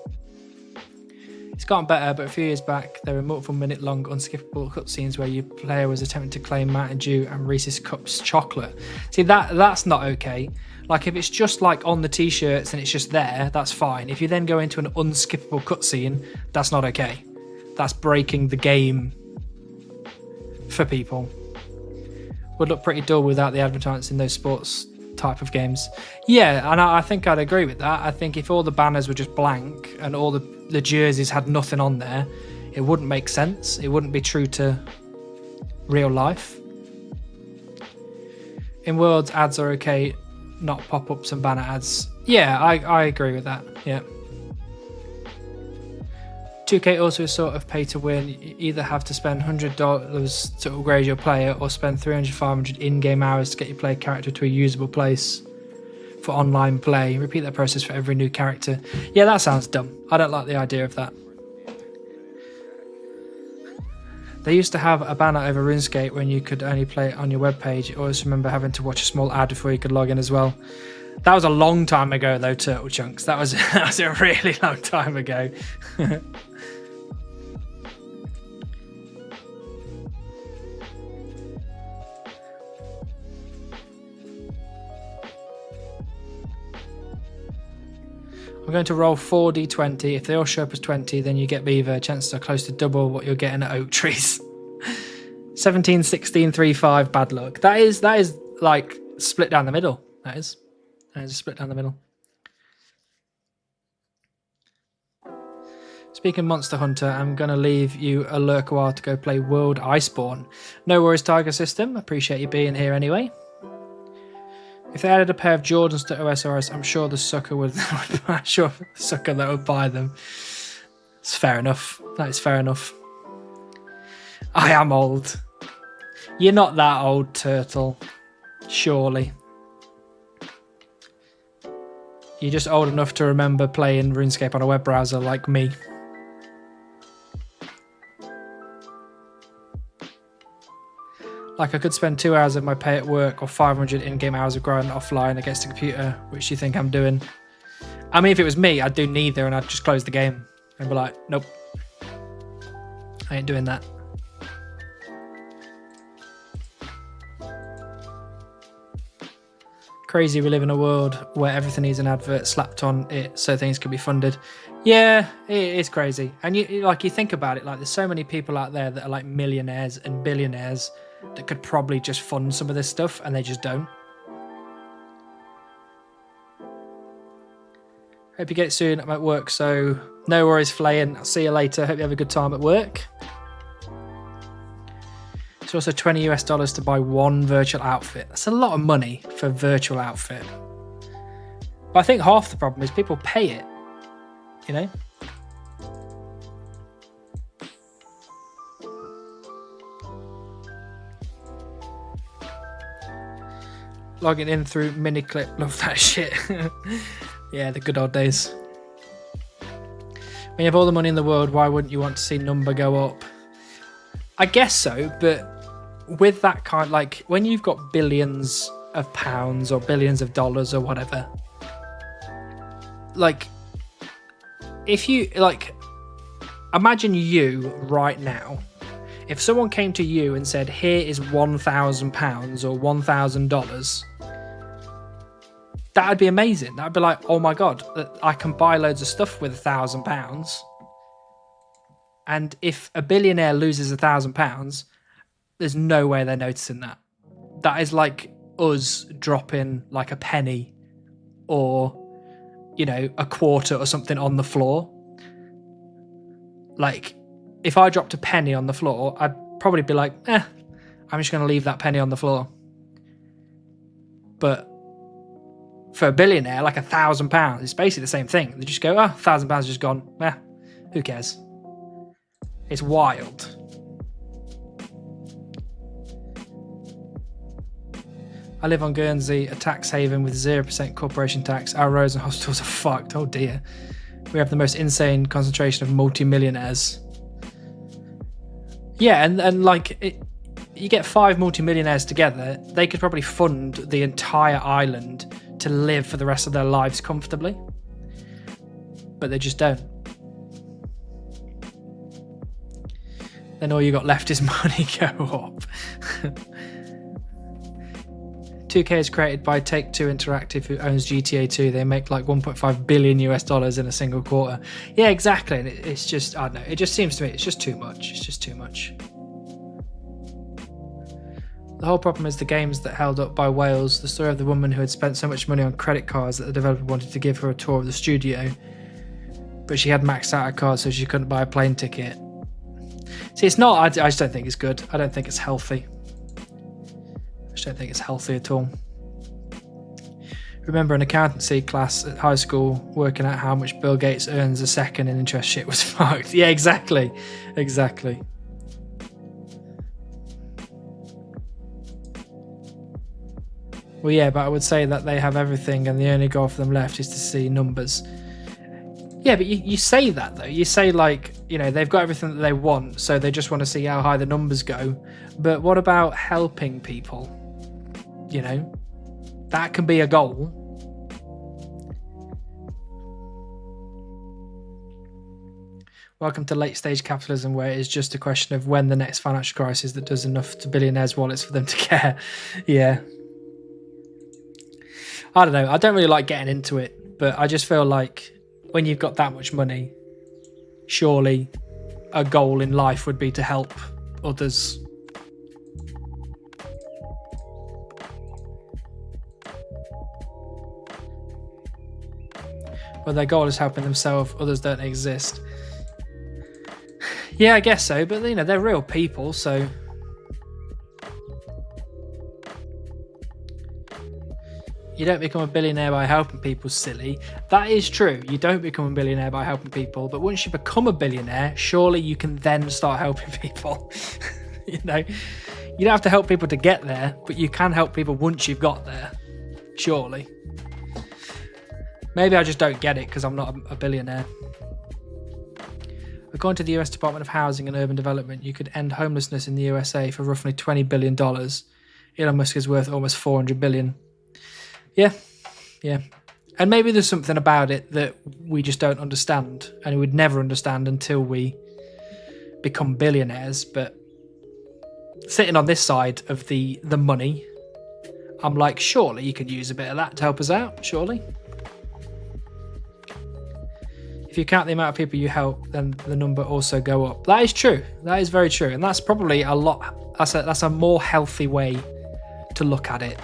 It's gotten better, but a few years back, there were multiple minute-long unskippable cutscenes where your player was attempting to claim Mountain Dew and Reese's Cups chocolate. See, that's not okay. Like, if it's just like on the t-shirts and it's just there, that's fine. If you then go into an unskippable cutscene, that's not okay. That's breaking the game for people. Would look pretty dull without the advertisements in those sports type of games. Yeah, and I think I'd agree with that. I think if all the banners were just blank and all the jerseys had nothing on there, it wouldn't make sense. It wouldn't be true to real life. In Worlds, ads are okay, not pop-ups and banner ads. Yeah, I agree with that. Yeah. 2K also is sort of pay to win. You either have to spend $100 to upgrade your player or spend 300, 500 in-game hours to get your player character to a usable place for online play. Repeat that process for every new character. Yeah, that sounds dumb. I don't like the idea of that. They used to have a banner over RuneScape when you could only play it on your webpage. I always remember having to watch a small ad before you could log in as well. That was a long time ago though, Turtle Chunks. That was a really long time ago. I'm going to roll 4d20. If they all show up as 20, then you get Beaver. Chances are close to double what you're getting at Oak Trees. 17, 16, 3, 5, bad luck. That is like split down the middle. That is a split down the middle. Speaking of Monster Hunter, I'm going to leave you a lurk a while to go play World Iceborne. No worries, Tiger System. Appreciate you being here anyway. If they added a pair of Jordans to OSRS, I'm sure the sucker would. I'm sure the sucker that would buy them. It's fair enough. That is fair enough. I am old. You're not that old, Turtle. Surely. You're just old enough to remember playing RuneScape on a web browser like me. Like, I could spend 2 hours of my pay at work or 500 in-game hours of grinding offline against a computer, which you think I'm doing. I mean, if it was me, I'd do neither and I'd just close the game and be like, nope, I ain't doing that. Crazy we live in a world where everything needs an advert slapped on it so things can be funded. Yeah, it is crazy. And you think about it, like there's so many people out there that are like millionaires and billionaires that could probably just fund some of this stuff and they just don't. Hope you get it soon. I'm at work, so no worries, Flayin. I'll see you later. Hope you have a good time at work. It's also $20 to buy one virtual outfit. That's a lot of money for a virtual outfit. But I think half the problem is people pay it, you know? Logging in through Miniclip. Love that shit. Yeah, the good old days. When you have all the money in the world, why wouldn't you want to see number go up? I guess so, but with that kind, like when you've got billions of pounds or billions of dollars or whatever, like if you imagine you right now, if someone came to you and said, here is £1,000 or $1,000, that'd be amazing. That'd be like, oh my God, I can buy loads of stuff with £1,000. And if a billionaire loses £1,000, there's no way they're noticing that. That is like us dropping like a penny or, you know, a quarter or something on the floor. Like, if I dropped a penny on the floor, I'd probably be like, I'm just going to leave that penny on the floor. But for a billionaire, like £1,000, it's basically the same thing. They just go, £1,000 just gone. Who cares? It's wild. I live on Guernsey, a tax haven with 0% corporation tax. Our roads and hospitals are fucked. Oh dear. We have the most insane concentration of multi-millionaires. Yeah, and like, you get 5 multi-millionaires together, they could probably fund the entire island to live for the rest of their lives comfortably. But they just don't. Then all you got left is money go up. 2K is created by Take-Two Interactive, who owns GTA 2. They make like $1.5 billion in a single quarter. Yeah, exactly. And it's just, I don't know. It just seems to me it's just too much. It's just too much. The whole problem is the games that held up by Wales. The story of the woman who had spent so much money on credit cards that the developer wanted to give her a tour of the studio, but she had maxed out her card, so she couldn't buy a plane ticket. See, it's not. I just don't think it's good. I don't think it's healthy. I just don't think it's healthy at all. Remember an accountancy class at high school working out how much Bill Gates earns a second in interest shit was fucked. Yeah, exactly. Exactly. Well, yeah, but I would say that they have everything and the only goal for them left is to see numbers. Yeah, but you say that, though. You say, like, you know, they've got everything that they want, so they just want to see how high the numbers go. But what about helping people? You know, that can be a goal. Welcome to late stage capitalism, where it is just a question of when the next financial crisis that does enough to billionaires' wallets for them to care. Yeah. I don't know. I don't really like getting into it, but I just feel like when you've got that much money, surely a goal in life would be to help others. Well, their goal is helping themselves, others don't exist. Yeah, I guess so, but you know, they're real people, so you don't become a billionaire by helping people, silly. That is true. You don't become a billionaire by helping people, but once you become a billionaire, surely you can then start helping people. You know, you don't have to help people to get there, but you can help people once you've got there. Surely. Maybe I just don't get it because I'm not a billionaire. According to the US Department of Housing and Urban Development, you could end homelessness in the USA for roughly $20 billion. Elon Musk is worth almost $400 billion. Yeah. And maybe there's something about it that we just don't understand, and we would never understand until we become billionaires. But sitting on this side of the money, I'm like, surely you could use a bit of that to help us out, surely. If you count the amount of people you help, then the number also go up. That is true. That is very true. And that's probably a lot. That's a more healthy way to look at it.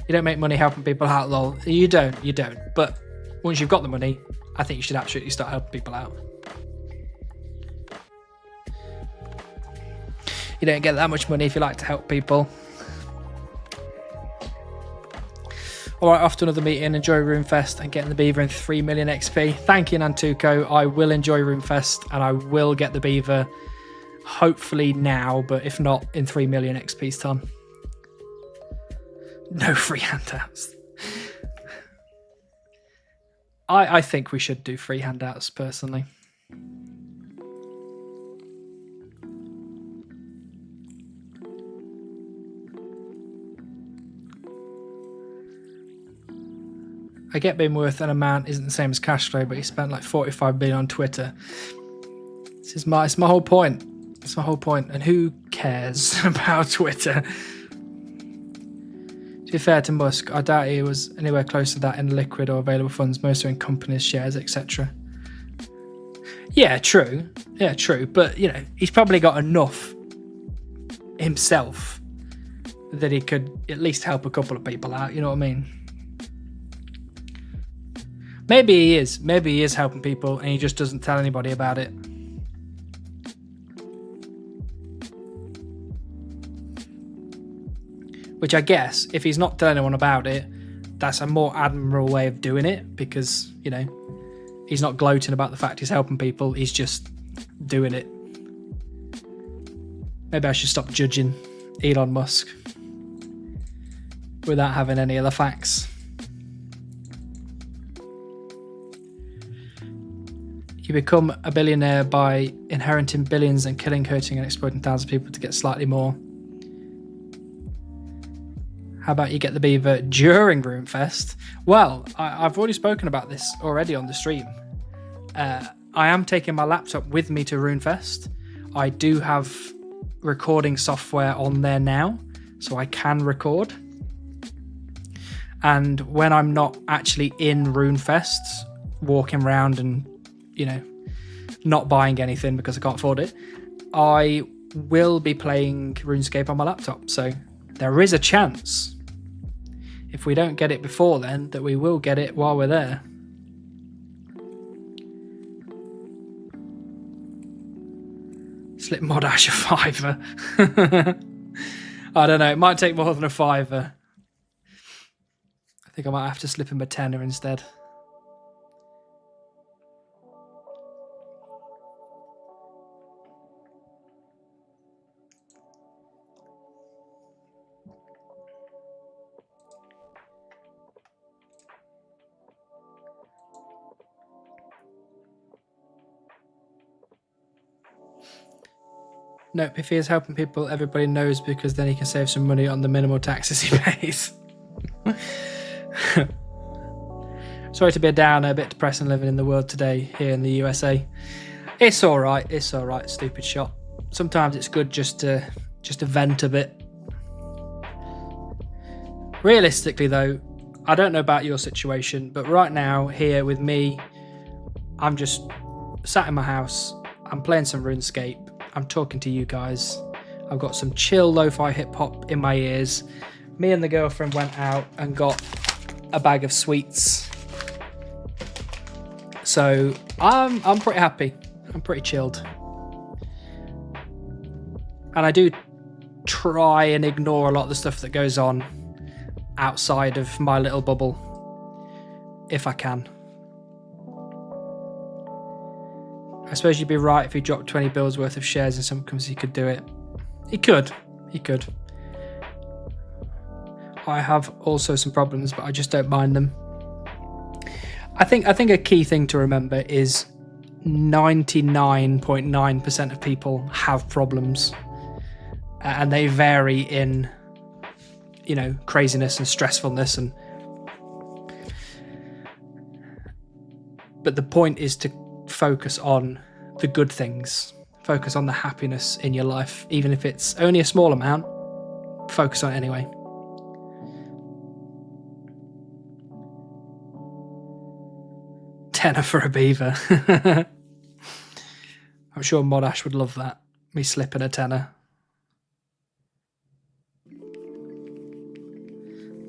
You don't make money helping people out, lol. You don't. But once you've got the money, I think you should absolutely start helping people out. You don't get that much money if you like to help people. Alright, off to another meeting. Enjoy RuneFest and getting the beaver in 3 million XP. Thank you, Nantuko. I will enjoy RuneFest and I will get the beaver hopefully now, but if not, in 3 million XP's time. No free handouts. I think we should do free handouts, personally. I get being worth an amount isn't the same as cash flow, but he spent like 45 billion on Twitter. It's my whole point. It's my whole point. And who cares about Twitter? To be fair to Musk, I doubt he was anywhere close to that in liquid or available funds. Most are in companies, shares, etc. Yeah, true. But, you know, he's probably got enough himself that he could at least help a couple of people out. You know what I mean? Maybe he is. Maybe he is helping people and he just doesn't tell anybody about it. Which I guess, if he's not telling anyone about it, that's a more admirable way of doing it because, you know, he's not gloating about the fact he's helping people. He's just doing it. Maybe I should stop judging Elon Musk without having any other facts. You become a billionaire by inheriting billions and killing, hurting and exploiting thousands of people to get slightly more. How about you get the beaver during RuneFest? Well, I've already spoken about this already on the stream. I am taking my laptop with me to RuneFest. I do have recording software on there now, so I can record. And when I'm not actually in RuneFest, walking around and, you know, not buying anything because I can't afford it, I will be playing RuneScape on my laptop. So there is a chance, if we don't get it before then, that we will get it while we're there. Slip Modash a £5. I don't know, it might take more than a £5. I think I might have to slip him a £10 instead. Nope, if he is helping people, everybody knows because then he can save some money on the minimal taxes he pays. Sorry to be a downer, a bit depressing living in the world today here in the USA. It's alright, stupid shot. Sometimes it's good just to vent a bit. Realistically though, I don't know about your situation, but right now here with me, I'm just sat in my house, I'm playing some RuneScape, I'm talking to you guys. I've got some chill lo-fi hip-hop in my ears. Me and the girlfriend went out and got a bag of sweets. So I'm pretty happy. I'm pretty chilled. And I do try and ignore a lot of the stuff that goes on outside of my little bubble, if I can. I suppose you'd be right if he dropped 20 bills worth of shares in some companies, he could do it. He could. I have also some problems, but I just don't mind them. I think a key thing to remember is 99.9% of people have problems, and they vary in, craziness and stressfulness, but the point is to focus on the good things, focus on the happiness in your life, even if it's only a small amount. Focus on it anyway. Tenner for a beaver. I'm sure Modash would love that. Me slipping a tenner.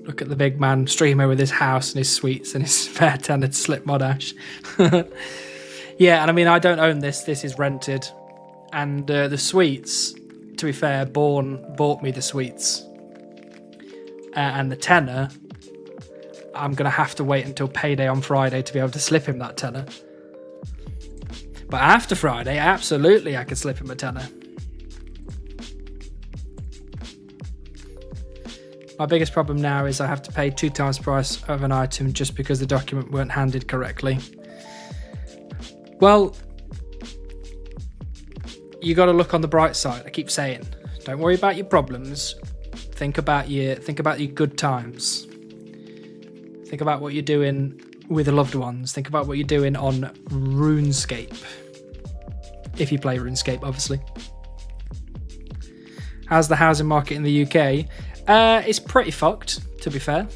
Look at the big man streamer with his house and his sweets and his spare tenner to slip Modash. Yeah, and I mean, I don't own this. This is rented. And the sweets, to be fair, bought me the sweets. And the tenner, I'm going to have to wait until payday on Friday to be able to slip him that tenner. But after Friday, absolutely I could slip him a tenner. My biggest problem now is I have to pay 2 times the price of an item just because the document weren't handed correctly. Well, you got to look on the bright side. I keep saying, don't worry about your problems. Think about your good times. Think about what you're doing with the loved ones. Think about what you're doing on RuneScape. If you play RuneScape, obviously. How's the housing market in the UK? It's pretty fucked, to be fair.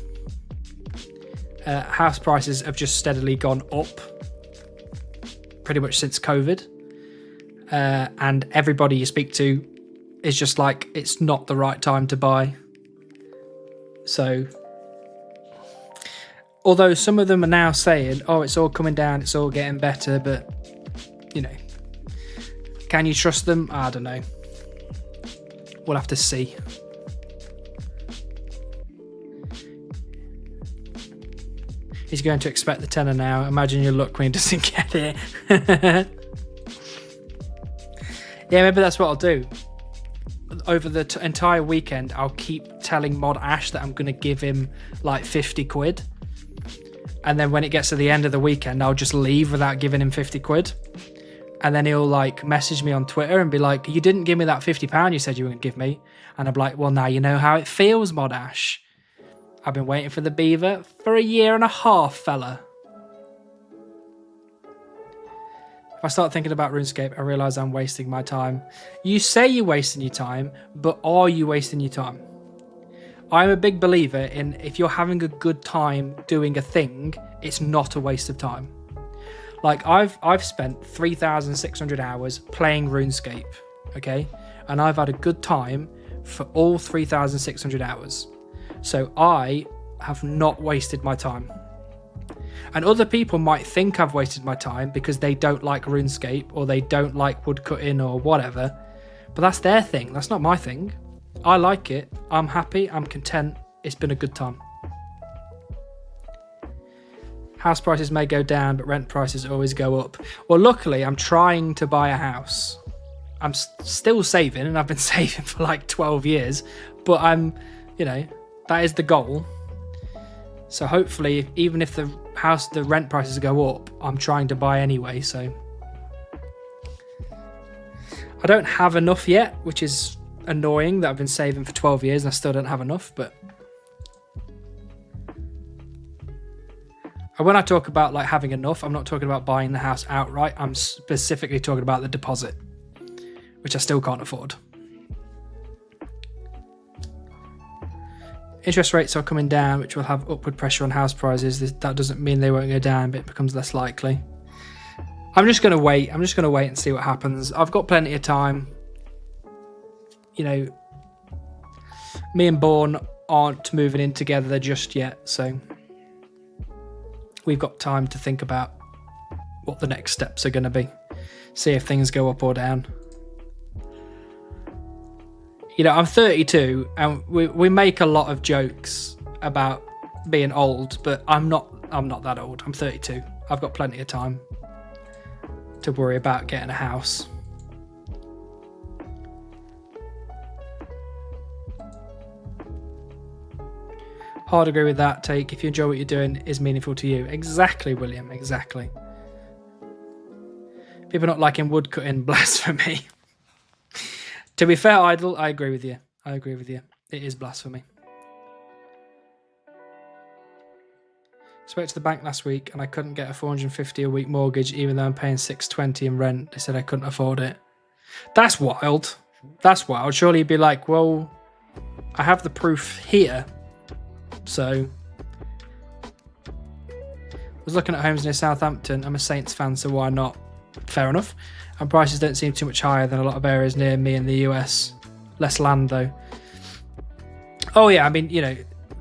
House prices have just steadily gone up pretty much since COVID. And everybody you speak to is just like, it's not the right time to buy. So, although some of them are now saying, oh, it's all coming down, it's all getting better, but, can you trust them? I don't know. We'll have to see. He's going to expect the tenner now. Imagine your luck when he doesn't get it. Yeah, maybe that's what I'll do. Over the entire weekend, I'll keep telling Mod Ash that I'm going to give him like 50 quid. And then when it gets to the end of the weekend, I'll just leave without giving him 50 quid. And then he'll like message me on Twitter and be like, you didn't give me that £50 you said you were going to give me. And I'm like, well, now you know how it feels, Mod Ash. I've been waiting for the beaver for 1.5 years, fella. If I start thinking about RuneScape, I realise I'm wasting my time. You say you're wasting your time, but are you wasting your time? I'm a big believer in if you're having a good time doing a thing, it's not a waste of time. Like I've spent 3,600 hours playing RuneScape, okay? And I've had a good time for all 3,600 hours. So I have not wasted my time. And other people might think I've wasted my time because they don't like RuneScape or they don't like woodcutting or whatever. But that's their thing. That's not my thing. I like it. I'm happy. I'm content. It's been a good time. House prices may go down, but rent prices always go up. Well, luckily, I'm trying to buy a house. I'm still saving, and I've been saving for like 12 years. But I'm, that is the goal. So hopefully, even if the rent prices go up, I'm trying to buy anyway. So I don't have enough yet, which is annoying that I've been saving for 12 years and I still don't have enough. But when I talk about like having enough, I'm not talking about buying the house outright. I'm specifically talking about the deposit, which I still can't afford. Interest rates are coming down, which will have upward pressure on house prices. That doesn't mean they won't go down, but it becomes less likely. I'm just going to wait. I'm just going to wait and see what happens. I've got plenty of time. Me and Bourne aren't moving in together just yet, so we've got time to think about what the next steps are going to be. See if things go up or down. I'm 32 and we make a lot of jokes about being old, but I'm not that old. I'm 32. I've got plenty of time to worry about getting a house. Hard agree with that take. If you enjoy what you're doing, it is meaningful to you. Exactly, William. Exactly. People not liking wood cutting, blasphemy. To be fair, Idle, I agree with you. I agree with you. It is blasphemy. Spoke to the bank last week and I couldn't get a $450 a week mortgage even though I'm paying $620 in rent. They said I couldn't afford it. That's wild. That's wild. Surely you'd be like, well, I have the proof here. So, I was looking at homes near Southampton. I'm a Saints fan, so why not? Fair enough. And prices don't seem too much higher than a lot of areas near me in the US. Less land, though. Oh, yeah, I mean, you know,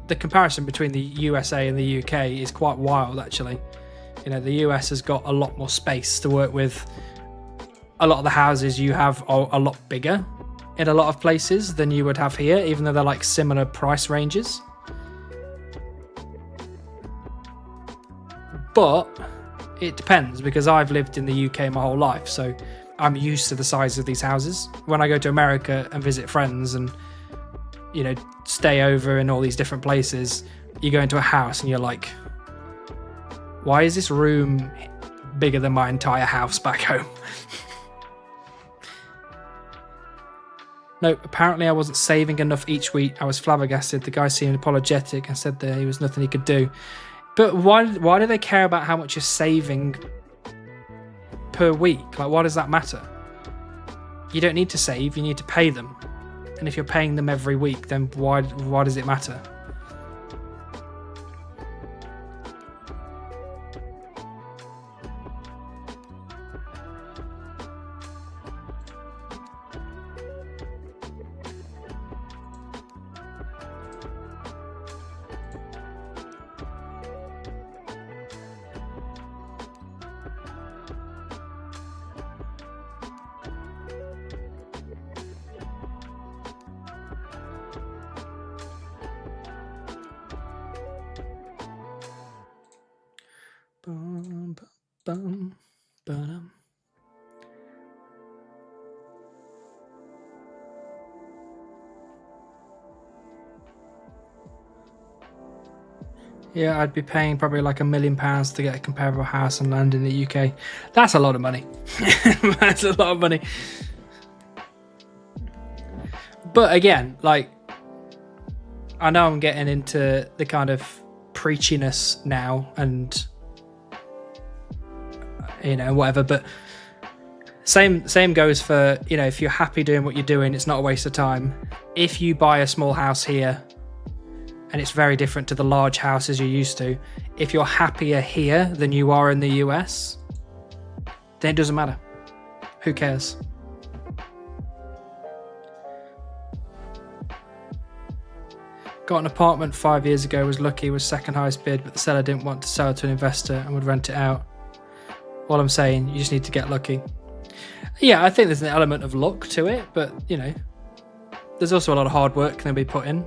the comparison between the USA and the UK is quite wild, actually. You know, the US has got a lot more space to work with. A lot of the houses you have are a lot bigger in a lot of places than you would have here, even though they're like similar price ranges. But it depends, because I've lived in the UK my whole life, so I'm used to the size of these houses. When I go to America and visit friends and, you know, stay over in all these different places, you go into a house and you're like, why is this room bigger than my entire house back home? No, apparently I wasn't saving enough each week. I was flabbergasted. The guy seemed apologetic and said there was nothing he could do. But why do they care about how much you're saving per week? Like, why does that matter? You don't need to save, you need to pay them. And if you're paying them every week, then why does it matter? Bum, bum, bum. Yeah, I'd be paying probably like £1 million to get a comparable house and land in the UK. That's a lot of money. That's a lot of money. But again, like, I know I'm getting into the kind of preachiness now and, you know, whatever, but same goes for, you know, if you're happy doing what you're doing, it's not a waste of time. If you buy a small house here and it's very different to the large houses you're used to, if you're happier here than you are in the US, then it doesn't matter. Who cares? Got an apartment 5 years ago, was lucky, was second highest bid, but the seller didn't want to sell to an investor and would rent it out. All I'm saying, you just need to get lucky. Yeah, I think there's an element of luck to it, but, you know, there's also a lot of hard work that we put in.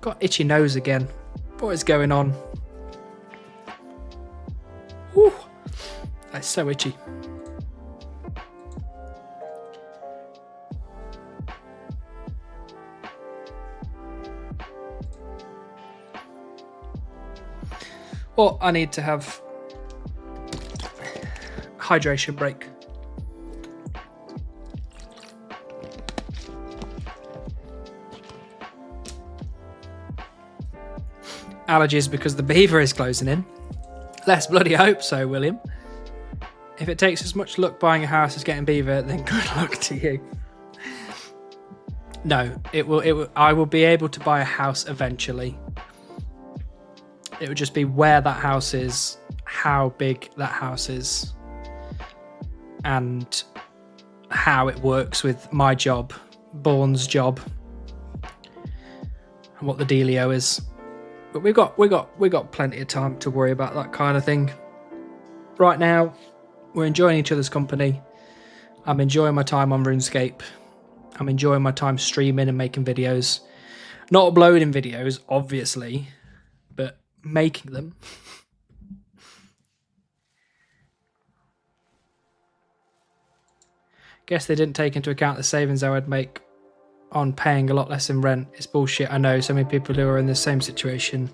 Got itchy nose again. What is going on? Whew. That's so itchy. Well, I need to have hydration break. Allergies because the beaver is closing in. Let's bloody hope so, William. If it takes as much luck buying a house as getting beaver, then good luck to you. No, it will. I will be able to buy a house eventually. It would just be where that house is, how big that house is, and how it works with my job, Bourne's job, and what the dealio is. But we got plenty of time to worry about that kind of thing. Right now, we're enjoying each other's company. I'm enjoying my time on RuneScape. I'm enjoying my time streaming and making videos. Not uploading videos, obviously, but making them. Guess they didn't take into account the savings I would make on paying a lot less in rent. It's bullshit. I know so many people who are in the same situation.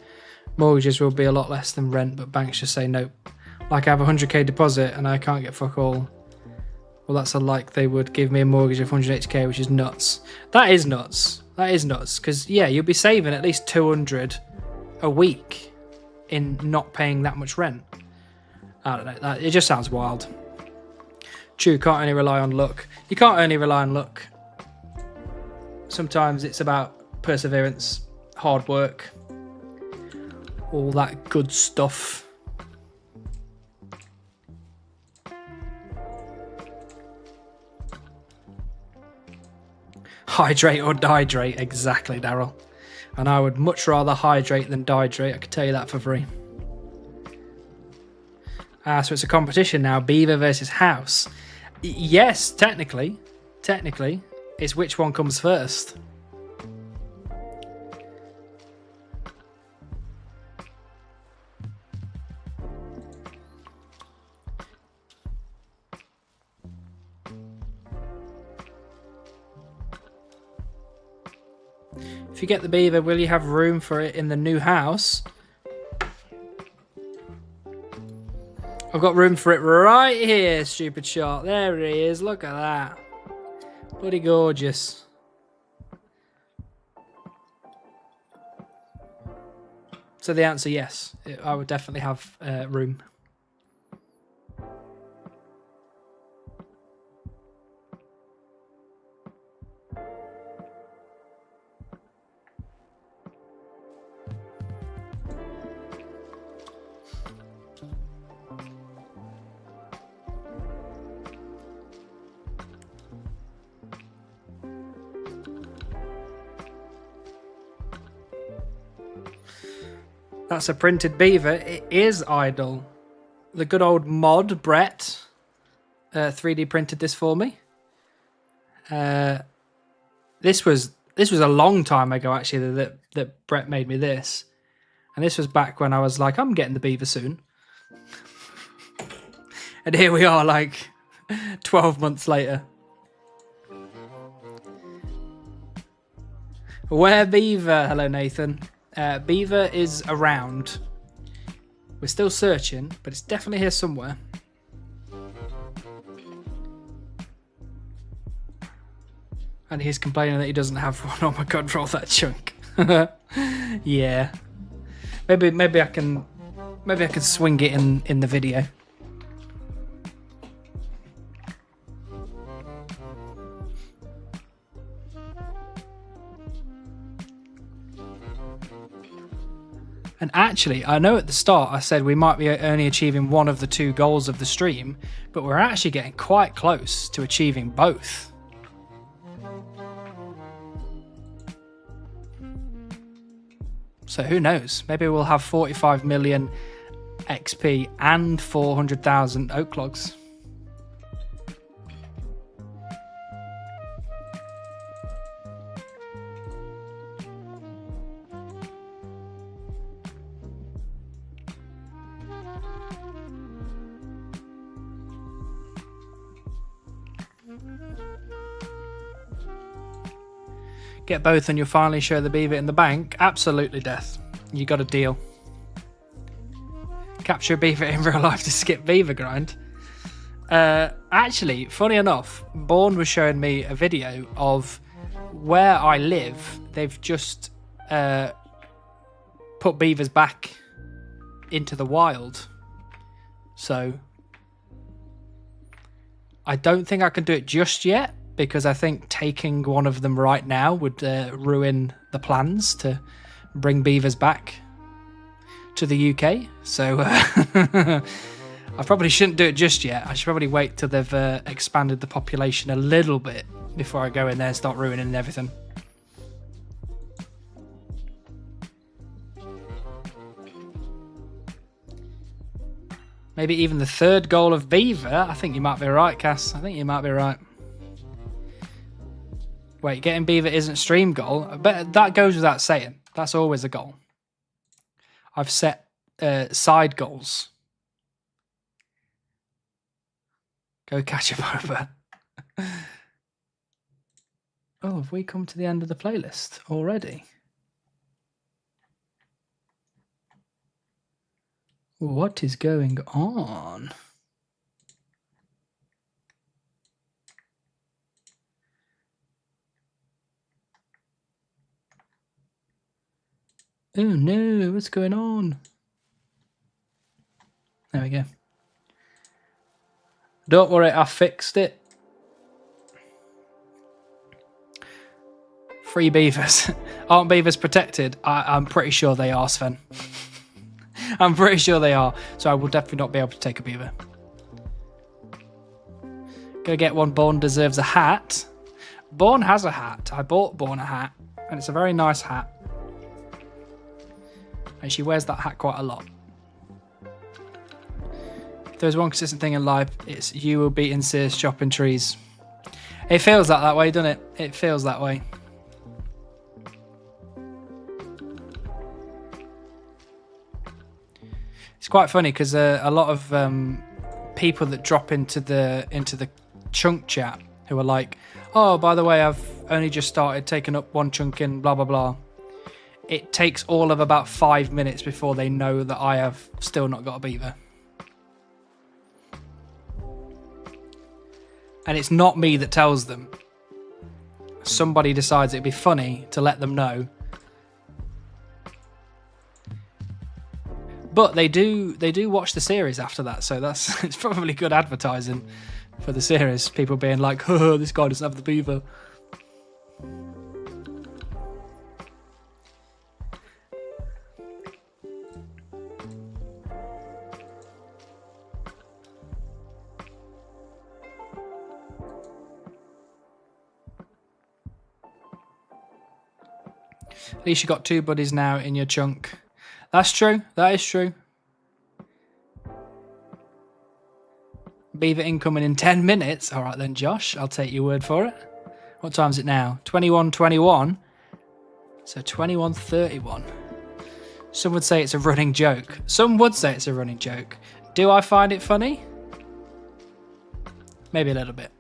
Mortgages will be a lot less than rent, but banks just say no. Like I have a 100k deposit and I can't get fuck all. Well, that's like they would give me a mortgage of 180k, which is nuts. That is nuts. That is nuts. Because, yeah, you'll be saving at least 200 a week in not paying that much rent. I don't know. It just sounds wild. True, can't only rely on luck. You can't only rely on luck. Sometimes it's about perseverance, hard work, all that good stuff. Hydrate or dihydrate, exactly, Daryl. And I would much rather hydrate than dihydrate, I can tell you that for free. So it's a competition now, Beaver versus House. Yes, technically. Technically. It's which one comes first. If you get the beaver, will you have room for it in the new house? I've got room for it right here, stupid shot. There he is. Look at that. Bloody gorgeous. So the answer, yes. I would definitely have room. That's a printed beaver. It is idle. The good old mod, Brett, 3D printed this for me. This was a long time ago, actually, that Brett made me this. And this was back when I was like, I'm getting the beaver soon. And here we are, like, 12 months later. Where Beaver? Hello, Nathan. Beaver is around. We're still searching, but it's definitely here somewhere. And he's complaining that he doesn't have one. Oh my god, roll that chunk. Yeah. Maybe I can swing it in the video. And actually, I know at the start I said we might be only achieving one of the two goals of the stream, but we're actually getting quite close to achieving both. So who knows? Maybe we'll have 45 million XP and 400,000 oak logs. Get both and you'll finally show the beaver in the bank. Absolutely, Death. You got a deal. Capture a beaver in real life to skip beaver grind. Actually, funny enough, Bourne was showing me a video of where I live. They've just put beavers back into the wild. So I don't think I can do it just yet, because I think taking one of them right now would ruin the plans to bring beavers back to the UK. So I probably shouldn't do it just yet. I should probably wait till they've expanded the population a little bit before I go in there and start ruining everything. Maybe even the third goal of beaver. I think you might be right, Cass. I think you might be right. Wait, getting beaver isn't stream goal. But that goes without saying. That's always a goal. I've set side goals. Go catch a boba. Oh, have we come to the end of the playlist already? What is going on? Oh no, what's going on? There we go. Don't worry, I fixed it. Free beavers. Aren't beavers protected? I'm pretty sure they are, Sven. I'm pretty sure they are. So I will definitely not be able to take a beaver. Go get one. Born deserves a hat. Born has a hat. I bought Born a hat. And it's a very nice hat. And she wears that hat quite a lot. If there's one consistent thing in life, it's you will be in Sears chopping trees. It feels that way, doesn't it? It feels that way. It's quite funny because a lot of people that drop into the chunk chat who are like, oh, by the way, I've only just started taking up one chunk in blah blah blah. It takes all of about 5 minutes before they know that I have still not got a beaver. And it's not me that tells them. Somebody decides it'd be funny to let them know. But they do watch the series after that, so that's it's probably good advertising for the series. People being like, oh, this guy doesn't have the beaver. At least you got 2 buddies now in your chunk. That's true. That is true. Beaver incoming in 10 minutes. All right then, Josh. I'll take your word for it. What time is it now? 21:21. So 21:31. Some would say it's a running joke. Some would say it's a running joke. Do I find it funny? Maybe a little bit.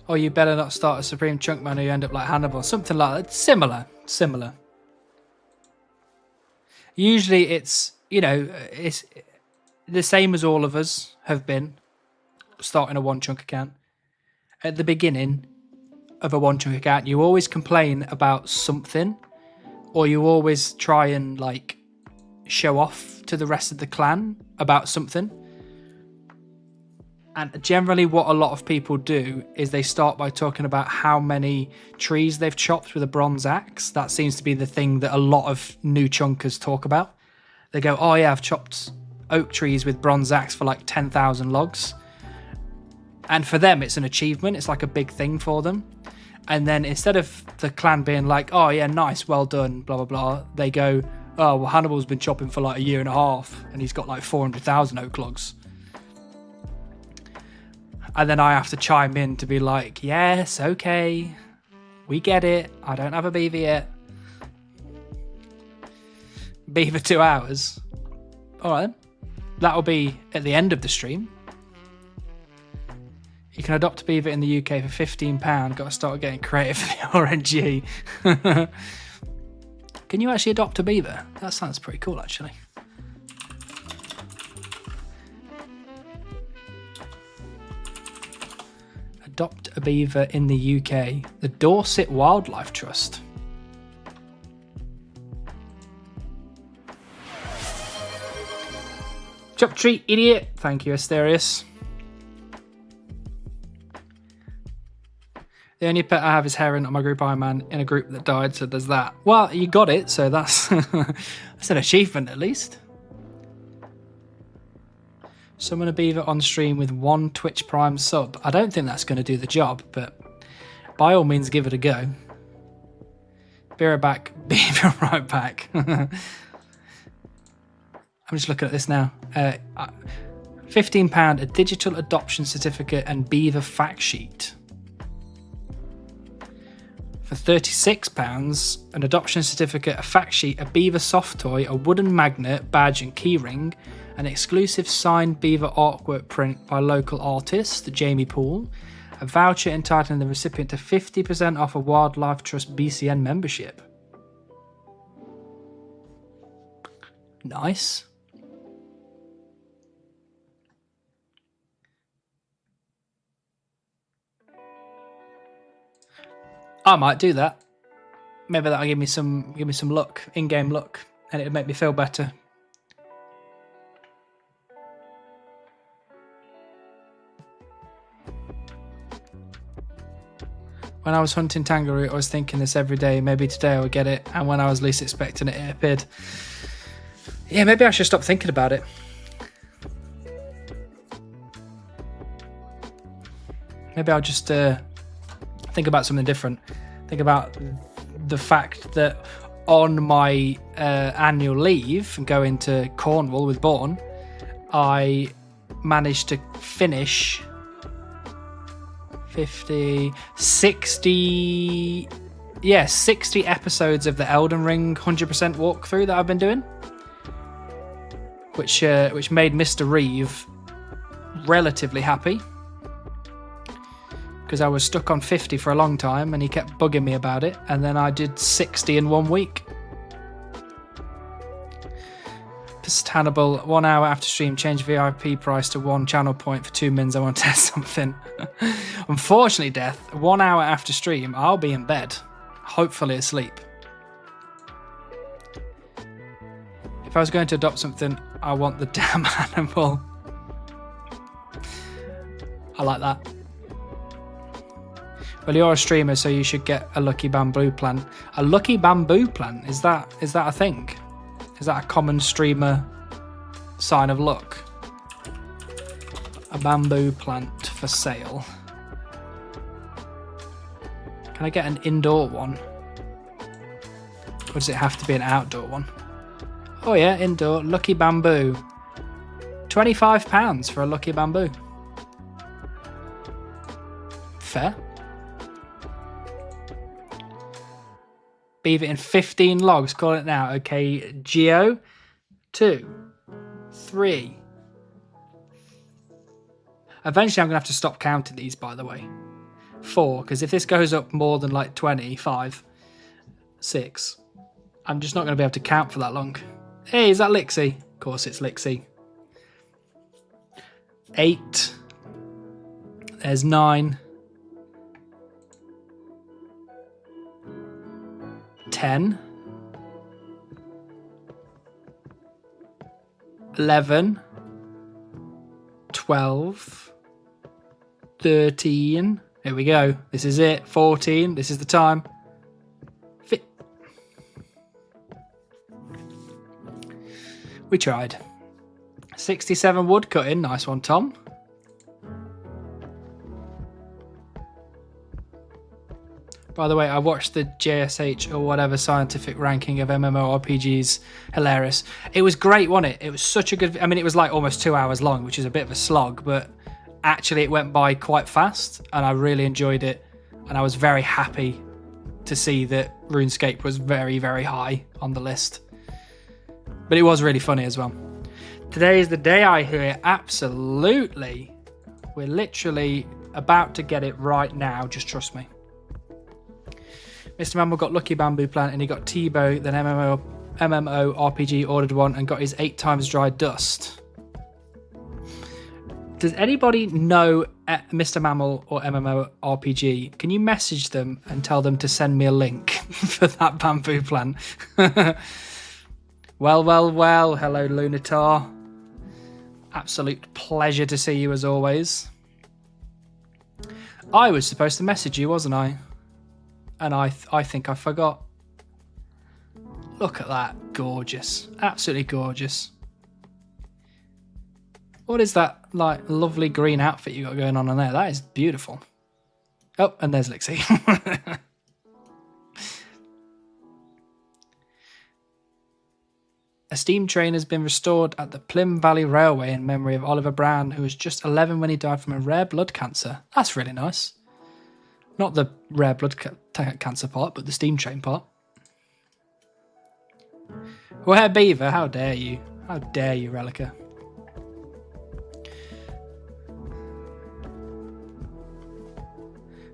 Or you better not start a Supreme Chunk Man or you end up like Hannibal. Something like that. Similar. Usually it's, it's the same as all of us have been starting a one chunk account. At the beginning of a one chunk account, you always complain about something, or you always try and like show off to the rest of the clan about something. And generally what a lot of people do is they start by talking about how many trees they've chopped with a bronze axe. That seems to be the thing that a lot of new chunkers talk about. They go, oh yeah, I've chopped oak trees with bronze axe for like 10,000 logs. And for them, it's an achievement. It's like a big thing for them. And then instead of the clan being like, oh yeah, nice, well done, blah, blah, blah, they go, oh, well, Hannibal's been chopping for like a year and a half and he's got like 400,000 oak logs. And then I have to chime in to be like, yes, okay, we get it. I don't have a beaver yet. Beaver 2 hours. All right, then. That'll be at the end of the stream. You can adopt a beaver in the UK for £15. Got to start getting creative for the RNG. Can you actually adopt a beaver? That sounds pretty cool, actually. Adopt a beaver in the UK. The Dorset Wildlife Trust. Chop tree, idiot. Thank you, Asterius. The only pet I have is Heron on my group Iron Man in a group that died, so there's that. Well, you got it, so that's, that's an achievement at least. Summon a beaver on stream with 1 Twitch Prime sub. I don't think that's going to do the job, but by all means give it a go. Be right back. Be right back. I'm just looking at this now. £15, a digital adoption certificate and Beaver fact sheet. For £36, an adoption certificate, a fact sheet, a Beaver soft toy, a wooden magnet, badge and keyring, an exclusive signed Beaver artwork print by local artist Jamie Poole, a voucher entitling the recipient to 50% off a Wildlife Trust BCN membership. Nice. I might do that. Maybe that'll give me some luck, in-game luck, and it'll make me feel better. When I was hunting Tangaroo, I was thinking this every day. Maybe today I would get it, and when I was least expecting it, it appeared. Yeah, maybe I should stop thinking about it. Maybe I'll just think about something different. Think about the fact that on my annual leave and going to Cornwall with Bourne, I managed to finish 60 episodes of the Elden Ring 100% walkthrough that I've been doing, which made Mr. Reeve relatively happy, because I was stuck on 50 for a long time and he kept bugging me about it, and then I did 60 in 1 week. Just Hannibal, 1 hour after stream, change VIP price to 1 channel point for 2 mins. I want to test something. Unfortunately, Death, 1 hour after stream, I'll be in bed, hopefully asleep. If I was going to adopt something, I want the damn animal. I like that. Well, you're a streamer, so you should get a lucky bamboo plant. A lucky bamboo plant? Is that a thing? Is that a common streamer sign of luck? A bamboo plant for sale. Can I get an indoor one? Or does it have to be an outdoor one? Oh yeah, indoor. Lucky bamboo. £25 for a lucky bamboo. Fair. Beaver in 15 logs. Call it now. Okay, Geo. 2, 3. Eventually I'm going to have to stop counting these, by the way. 4, because if this goes up more than like 20, 5, 6, I'm just not going to be able to count for that long. Hey, is that Lixie? Of course it's Lixie. 8. There's 9. 10. 11. 12. 13. Here we go. This is it. 14. This is the time. We tried. 67 wood cutting. Nice one, Tom. By the way, I watched the JSH or whatever scientific ranking of MMORPGs. Hilarious. It was great, wasn't it? It was such a good... I mean, it was like almost 2 hours long, which is a bit of a slog, but actually it went by quite fast and I really enjoyed it. And I was very happy to see that RuneScape was very, very high on the list. But it was really funny as well. Today is the day, I hear. Absolutely. We're literally about to get it right now. Just trust me. Mr. Mammal got Lucky Bamboo Plant and he got Tebow, then MMORPG ordered one and got his 8 times dry dust. Does anybody know Mr. Mammal or MMORPG? Can you message them and tell them to send me a link for that bamboo plant? Well. Hello, Lunatar. Absolute pleasure to see you as always. I was supposed to message you, wasn't I? And I think I forgot. Look at that. Gorgeous. Absolutely gorgeous. What is that like lovely green outfit you got going on there? That is beautiful. Oh, and there's Lixie. A steam train has been restored at the Plym Valley Railway in memory of Oliver Brown, who was just 11 when he died from a rare blood cancer. That's really nice. Not the rare blood cancer part, but the steam train part. Where Beaver? How dare you? How dare you, Relica?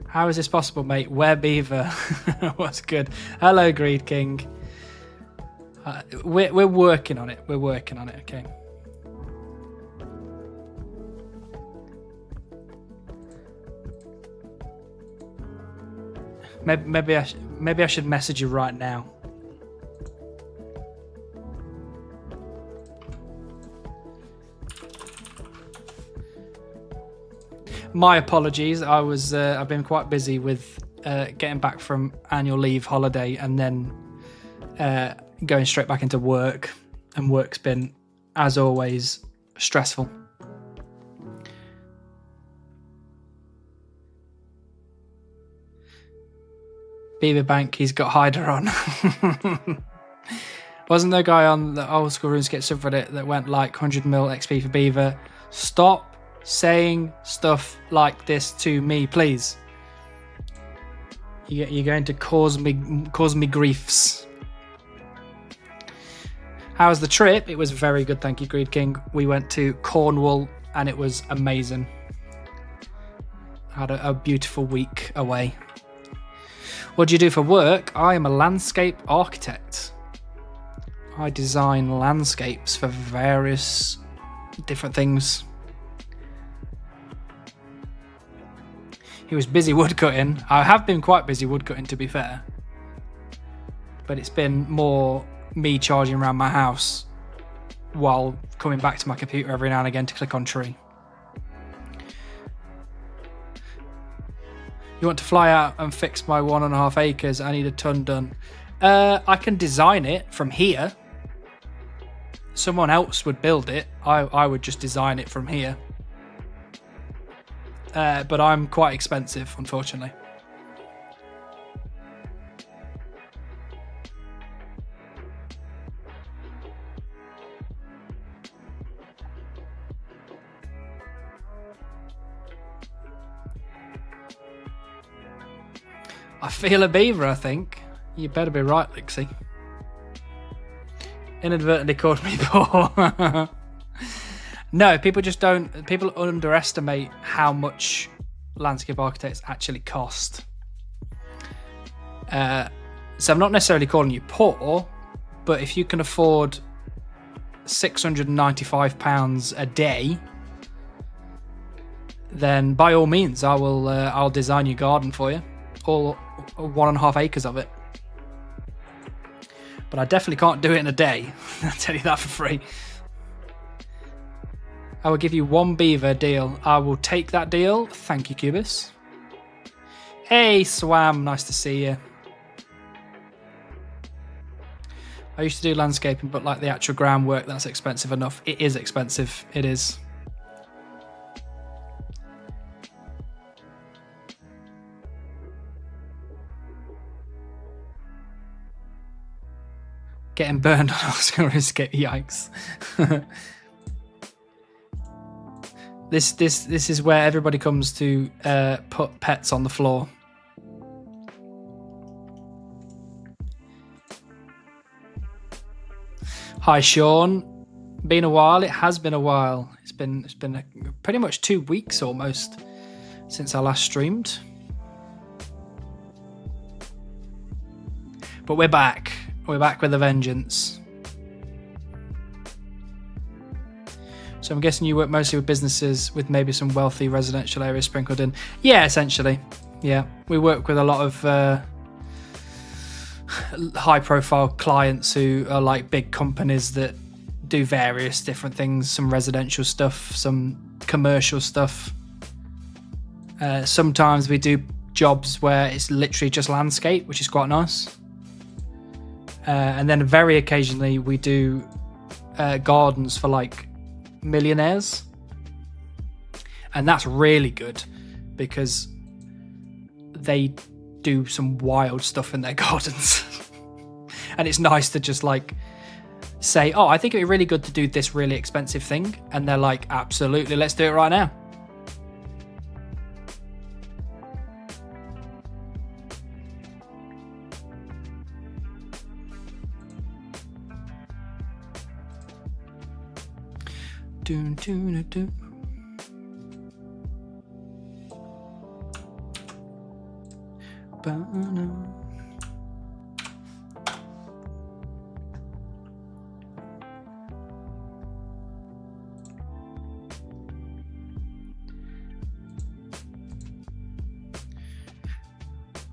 How is this possible, mate? Where Beaver? What's good? Hello, Greed King. We're working on it. We're working on it, okay? Maybe I should message you right now. My apologies. I've been quite busy with getting back from annual leave holiday and then going straight back into work, and work's been, as always, stressful. Beaver Bank, he's got Hyder on. Wasn't there a guy on the old school RuneScape subreddit that went like 100 mil XP for Beaver? Stop saying stuff like this to me, please. You're going to cause me griefs. How was the trip? It was very good, thank you, Greed King. We went to Cornwall and it was amazing. Had a beautiful week away. What do you do for work? I am a landscape architect. I design landscapes for various different things. He was busy woodcutting. I have been quite busy woodcutting, to be fair. But it's been more me charging around my house while coming back to my computer every now and again to click on tree. You want to fly out and fix my 1.5 acres? I need a ton done. I can design it from here. Someone else would build it. I would just design it from here. But I'm quite expensive, unfortunately. I feel a beaver, I think. You better be right, Lixie. Inadvertently called me poor. No, people underestimate how much landscape architects actually cost. So I'm not necessarily calling you poor, but if you can afford £695 a day, then by all means, I'll design your garden for you. All 1.5 acres of it. But I definitely can't do it in a day. I'll tell you that for free. I will give you 1 beaver deal. I will take that deal. Thank you, Cubis. Hey, Swam. Nice to see you. I used to do landscaping, but like the actual groundwork, that's expensive enough. It is expensive. It is. Getting burned on Oscar RuneScape, yikes. This is where everybody comes to put pets on the floor. Hi Sean, been a while. It has been a while. It's been pretty much 2 weeks almost since I last streamed. But we're back. We're back with a vengeance. So I'm guessing you work mostly with businesses with maybe some wealthy residential areas sprinkled in. Yeah, essentially. Yeah, we work with a lot of high-profile clients who are like big companies that do various different things. Some residential stuff, some commercial stuff. Sometimes we do jobs where it's literally just landscape, which is quite nice. And then very occasionally we do gardens for like millionaires, and that's really good because they do some wild stuff in their gardens. And it's nice to just like say, oh, I think it'd be really good to do this really expensive thing. And they're like, absolutely, let's do it right now. Doon, doon, doon. Ba-na.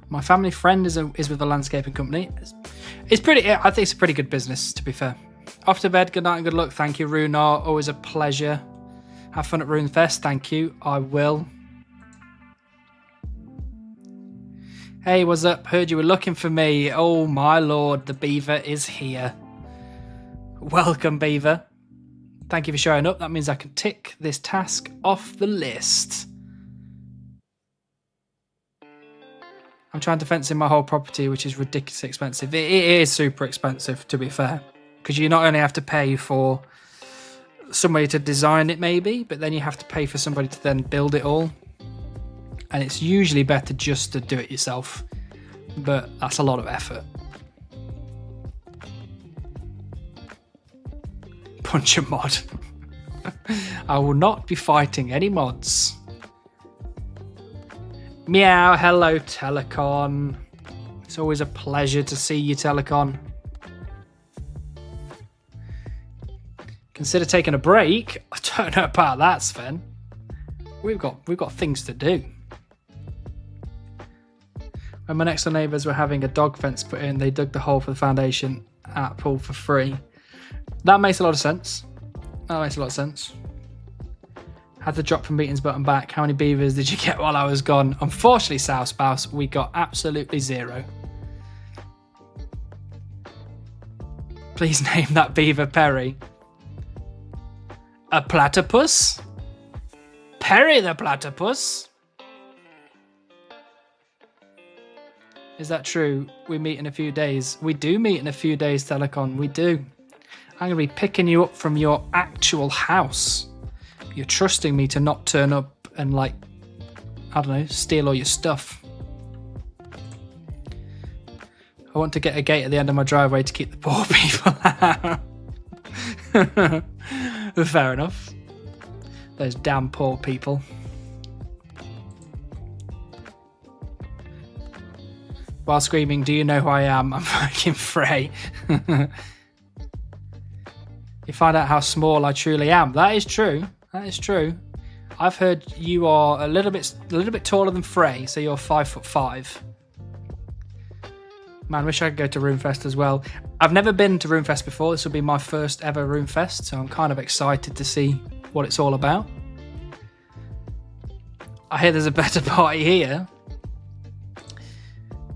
My family friend is with a landscaping company. It's pretty. I think it's a pretty good business, to be fair. Off to bed. Good night and good luck. Thank you, Runar. Always a pleasure. Have fun at RuneFest. Thank you. I will. Hey, what's up? Heard you were looking for me. Oh my lord, the beaver is here. Welcome, beaver. Thank you for showing up. That means I can tick this task off the list. I'm trying to fence in my whole property, which is ridiculously expensive. It is super expensive, to be fair, because you not only have to pay for somebody to design it, maybe, but then you have to pay for somebody to then build it all. And it's usually better just to do it yourself, but that's a lot of effort. Punch a mod. I will not be fighting any mods. Meow, hello Telecon. It's always a pleasure to see you, Telecon. Consider taking a break? I don't know about that, Sven. We've got things to do. When my next door neighbours were having a dog fence put in, they dug the hole for the foundation at pool for free. That makes a lot of sense. That makes a lot of sense. Had the drop from meetings button back. How many beavers did you get while I was gone? Unfortunately, South Spouse, we got absolutely 0. Please name that beaver Perry. A platypus? Perry the platypus? Is that true? We meet in a few days. We do meet in a few days, Telecon. We do. I'm going to be picking you up from your actual house. You're trusting me to not turn up and, like, I don't know, steal all your stuff. I want to get a gate at the end of my driveway to keep the poor people out. Fair enough. Those damn poor people. While screaming, do you know who I am? I'm fucking Frey. You find out how small I truly am. That is true. That is true. I've heard you are a little bit taller than Frey, so you're 5'5". Man, wish I could go to RuneFest as well. I've never been to RuneFest before. This will be my first ever RuneFest, so I'm kind of excited to see what it's all about. I hear there's a better party here.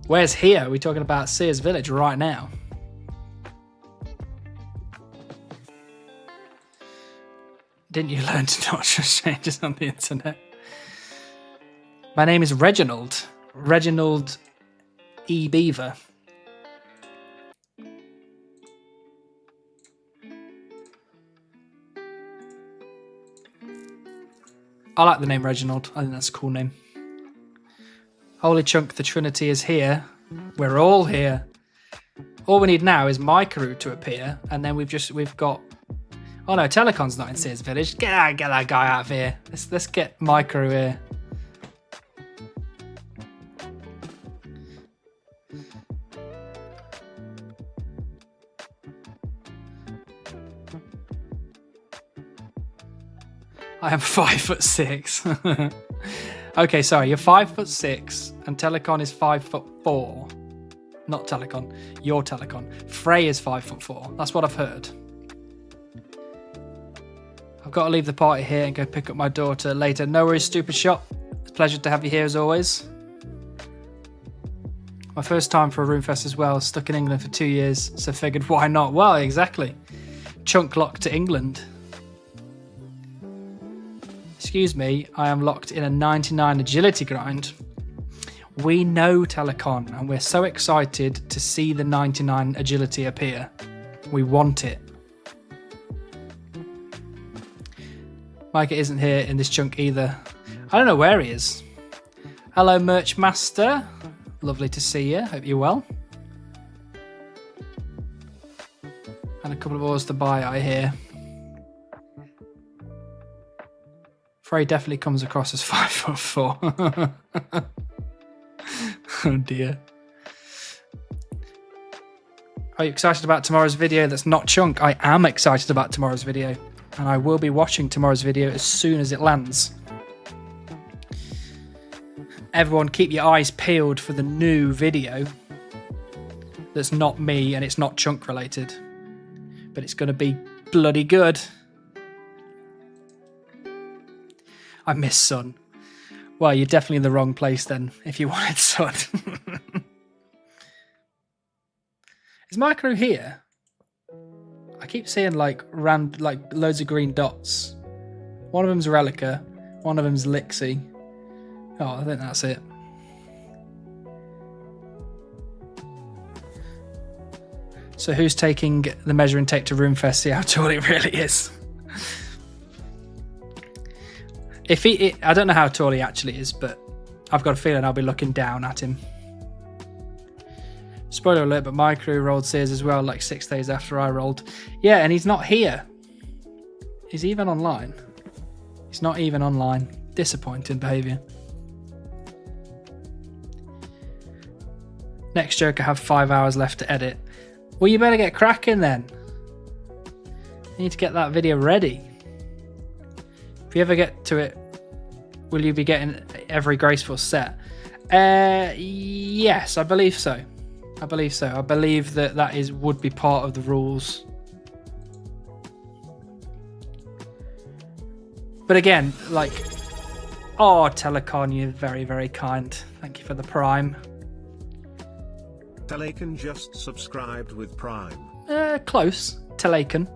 Where's here? We're talking about Sears Village right now. Didn't you learn to not trust strangers on the internet? My name is Reginald. Reginald E. Beaver. I like the name Reginald. I think that's a cool name. Holy chunk, the Trinity is here. We're all here. All we need now is Mykaru to appear, and then we've got. Oh no, Telecon's not in Sears Village. Get that guy out of here. Let's get Mykaru here. I am 5'6". Okay, sorry, you're 5'6", and Telecon is 5'4". Not Telecon, your Telecon. Frey is 5'4". That's what I've heard. I've got to leave the party here and go pick up my daughter later. No worries, stupid shot. It's a pleasure to have you here as always. My first time for a RuneFest as well. Stuck in England for 2 years, so figured why not? Well, exactly. Chunk locked to England. Excuse me, I am locked in a 99 agility grind. We know, Telecon, and we're so excited to see the 99 agility appear. We want it. Micah isn't here in this chunk either. I don't know where he is. Hello, Merch Master. Lovely to see you. Hope you're well. And a couple of ores to buy, I hear. Frey definitely comes across as 5'4". Oh dear. Are you excited about tomorrow's video that's not Chunk? I am excited about tomorrow's video. And I will be watching tomorrow's video as soon as it lands. Everyone keep your eyes peeled for the new video that's not me and it's not Chunk related. But it's going to be bloody good. I miss Sun. Well, you're definitely in the wrong place then if you wanted Sun. Is Micro here? I keep seeing like loads of green dots. One of them's Relica, one of them's Lixie. Oh, I think that's it. So who's taking the measuring tape to Roomfest? See how tall it really is. I don't know how tall he actually is, but I've got a feeling I'll be looking down at him. Spoiler alert, but my crew rolled Sears as well, like 6 days after I rolled. Yeah, and he's not here. Is he even online? He's not even online. Disappointing behaviour. Next joke, I have 5 hours left to edit. Well, you better get cracking then. You need to get that video ready. If you ever get to it, will you be getting every graceful set? Yes, I believe so. I believe so. I believe that would be part of the rules. But again, like, oh, Telecon, you're very, very kind. Thank you for the Prime. Telecan just subscribed with Prime. Close. Telecan.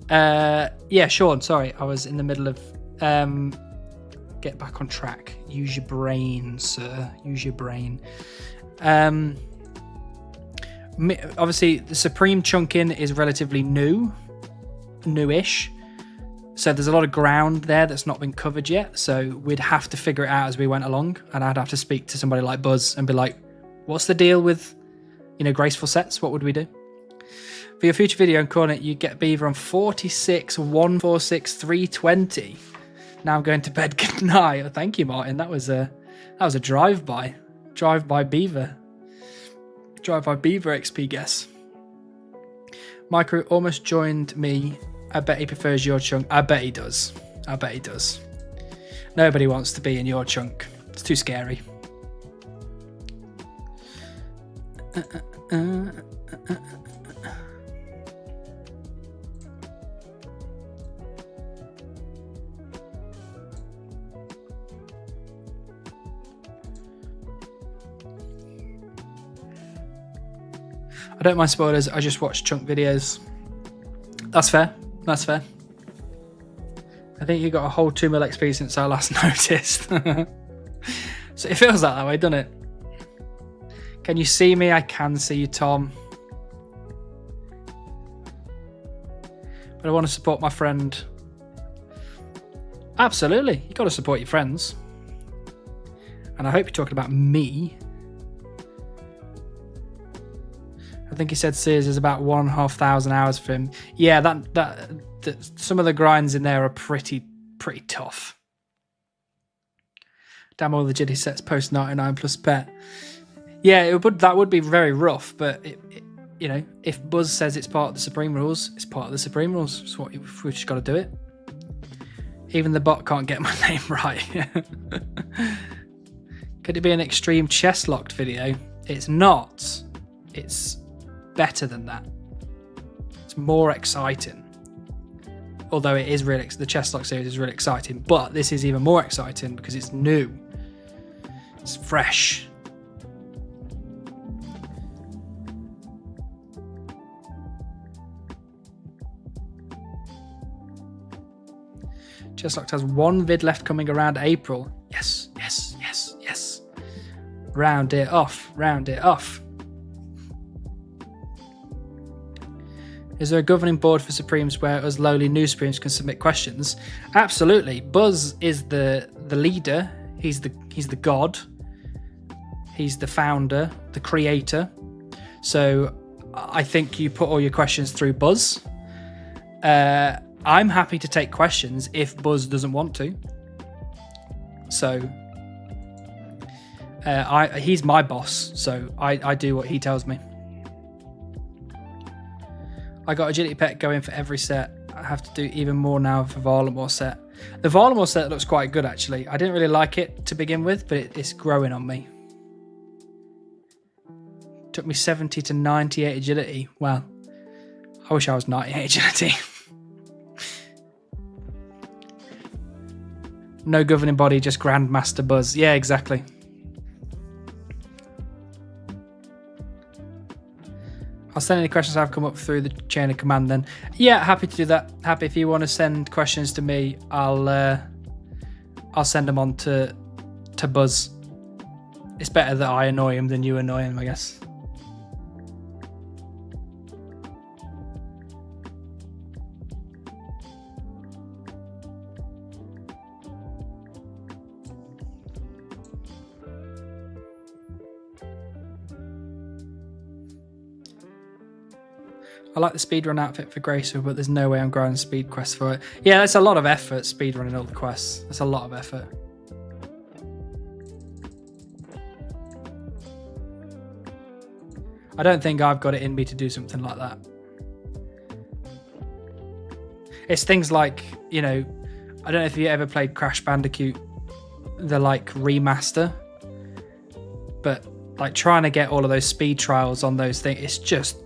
Yeah, Sean, sorry. I was in the middle of... get back on track. Use your brain, sir. Use your brain. Obviously, the Supreme chunking is relatively newish. So there's a lot of ground there that's not been covered yet. So we'd have to figure it out as we went along. And I'd have to speak to somebody like Buzz and be like, what's the deal with, graceful sets? What would we do? For your future video on Cornet, you get Beaver on 46, 146, 320. Now I'm going to bed. Good night. Oh, thank you, Martin. That was a drive-by. Drive-by Beaver. Drive-by Beaver XP guess. Micro almost joined me. I bet he prefers your chunk. I bet he does. I bet he does. Nobody wants to be in your chunk. It's too scary. I don't mind spoilers. I just watch chunk videos. That's fair. That's fair. I think you got a whole 2 mil XP since I last noticed. So it feels like that way, doesn't it? Can you see me? I can see you, Tom. But I want to support my friend. Absolutely. You got to support your friends. And I hope you're talking about me. I think he said Sears is about 1,500 hours for him. Yeah, that some of the grinds in there are pretty tough. Damn all the Jitty sets post 99 plus pet. Yeah, that would be very rough, but if Buzz says it's part of the Supreme rules, it's part of the Supreme rules. It's what we've just got to do it. Even the bot can't get my name right. Could it be an extreme chest locked video? It's not. It's better than that. It's more exciting. Although it is really, the chest lock series is really exciting, but this is even more exciting because it's new. It's fresh. Chestlocked has one vid left coming around April. Yes, yes, yes, yes. Round it off, round it off. Is there a governing board for Supremes where us lowly new Supremes can submit questions? Absolutely. Buzz is the leader. He's the god. He's the founder, the creator. So I think you put all your questions through Buzz. I'm happy to take questions if Buzz doesn't want to. So he's my boss, so I do what he tells me. I got Agility Pet going for every set. I have to do even more now for Varlamore set. The Varlamore set looks quite good, actually. I didn't really like it to begin with, but it's growing on me. Took me 70 to 98 Agility. Well, I wish I was 98 Agility. No governing body, just Grandmaster Buzz. Yeah, exactly. I'll send any questions I've come up through the chain of command then. Yeah, happy to do that. Happy if you want to send questions to me, I'll send them on to Buzz. It's better that I annoy him than you annoy him, I guess. I like the speedrun outfit for Gracer, but there's no way I'm grinding speed quests for it. Yeah, that's a lot of effort, speedrunning all the quests. That's a lot of effort. I don't think I've got it in me to do something like that. It's things like, you know, I don't know if you ever played Crash Bandicoot, the like remaster, but like trying to get all of those speed trials on those things, it's just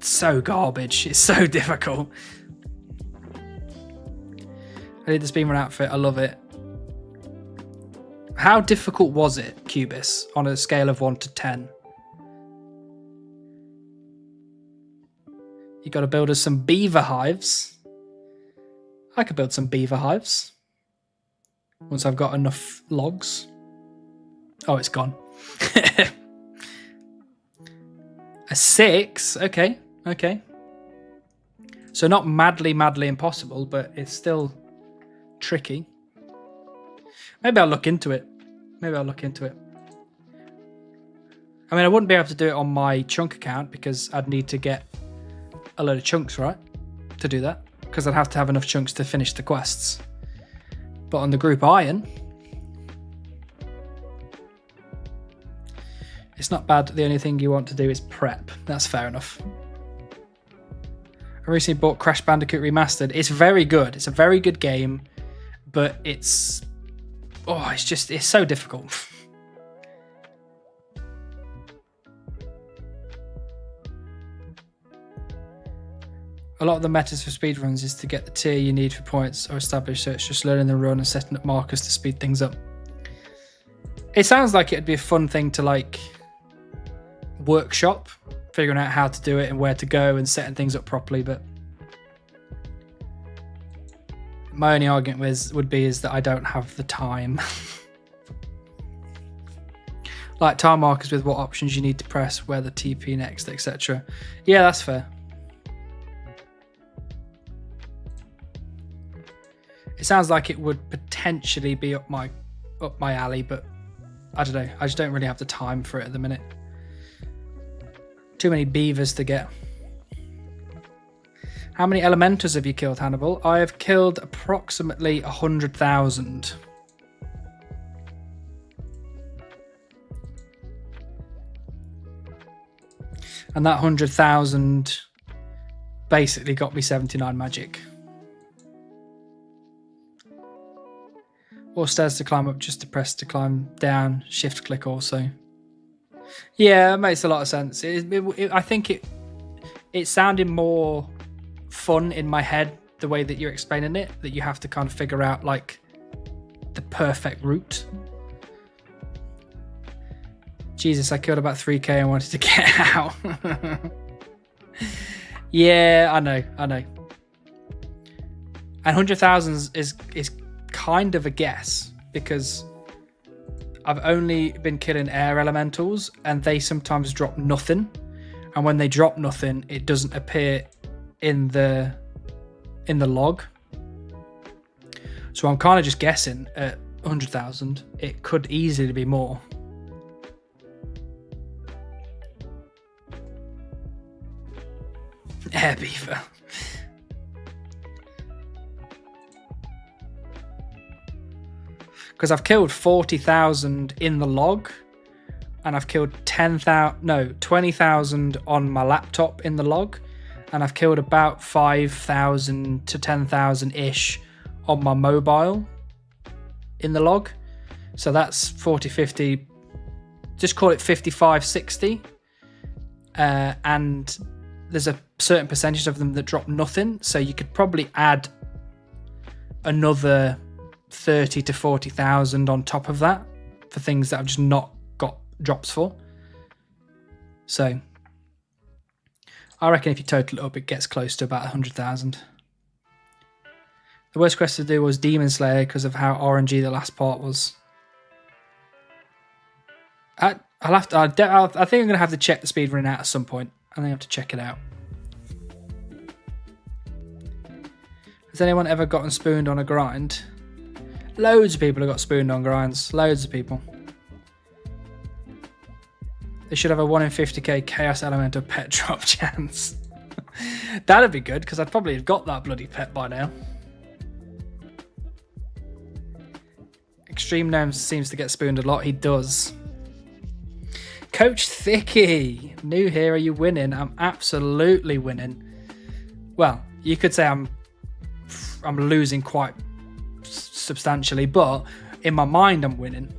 so garbage. It's so difficult. I did the speedrun outfit. I love it. How difficult was it, Cubis, on a scale of 1 to 10? You got to build us some beaver hives. I could build some beaver hives once I've got enough logs. Oh, it's gone. A 6. Okay. Okay. So not madly impossible, but it's still tricky. Maybe I'll look into it. I mean, I wouldn't be able to do it on my chunk account because I'd need to get a load of chunks, right? To do that. Because I'd have to have enough chunks to finish the quests. But on the group Iron, it's not bad. The only thing you want to do is prep. That's fair enough. I recently bought Crash Bandicoot Remastered. It's very good. It's a very good game, but it's so difficult. A lot of the metas for speedruns is to get the tier you need for points or established, so it's just learning the run and setting up markers to speed things up. It sounds like it'd be a fun thing to like workshop, figuring out how to do it and where to go and setting things up properly, but my only argument would be that I don't have the time. Like time markers with what options you need to press, where the TP next, etc. Yeah, that's fair. It sounds like it would potentially be up my alley, but I don't know. I just don't really have the time for it at the minute. Too many beavers to get. How many elementals have you killed, Hannibal? I have killed approximately 100,000. And that 100,000 basically got me 79 magic. Or stairs to climb up, just to press to climb down, shift click also. Yeah, it makes a lot of sense. I think it sounded more fun in my head the way that you're explaining it, that you have to kind of figure out like the perfect route. Jesus, I killed about 3k and wanted to get out. Yeah, I know. And 100,000 is kind of a guess because I've only been killing air elementals and they sometimes drop nothing, and when they drop nothing it doesn't appear in the log. So I'm kind of just guessing at 100,000. It could easily be more. Air beaver. Because I've killed 40,000 in the log, and I've killed 20,000 on my laptop in the log, and I've killed about 5,000 to 10,000 ish on my mobile in the log. So that's 40, 50, just call it 55, 60. And there's a certain percentage of them that drop nothing. So you could probably add another 30 to 40,000 on top of that for things that I've just not got drops for. So I reckon if you total it up, it gets close to about 100,000. The worst quest to do was Demon Slayer because of how RNG the last part was. I think I'm going to have to check the speedrun out at some point. I think I have to check it out. Has anyone ever gotten spooned on a grind? Loads of people have got spooned on grinds. Loads of people. They should have a 1 in 50k Chaos Elemental pet drop chance. That'd be good, because I'd probably have got that bloody pet by now. Extreme Gnomes seems to get spooned a lot. He does. Coach Thicky. New here, are you winning? I'm absolutely winning. Well, you could say I'm losing quite substantially, but in my mind I'm winning.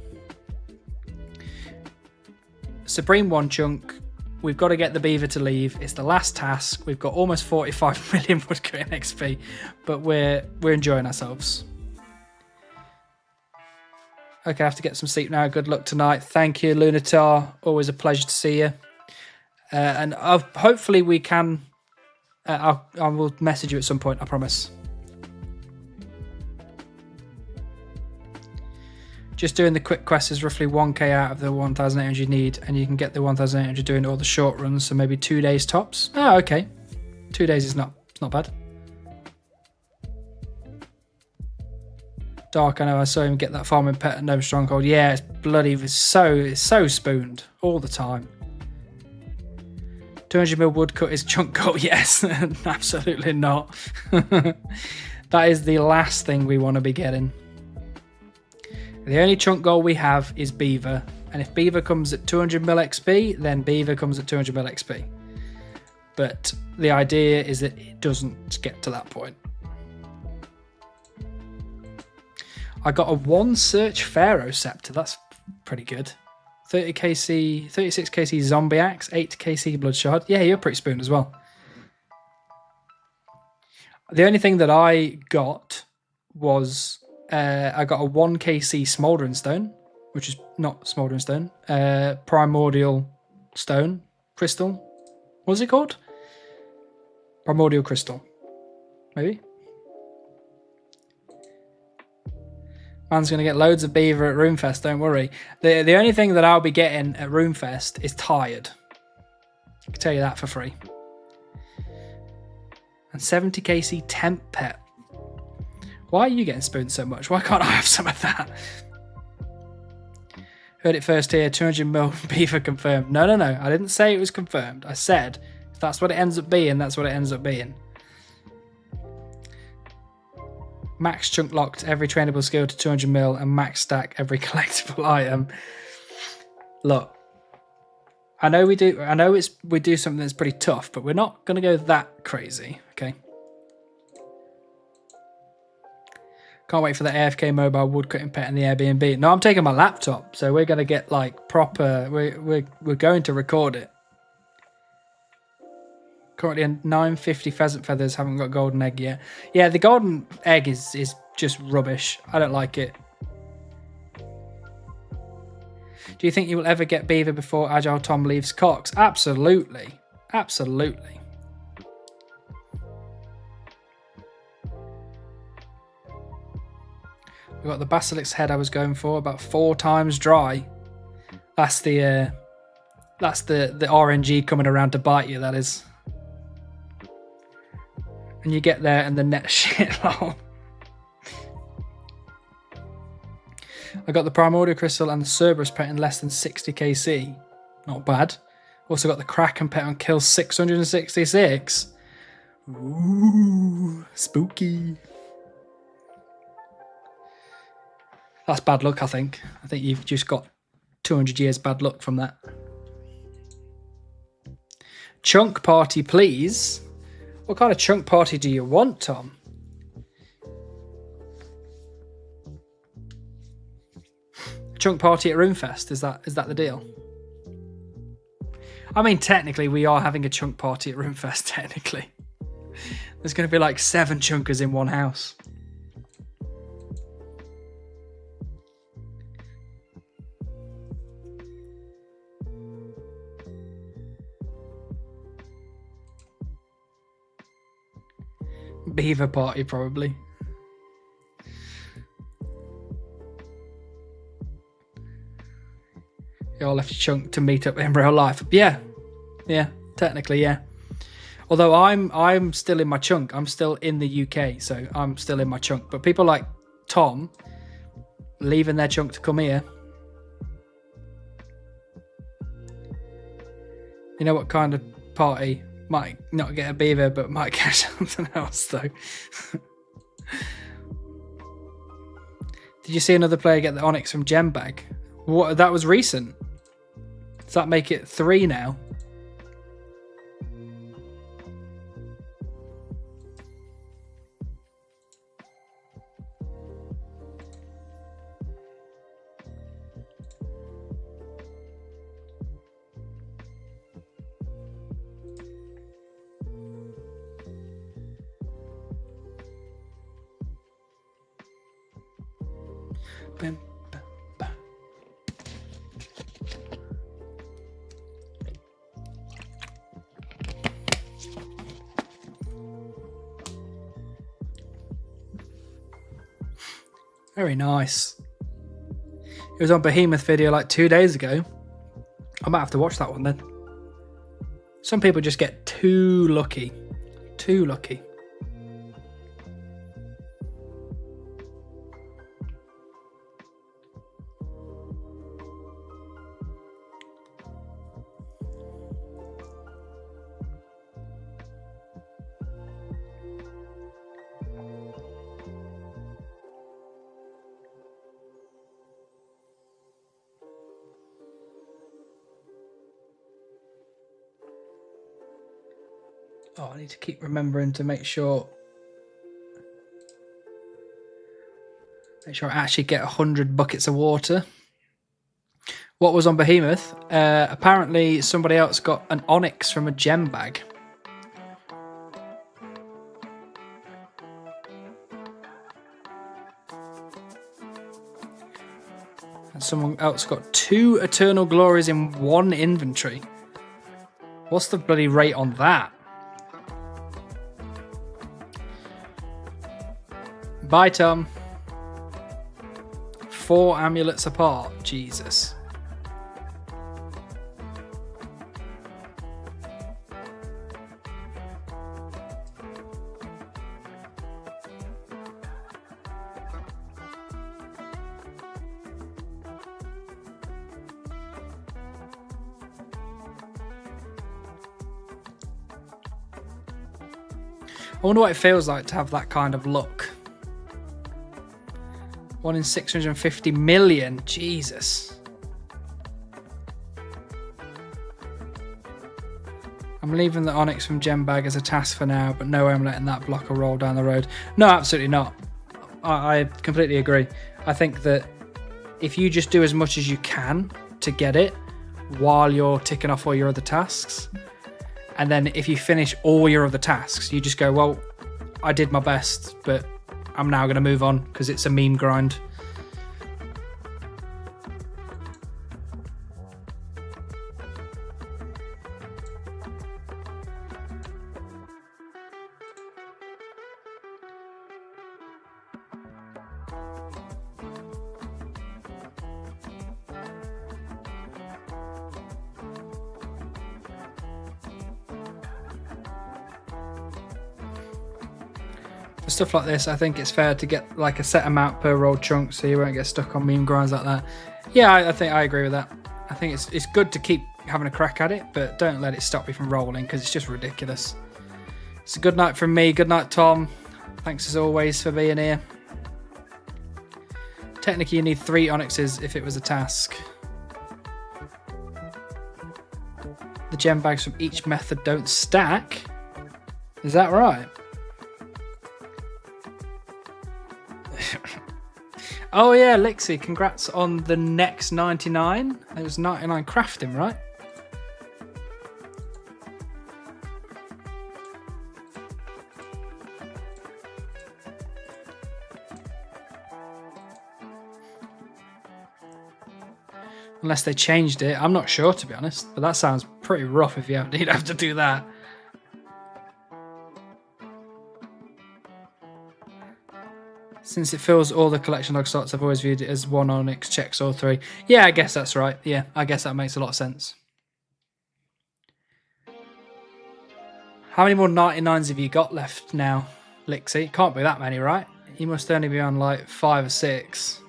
Supreme One Chunk, we've got to get the beaver to leave. It's the last task. We've got almost 45 million woodcutting XP, but we're enjoying ourselves. Okay, I have to get some sleep now. Good luck tonight. Thank you, Lunatar. Always a pleasure to see you. And hopefully we can. I will message you at some point. I promise. Just doing the quick quest is roughly 1k out of the 1,800 you need, and you can get the 1,800 doing all the short runs, so maybe 2 days tops. Oh, okay. 2 days is not bad. Dark, I know, I saw him get that farming pet at Gnome Stronghold. Yeah, it's bloody, it's so spooned all the time. 200 mil woodcut is chunk goal. Yes, absolutely not. That is the last thing we want to be getting. The only chunk goal we have is Beaver, and if Beaver comes at 200 mil XP, then Beaver comes at 200 mil XP. But the idea is that it doesn't get to that point. I got a 1 search Pharaoh Scepter, that's pretty good. 30 KC, 36 KC Zombie Axe, 8 KC Bloodshard. Yeah, you're pretty spooned as well. The only thing that I got was I got a 1 KC Smouldering Stone, which is not Smouldering Stone, Primordial Stone, Crystal. What's it called? Primordial Crystal, maybe? Man's going to get loads of beaver at Roomfest, don't worry. The only thing that I'll be getting at Roomfest is Tired. I can tell you that for free. And 70 KC Temp Pet. Why are you getting spooned so much? Why can't I have some of that? Heard it first here, 200 mil beaver confirmed. No, I didn't say it was confirmed. I said, if that's what it ends up being, that's what it ends up being. Max chunk locked every trainable skill to 200 mil and max stack every collectible item. Look, I know we do. I know we do something that's pretty tough, but we're not going to go that crazy. Okay. Can't wait for the AFK mobile woodcutting pet and the Airbnb. No, I'm taking my laptop, so we're going to get like proper. We're going to record it. Currently, 950 pheasant feathers, haven't got golden egg yet. Yeah, the golden egg is just rubbish. I don't like it. Do you think you will ever get beaver before Agile Tom leaves Cox? Absolutely. Absolutely. We got the basilisk's head I was going for, about 4 times dry. That's the RNG coming around to bite you, that is. and you get there and the net's shit long. I got the Primordial Crystal and the Cerberus pet in less than 60 KC. Not bad. Also got the Kraken pet on kill 666. Ooh, spooky. That's bad luck, I think. I think you've just got 200 years bad luck from that. Chunk party, please. What kind of chunk party do you want, Tom? Chunk party at Runefest, is that the deal? I mean, technically, we are having a chunk party at Runefest, technically. There's going to be like 7 chunkers in one house. Beaver party, probably. You all left a chunk to meet up in real life. Yeah, technically, yeah. Although I'm still in my chunk. I'm still in the UK, so I'm still in my chunk. But people like Tom leaving their chunk to come here. You know what kind of party? Might not get a beaver, but might get something else, though. Did you see another player get the Onyx from Gembag? What? That was recent. Does that make it 3 now? Bim, bam, bam. Very nice. It was on Behemoth video like 2 days ago. I might have to watch that one then. Some people just get too lucky. Too lucky. Oh, I need to keep remembering to make sure I actually get 100 buckets of water. What was on Behemoth? Apparently somebody else got an Onyx from a gem bag. And someone else got 2 Eternal Glories in 1 inventory. What's the bloody rate on that? Bye, Tom. 4 amulets apart. Jesus. I wonder what it feels like to have that kind of luck. 1 in 650 million. Jesus. I'm leaving the Onyx from Gembag as a task for now, but no way I'm letting that blocker roll down the road. No, absolutely not. I completely agree. I think that if you just do as much as you can to get it while you're ticking off all your other tasks, and then if you finish all your other tasks, you just go, well, I did my best, but I'm now going to move on because it's a meme grind. For stuff like this, I think it's fair to get like a set amount per rolled chunk so you won't get stuck on meme grinds like that. Yeah, I think I agree with that. I think it's good to keep having a crack at it, but don't let it stop you from rolling because it's just ridiculous. It's a good night from me. Good night, Tom. Thanks as always for being here. Technically, you need 3 onyxes if it was a task. The gem bags from each method don't stack. Is that right? Oh yeah, Lixie, congrats on the next 99. It was 99 crafting, right? Unless they changed it. I'm not sure, to be honest. But that sounds pretty rough if you'd have to do that. Since it fills all the collection log slots, I've always viewed it as 1 onyx checks all 3. Yeah, I guess that's right. Yeah, I guess that makes a lot of sense. How many more 99s have you got left now, Lixie? Can't be that many, right? You must only be on like 5 or 6.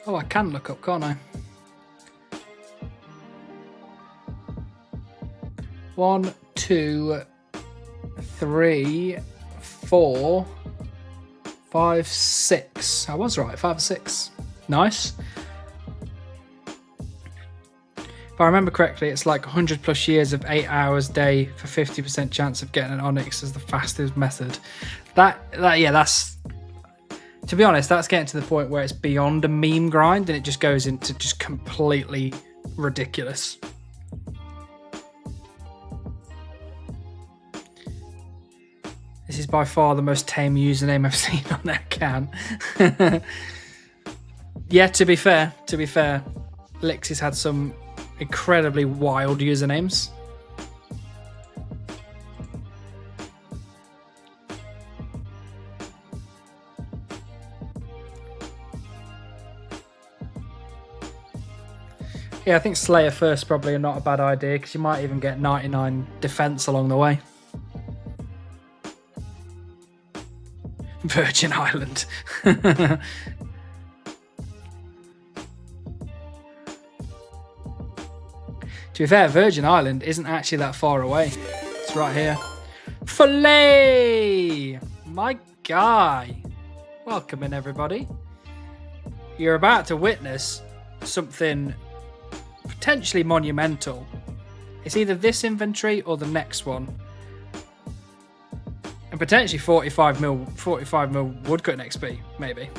Oh, I can look up, can't I? 1, 2, 3, 4, 5, 6. I was right, 5 or 6. Nice. If I remember correctly, it's like 100 plus years of 8 hours a day for 50% chance of getting an onyx as the fastest method. Yeah, that's... To be honest, that's getting to the point where it's beyond a meme grind and it just goes into just completely ridiculous. This is by far the most tame username I've seen on their account. Yeah, to be fair, Lixie's had some incredibly wild usernames. Yeah, I think Slayer first probably not a bad idea because you might even get 99 defense along the way. Virgin Island. To be fair, Virgin Island isn't actually that far away. It's right here. Filet! My guy. Welcome in, everybody. You're about to witness something potentially monumental. It's either this inventory or the next one. And potentially 45 mil woodcutting XP, maybe.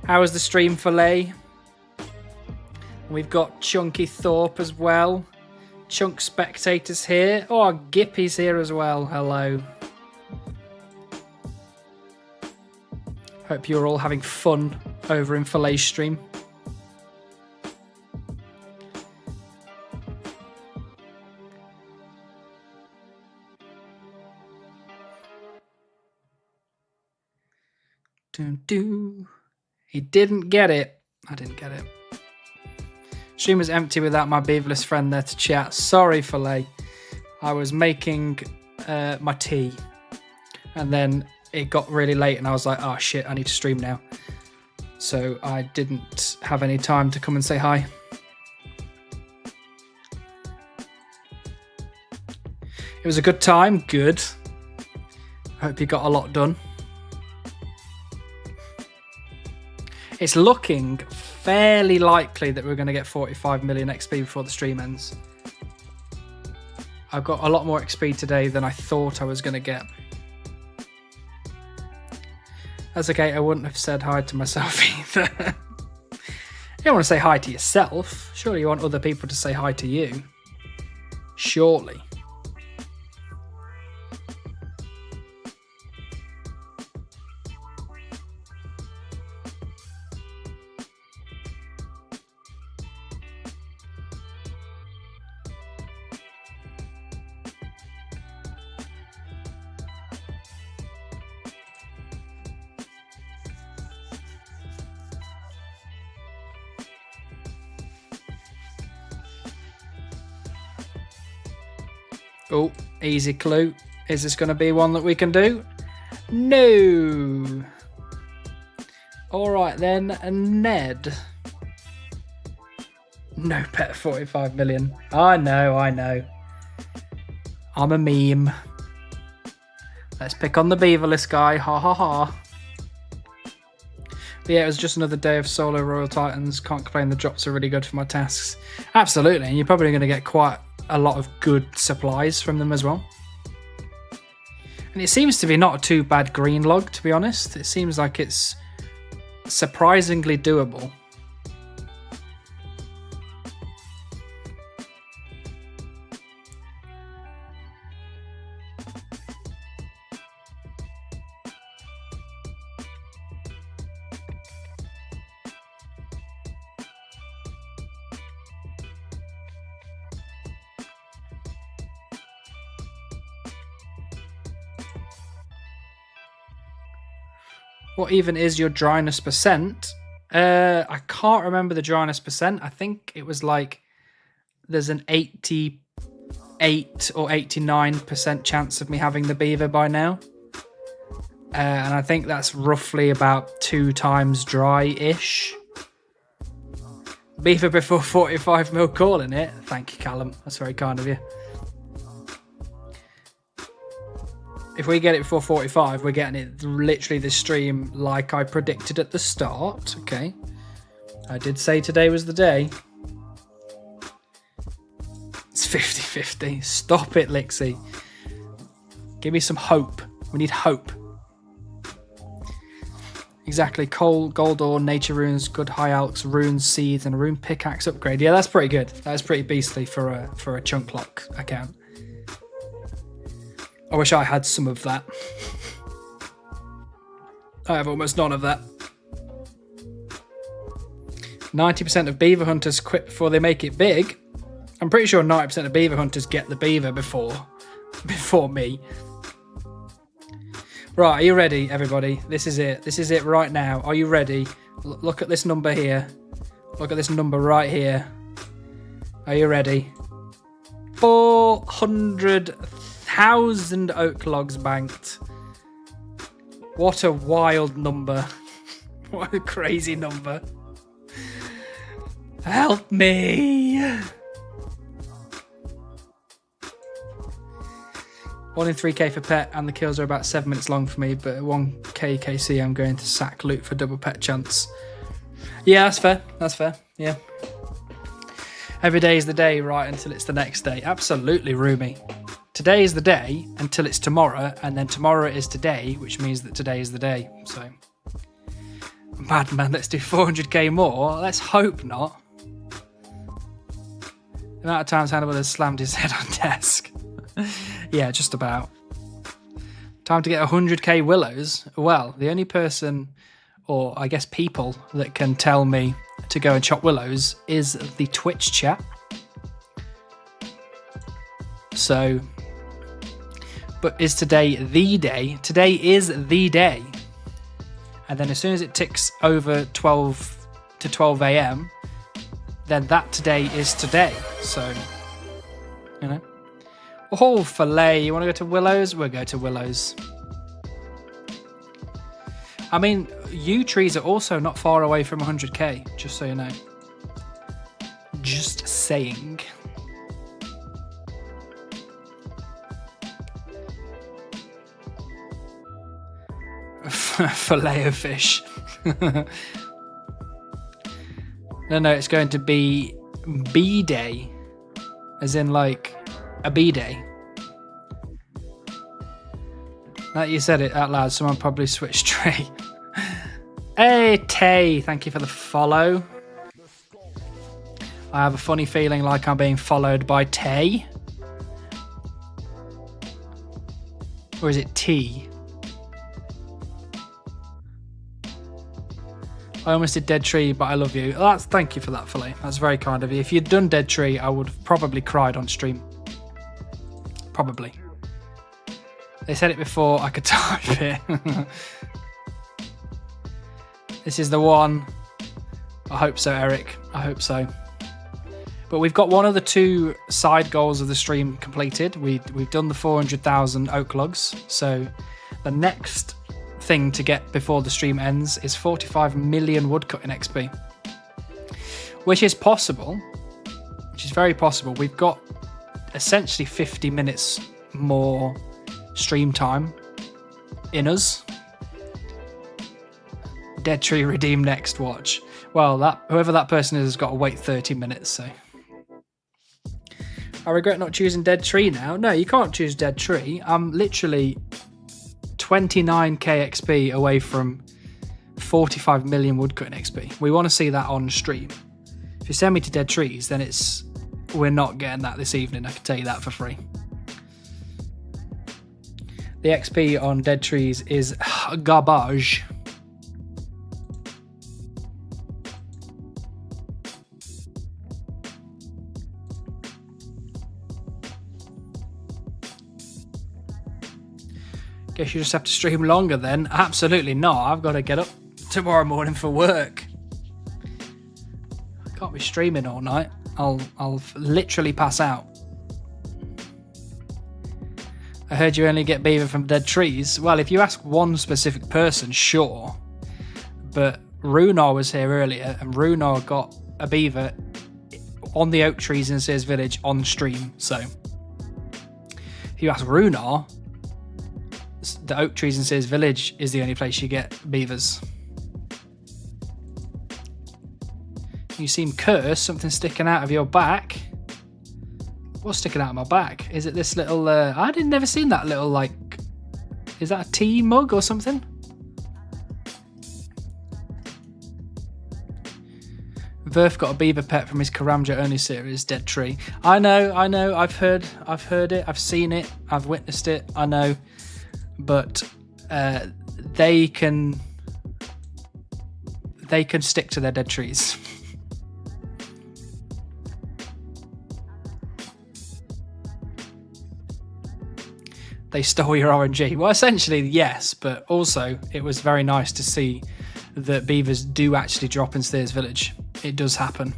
How was the stream, Filet? We've got Chunky Thorpe as well. Chunk Spectators here. Oh, Gippy's here as well. Hello. Hope you're all having fun over in Filet's stream. He didn't get it. I didn't get it. Stream was empty without my beaverless friend there to chat. Sorry, Filet. I was making my tea. And then it got really late and I was like, oh shit, I need to stream now. So I didn't have any time to come and say hi. It was a good time. Good. Hope you got a lot done. It's looking fairly likely that we're going to get 45 million XP before the stream ends. I've got a lot more XP today than I thought I was going to get. That's okay, I wouldn't have said hi to myself either. You don't want to say hi to yourself. Surely you want other people to say hi to you. Surely. Oh, easy clue. Is this going to be one that we can do? No. All right then, Ned. No pet 45 million. I know. I'm a meme. Let's pick on the beaverless guy. Ha ha ha. But yeah, it was just another day of solo Royal Titans. Can't complain, the drops are really good for my tasks. Absolutely, and you're probably going to get quite a lot of good supplies from them as well. And it seems to be not a too bad green log, to be honest. It seems like it's surprisingly doable. What even is your dryness percent? I can't remember the dryness percent. I think it was like there's an 88 or 89% chance of me having the beaver by now. And I think that's roughly about 2 times dry-ish. Beaver before 45 mil calling it. Thank you, Callum. That's very kind of you. If we get it before 45, we're getting it literally this stream like I predicted at the start. Okay. I did say today was the day. It's 50-50. Stop it, Lixie. Give me some hope. We need hope. Exactly. Coal, gold ore, nature runes, good high alks, runes, seeds, and a rune pickaxe upgrade. Yeah, that's pretty good. That's pretty beastly for a chunk lock account. I wish I had some of that. I have almost none of that. 90% of beaver hunters quit before they make it big. I'm pretty sure 90% of beaver hunters get the beaver before me. Right, are you ready, everybody? This is it. This is it right now. Are you ready? Look at this number here. Look at this number right here. Are you ready? 400,000 oak logs banked. What a wild number. What a crazy number. Help me. 1 in 3k for pet, and the kills are about 7 minutes long for me, but 1k KC I'm going to sack loot for double pet chance. Yeah, that's fair. That's fair. Yeah. Every day is the day, right, until it's the next day. Absolutely, Rumi. Today is the day until it's tomorrow, and then tomorrow is today, which means that today is the day. So, madman, let's do 400k more. Let's hope not. The amount of times Hannibal has slammed his head on desk. Yeah, just about. Time to get 100k willows. Well, the only person, or I guess people, that can tell me to go and chop willows is the Twitch chat. So, but is today the day? Today is the day. And then as soon as it ticks over 12 to 12 a.m, then that today is today. So, you know. Oh, filet. You want to go to Willows? We'll go to Willows. I mean, yew trees are also not far away from 100k, just so you know. Just saying. Filet of fish. No, it's going to be B-Day. As in, like, a B-Day. Now that you said it out loud, someone probably switched tree. Hey, Tay, thank you for the follow. I have a funny feeling like I'm being followed by Tay. Or is it T? I almost did Dead Tree, but I love you. Thank you for that, Filet. That's very kind of you. If you'd done Dead Tree, I would have probably cried on stream. Probably. They said it before I could type it. This is the one. I hope so, Eric. I hope so. But we've got one of the 2 side goals of the stream completed. We've done the 400,000 oak logs. So the next thing to get before the stream ends is 45 million woodcutting XP. Which is possible. Which is very possible. We've got essentially 50 minutes more stream time in us. Dead Tree redeem next watch. Well, whoever that person is has got to wait 30 minutes, so... I regret not choosing Dead Tree now. No, you can't choose Dead Tree. I'm literally 29k XP away from 45 million woodcutting XP. We want to see that on stream. If you send me to Dead Trees, then we're not getting that this evening, I can tell you that for free. The XP on Dead Trees is garbage. Guess you just have to stream longer then. Absolutely not. I've got to get up tomorrow morning for work. I can't be streaming all night. I'll literally pass out. I heard you only get beaver from dead trees. Well, if you ask one specific person, sure. But Runar was here earlier, and Runar got a beaver on the oak trees in Sears Village on stream. So if you ask Runar, the oak trees in Sears Village is the only place you get beavers. You seem cursed. Something sticking out of your back. What's sticking out of my back? Is it this little... I didn't never seen that little, like... Is that a tea mug or something? Verf got a beaver pet from his Karamja only series, Dead Tree. I know. I've heard it. I've seen it. I've witnessed it. I know. But they can stick to their dead trees. They stole your RNG. Well, essentially, yes, but also it was very nice to see that beavers do actually drop in Steers Village. It does happen.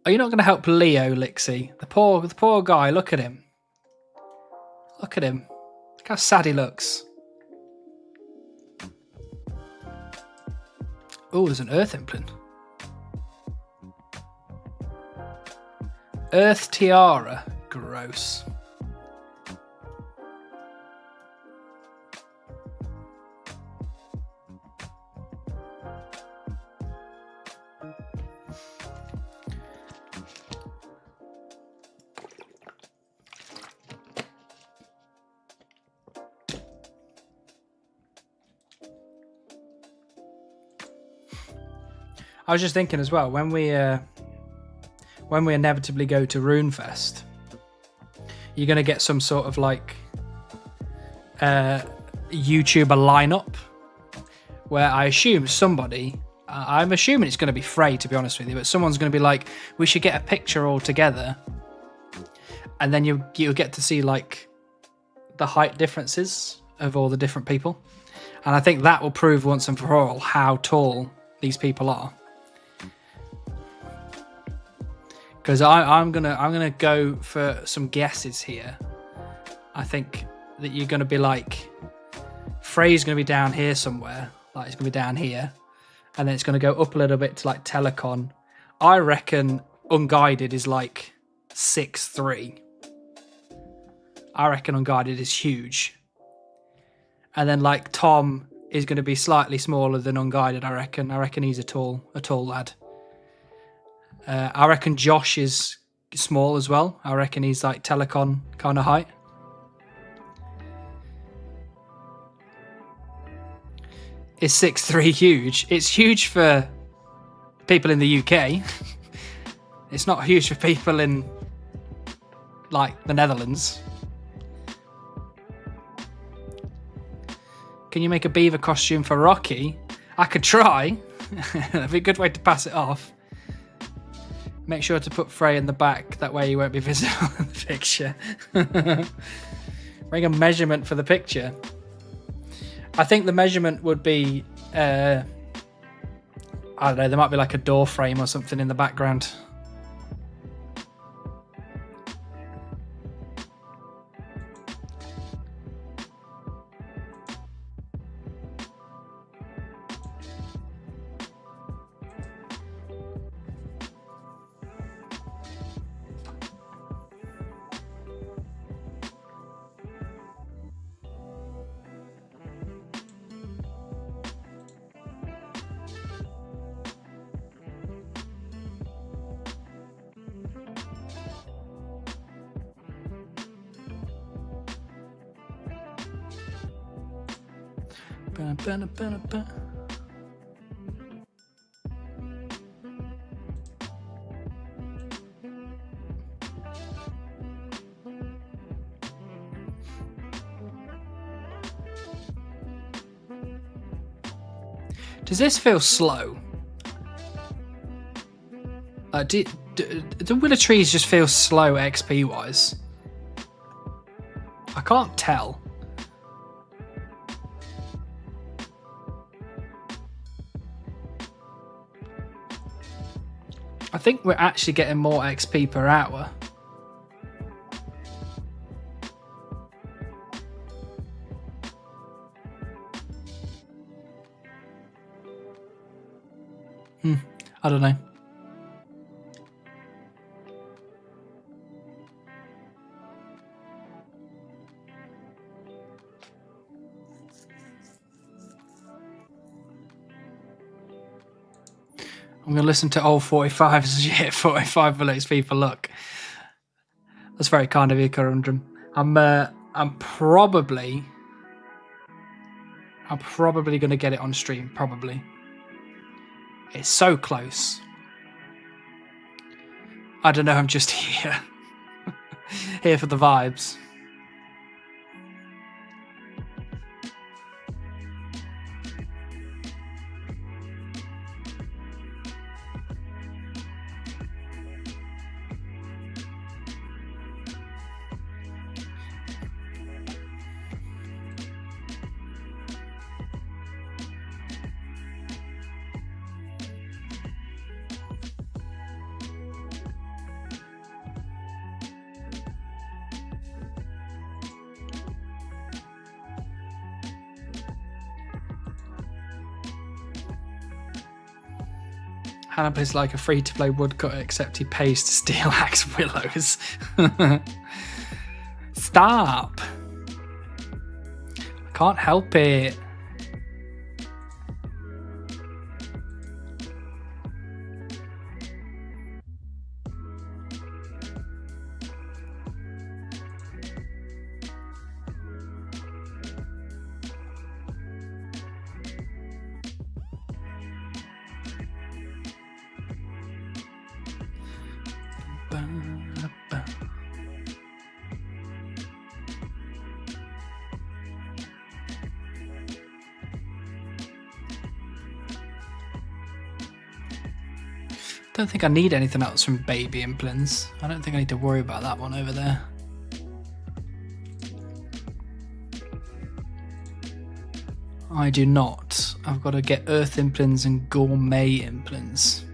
Are you not going to help Leo, Lixie? The poor guy. Look at him. Look at him. Look how sad he looks. Oh, there's an earth implant. Earth tiara. Gross. I was just thinking as well, when we inevitably go to Runefest, you're going to get some sort of like YouTuber lineup where I assume somebody, I'm assuming it's going to be Frey, to be honest with you, but someone's going to be like, we should get a picture all together, and then you'll get to see like the height differences of all the different people, and I think that will prove once and for all how tall these people are. Because I'm gonna go for some guesses here. I think that you're gonna be like, Frey's gonna be down here somewhere, like it's gonna be down here, and then it's gonna go up a little bit to like Telecon. I reckon Unguided is like 6'3". I reckon Unguided is huge, and then like Tom is gonna be slightly smaller than Unguided. I reckon he's a tall lad. I reckon Josh is small as well. I reckon he's like Telecon kind of height. Is 6'3" huge? It's huge for people in the UK. It's not huge for people in like the Netherlands. Can you make a beaver costume for Rocky? I could try. That'd be a good way to pass it off. Make sure to put Frey in the back, that way you won't be visible in the picture. Bring a measurement for the picture. I think the measurement would be, I don't know, there might be like a door frame or something in the background. Does this feel slow? Do the Willow Trees just feel slow XP wise? I can't tell. I think we're actually getting more XP per hour. I don't know. I'm going to listen to old 45s as you hit 45 below XP for luck. That's very kind of you, Conundrum. I'm probably going to get it on stream, probably. It's so close. I don't know, I'm just here. Here for the vibes. Hannibal is like a free-to-play woodcutter, except he pays to steal axe willows. Stop! I can't help it. I don't think I need anything else from Baby Implants. I don't think I need to worry about that one over there. I do not. I've got to get Earth Implants and Gourmet Implants.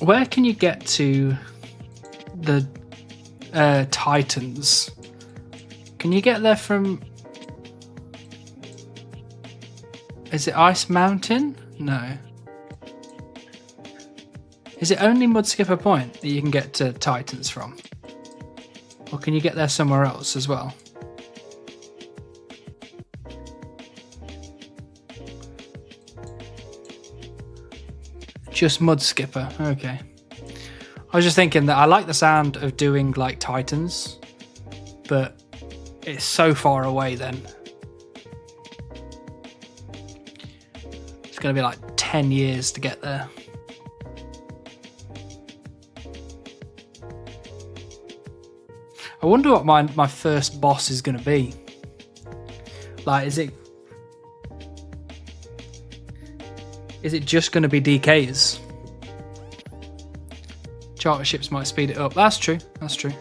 Where can you get to the Titans? Can you get there from... Is it Ice Mountain? No. Is it only Mudskipper Point that you can get to Titans from? Or can you get there somewhere else as well? Just Mud Skipper, okay. I was just thinking that I like the sound of doing like Titans, but it's so far away then. It's going to be like 10 years to get there. I wonder what my first boss is going to be. Like, is it just going to be DKs? Charter ships might speed it up. That's true. That's true.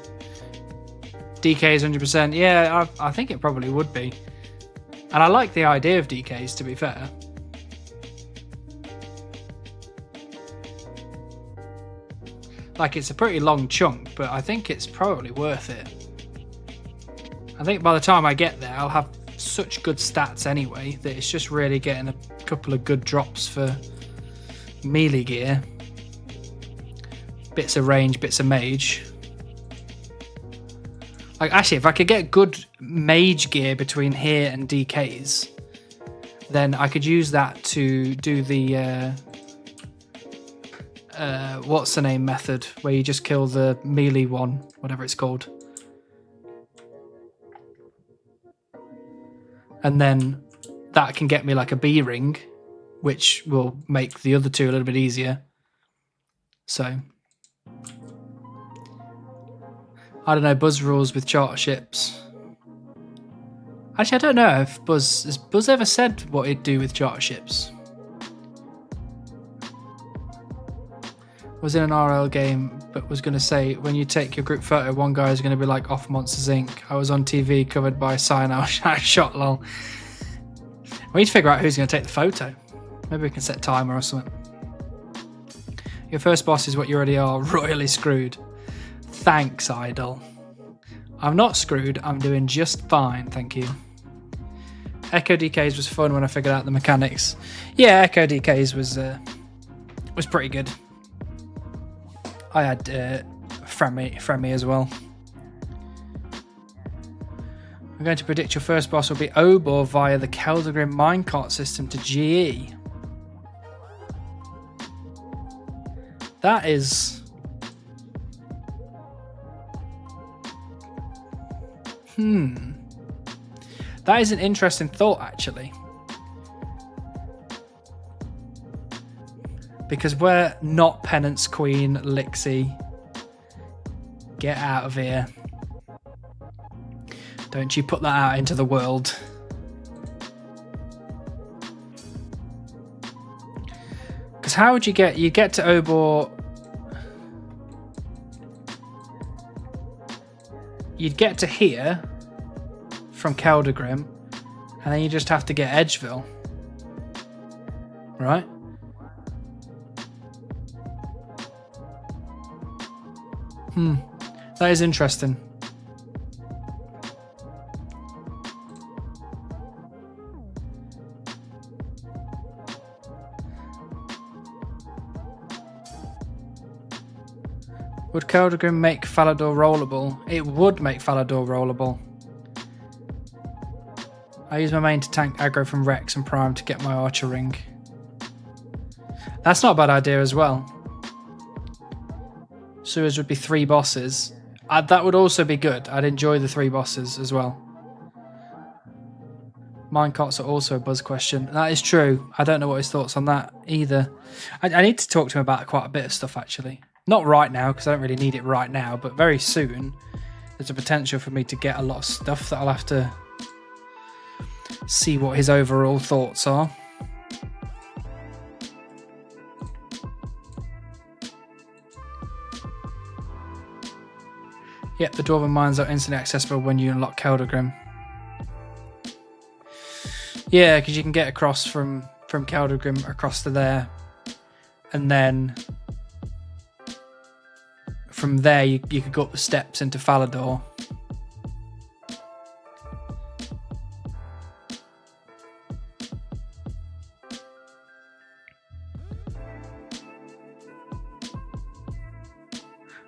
DKs 100%. Yeah, I think it probably would be. And I like the idea of DKs, to be fair. Like, it's a pretty long chunk, but I think it's probably worth it. I think by the time I get there, I'll have such good stats anyway that it's just really getting a couple of good drops for melee gear. Bits of range, bits of mage. Like, actually, if I could get good mage gear between here and DKs, then I could use that to do the what's the name method, where you just kill the melee one, whatever it's called. And then that can get me like a B ring, which will make the other two a little bit easier. So I don't know, Buzz rules with charter ships. Actually, I don't know if has Buzz ever said what he'd do with charter ships. Was in an RL game, but was going to say, when you take your group photo, one guy is going to be like, off Monsters Inc. I was on TV covered by Cyanide shot lol. We need to figure out who's going to take the photo. Maybe we can set timer or something. Your first boss is what you already are, royally screwed. Thanks, Idol. I'm not screwed, I'm doing just fine, thank you. Echo DKs was fun when I figured out the mechanics. Yeah, Echo DKs was pretty good. I had Fremi as well. I'm going to predict your first boss will be Obor via the Keldagrim minecart system to GE. That is... That is an interesting thought, actually. Because we're not Penance Queen, Lixie. Get out of here. Don't you put that out into the world. Because how would you get... You get to Obor... You'd get to here from Keldagrim, and then you just have to get Edgeville. Right? That is interesting. Would Keldagrim make Falador rollable? It would make Falador rollable. I use my main to tank aggro from Rex and Prime to get my Archer ring. That's not a bad idea as well. Sewers would be 3 bosses. That would also be good. I'd enjoy the 3 bosses as well. Minecarts are also a Buzz question. That is true. I don't know what his thoughts on that either. I need to talk to him about quite a bit of stuff, actually. Not right now, because I don't really need it right now, but very soon there's a potential for me to get a lot of stuff that I'll have to see what his overall thoughts are. Yep, the Dwarven Mines are instantly accessible when you unlock Keldagrim. Yeah, because you can get across from Keldagrim across to there, and then from there you could go up the steps into Falador.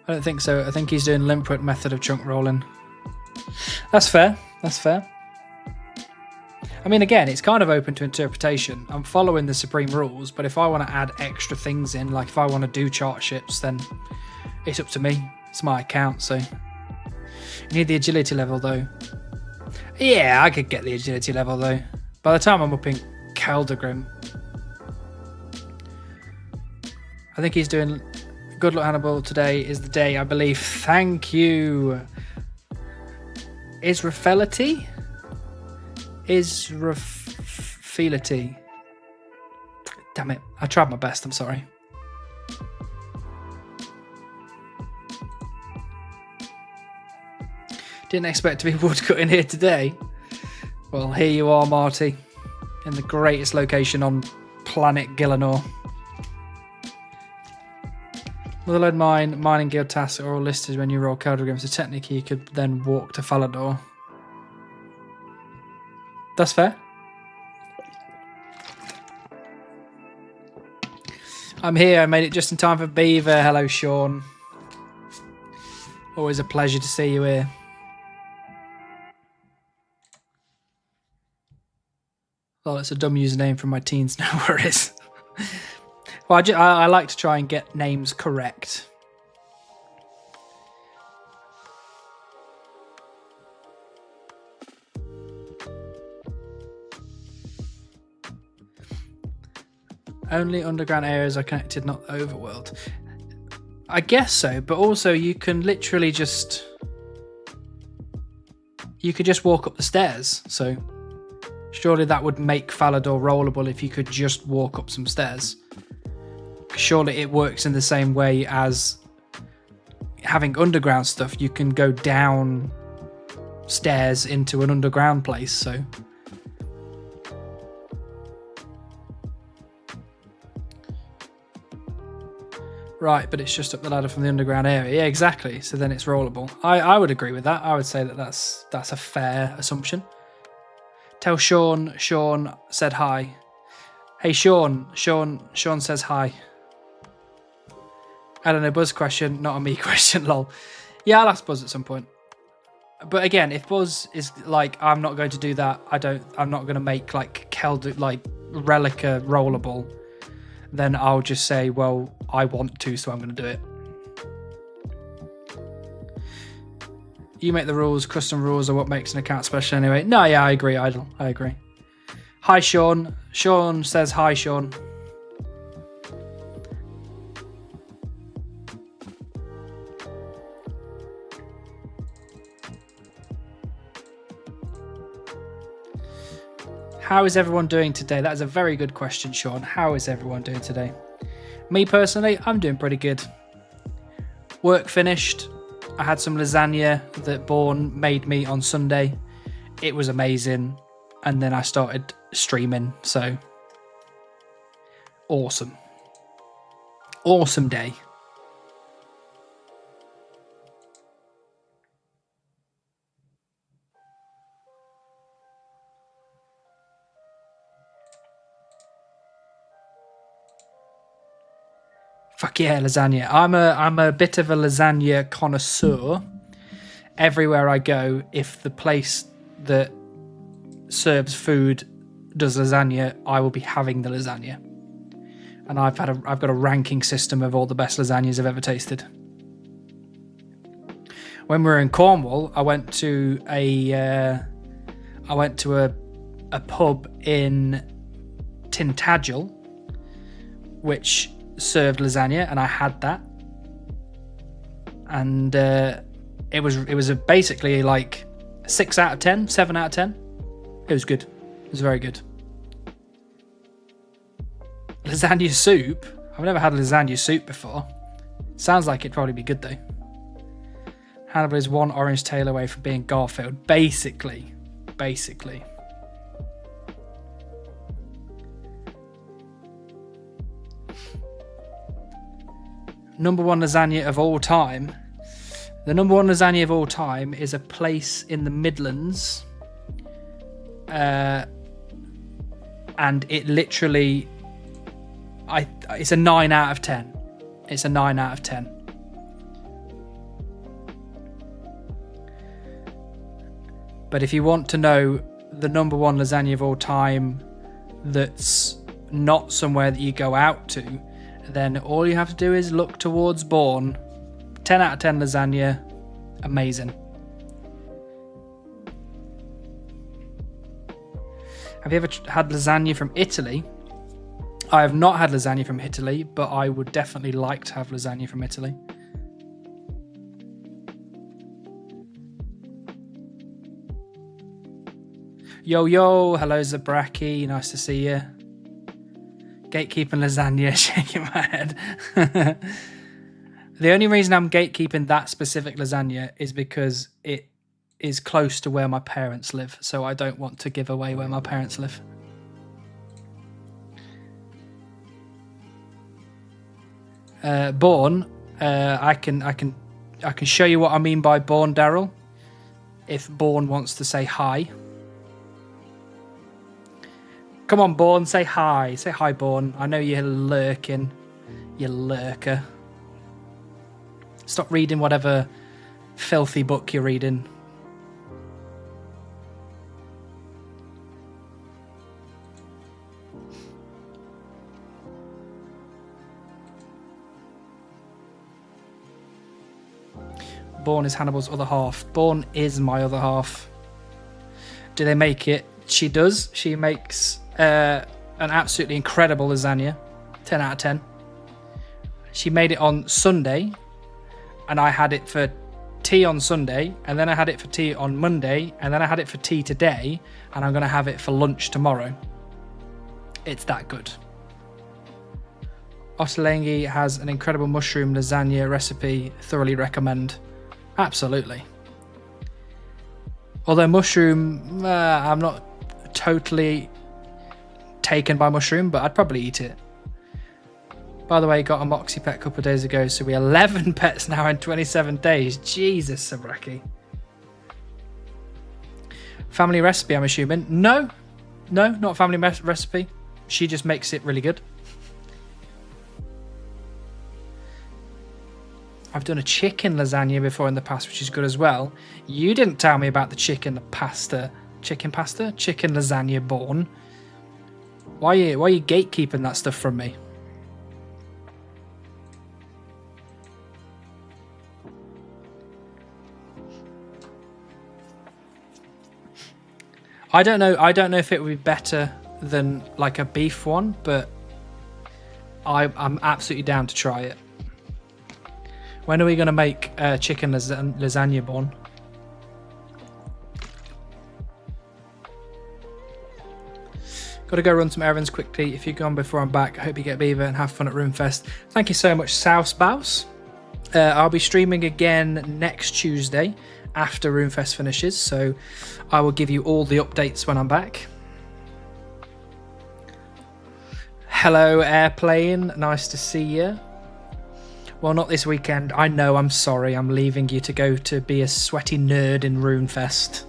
I don't think so. I think he's doing Limpwit method of chunk rolling. That's fair. That's fair. I mean, again, it's kind of open to interpretation. I'm following the supreme rules, but if I want to add extra things in, like if I want to do chart ships, then it's up to me. It's my account, so... You need the agility level, though. Yeah, I could get the agility level, though. By the time I'm up in Keldagrim. I think he's doing... Good luck, Hannibal. Today is the day, I believe. Thank you. Israfelity? Israfelity. Damn it. I tried my best. I'm sorry. Didn't expect to be woodcutting here today. Well, here you are, Marty. In the greatest location on planet Gillinor. Motherlode Mine, Mining Guild tasks are all listed when you roll Keldagrim, so technically you could then walk to Falador. That's fair. I'm here, I made it just in time for Beaver. Hello, Sean. Always a pleasure to see you here. Well, it's a dumb username from my teens, no worries. Well, I like to try and get names correct. Only underground areas are connected, not the overworld. I guess so, but also you can literally just... You could just walk up the stairs, so... Surely that would make Falador rollable if you could just walk up some stairs. Surely it works in the same way as having underground stuff. You can go down stairs into an underground place, so... Right, but it's just up the ladder from the underground area. Yeah, exactly. So then it's rollable. I would agree with that. I would say that that's a fair assumption. Tell Sean said hi. Hey, Sean says hi. I don't know, Buzz question, not a me question, lol. Yeah, I'll ask Buzz at some point. But again, if Buzz is like, I'm not going to do that, I'm not going to make like Relica rollable, then I'll just say, well, I want to, so I'm going to do it. You make the rules, custom rules are what makes an account special anyway. No, yeah, I agree, Idle. I agree. Hi, Sean. Sean says hi, Sean. How is everyone doing today? That is a very good question, Sean. How is everyone doing today? Me personally, I'm doing pretty good. Work finished. I had some lasagna that Bourne made me on Sunday. It was amazing. And then I started streaming, so awesome. Awesome day. Fuck yeah, lasagna. I'm a bit of a lasagna connoisseur. Everywhere I go, if the place that serves food does lasagna, I will be having the lasagna. And I've got a ranking system of all the best lasagnas I've ever tasted. When we were in Cornwall, I went to a pub in Tintagel, which served lasagna, and I had that, and it was basically like 6 out of 10, 7 out of 10. It was good. It was very good. Lasagna soup. I've never had lasagna soup before. Sounds like it'd probably be good though. Hannibal is one orange tail away from being Garfield. Basically. Number one lasagna of all time. The number one lasagna of all time is a place in the Midlands. And it literally... it's a 9 out of 10. It's a 9 out of 10. But if you want to know the #1 lasagna of all time that's not somewhere that you go out to, then all you have to do is look towards Bourne. 10 out of 10 lasagna. Amazing. Have you ever had lasagna from Italy? I have not had lasagna from Italy, but I would definitely like to have lasagna from Italy. Yo, yo, hello Zabraki, nice to see you. Gatekeeping lasagna, shaking my head. The only reason I'm gatekeeping that specific lasagna is because it is close to where my parents live, so I don't want to give away where my parents live. Bourne, I can show you what I mean by Bourne, Daryl. If Bourne wants to say hi. Come on, Bourne, say hi. Say hi, Bourne. I know you're lurking. You lurker. Stop reading whatever filthy book you're reading. Bourne is Hannibal's other half. Bourne is my other half. Do they make it? She does. She makes an absolutely incredible lasagna. 10 out of 10. She made it on Sunday, and I had it for tea on Sunday, and then I had it for tea on Monday, and then I had it for tea today, and I'm going to have it for lunch tomorrow. It's that good. Ottolenghi has an incredible mushroom lasagna recipe. Thoroughly recommend. Absolutely. Although mushroom, I'm not totally taken by mushroom, but I'd probably eat it. By the way, got a Moxie pet a couple of days ago, so we're 11 pets now in 27 days. Jesus, Sabraki. Family recipe, I'm assuming. No, not family recipe. She just makes it really good. I've done a chicken lasagna before in the past, which is good as well. You didn't tell me about the chicken pasta. Chicken pasta? Chicken lasagna Bourne. Why are you gatekeeping that stuff from me? I don't know if it would be better than like a beef one, but I'm absolutely down to try it. When are we going to make chicken lasagna, Bourne? Got to go run some errands quickly. If you're gone before I'm back, I hope you get Beaver and have fun at Runefest. Thank you so much, South Bouse. I'll be streaming again next Tuesday after Runefest finishes, so I will give you all the updates when I'm back. Hello, Airplane. Nice to see you. Well, not this weekend. I know, I'm sorry. I'm leaving you to go to be a sweaty nerd in Runefest.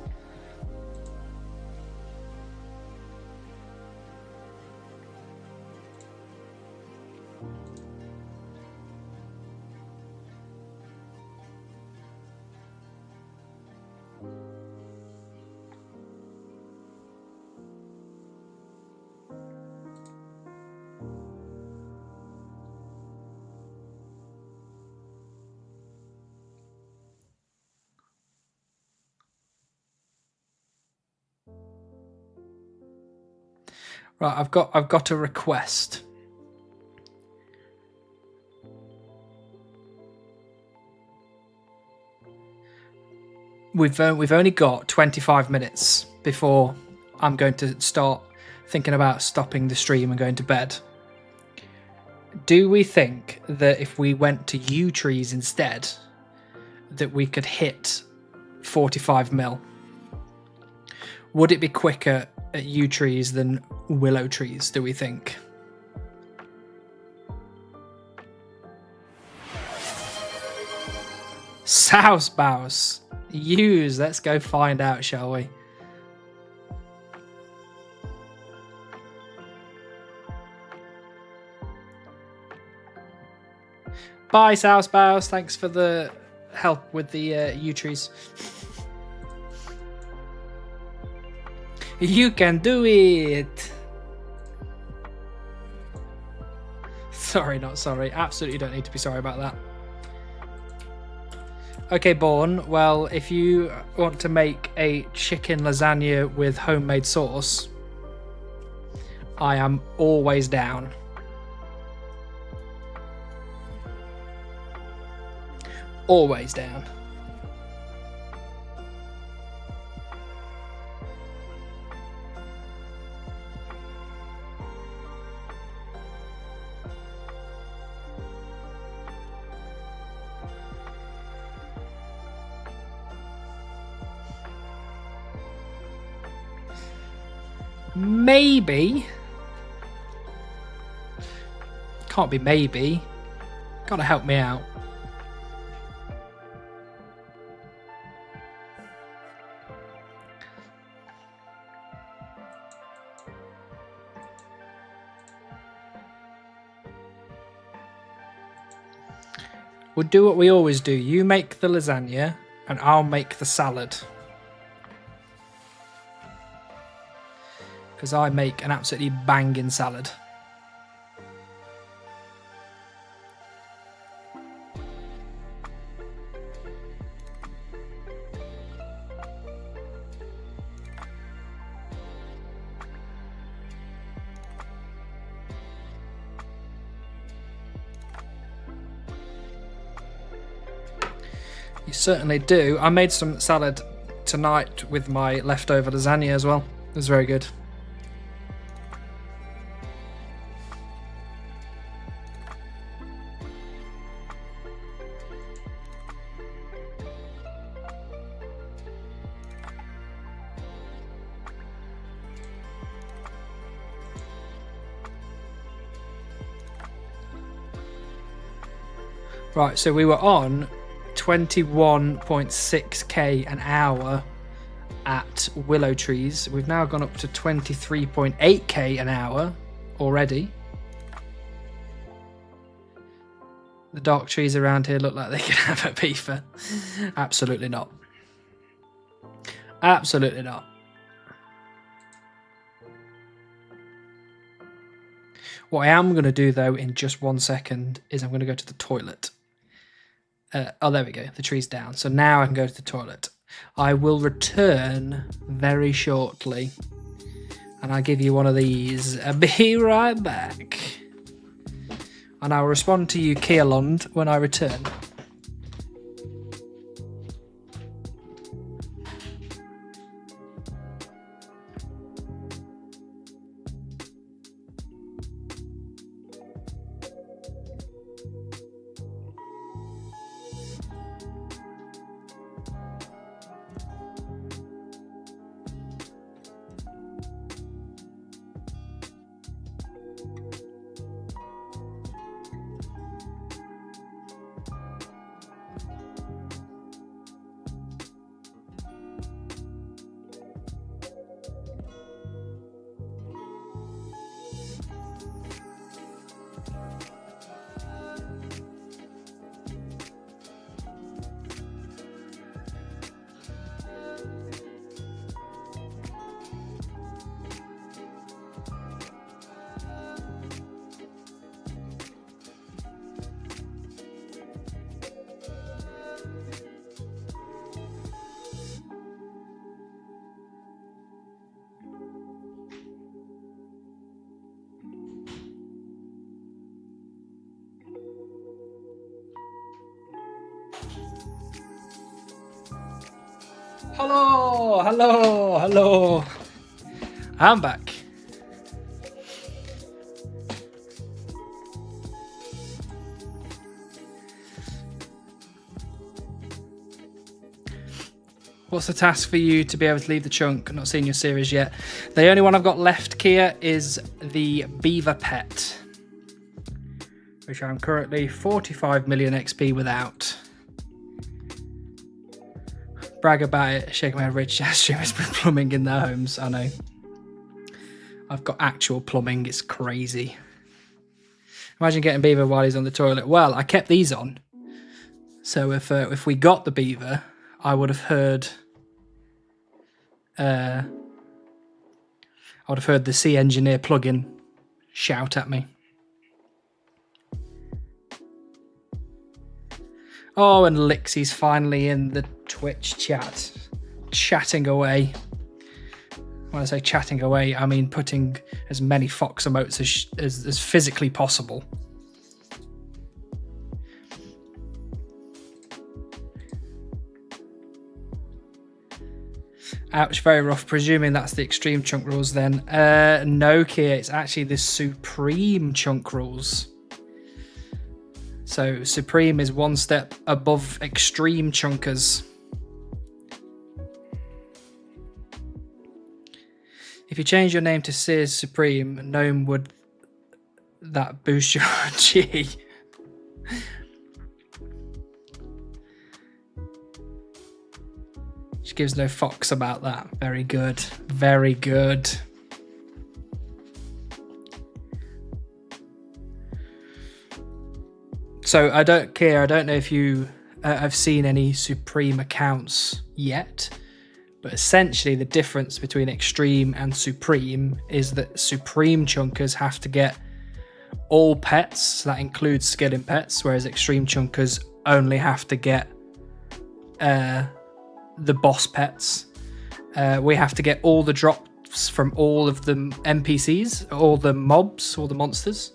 Right, I've got a request. We've only got 25 minutes before I'm going to start thinking about stopping the stream and going to bed. Do we think that if we went to yew trees instead, that we could hit 45 mil? Would it be quicker at yew trees than willow trees, do we think? Souse Bouse. Yews. Let's go find out, shall we? Bye, Souse Bouse. Thanks for the help with the yew trees. You can do it. Sorry, not sorry. Absolutely don't need to be sorry about that. Okay, Born. Well, if you want to make a chicken lasagna with homemade sauce, I am always down. Always down. Maybe. Can't be maybe. Gotta help me out. We'll do what we always do. You make the lasagna and I'll make the salad. Because I make an absolutely banging salad. You certainly do. I made some salad tonight with my leftover lasagna as well. It was very good. Right, so we were on 21.6k an hour at Willow Trees. We've now gone up to 23.8k an hour already. The dark trees around here look like they could have a beaver. Absolutely not. Absolutely not. What I am going to do, though, in just 1 second, is I'm going to go to the toilet. Oh, there we go. The tree's down. So now I can go to the toilet. I will return very shortly. And I'll give you one of these. Be right back. And I'll respond to you, Keelond, when I return. Hello, hello, hello. I'm back. What's the task for you to be able to leave the chunk? I've not seen your series yet. The only one I've got left, Kia, is the Beaver Pet, which I'm currently 45 million XP without. Brag about it, shake my head, rich jazz streamers with plumbing in their homes. I know. I've got actual plumbing, it's crazy. Imagine getting Beaver while he's on the toilet. Well, I kept these on. So if we got the Beaver, I would have heard I would have heard the C Engineer plugin shout at me. Oh, and Lixie's finally in the Twitch chat, chatting away. When I say chatting away, I mean putting as many Fox emotes as physically possible. Ouch, very rough. Presuming that's the extreme chunk rules then. No, Kia, it's actually the supreme chunk rules. So supreme is one step above extreme chunkers. If you change your name to Sears Supreme, Gnome, would that boost your G? She gives no fucks about that. Very good. Very good. So I don't care. I don't know if you have seen any Supreme accounts yet, but essentially the difference between Extreme and Supreme is that Supreme chunkers have to get all pets. So that includes skilling pets, whereas Extreme chunkers only have to get the boss pets. We have to get all the drops from all of the NPCs, all the mobs, all the monsters.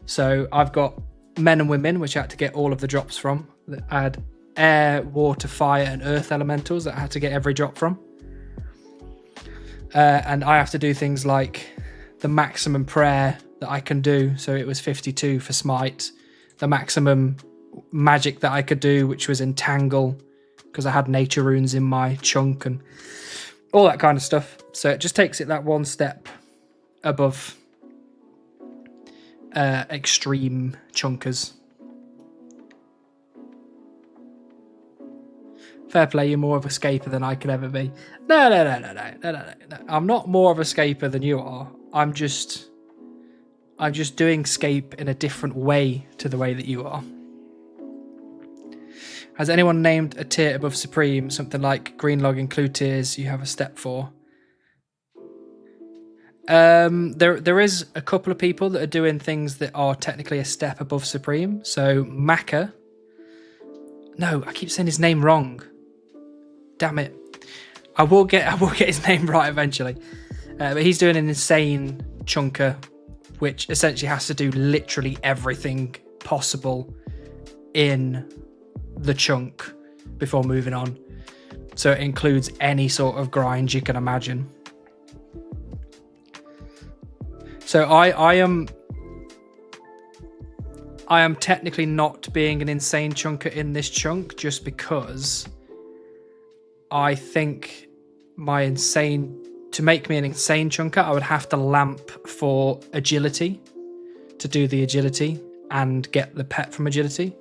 So I've got men and women, which I had to get all of the drops from. I had air, water, fire, and earth elementals that I had to get every drop from. And I have to do things like the maximum prayer that I can do. So it was 52 for smite. The maximum magic that I could do, which was entangle, because I had nature runes in my chunk and all that kind of stuff. So it just takes it that one step above extreme chunkers. Fair play, you're more of a scaper than I could ever be. No. I'm not more of a scaper than you are. I'm just doing scape in a different way to the way that you are. Has anyone named a tier above Supreme something like Greenlog include tiers you have a step for? There is a couple of people that are doing things that are technically a step above Supreme. So Maka. No, I keep saying his name wrong. Damn it. I will get his name right eventually. But he's doing an insane chunker, which essentially has to do literally everything possible in the chunk before moving on. So it includes any sort of grind you can imagine. So I am technically not being an insane chunker in this chunk just because I think to make me an insane chunker, I would have to lamp for agility to do the agility and get the pet from agility.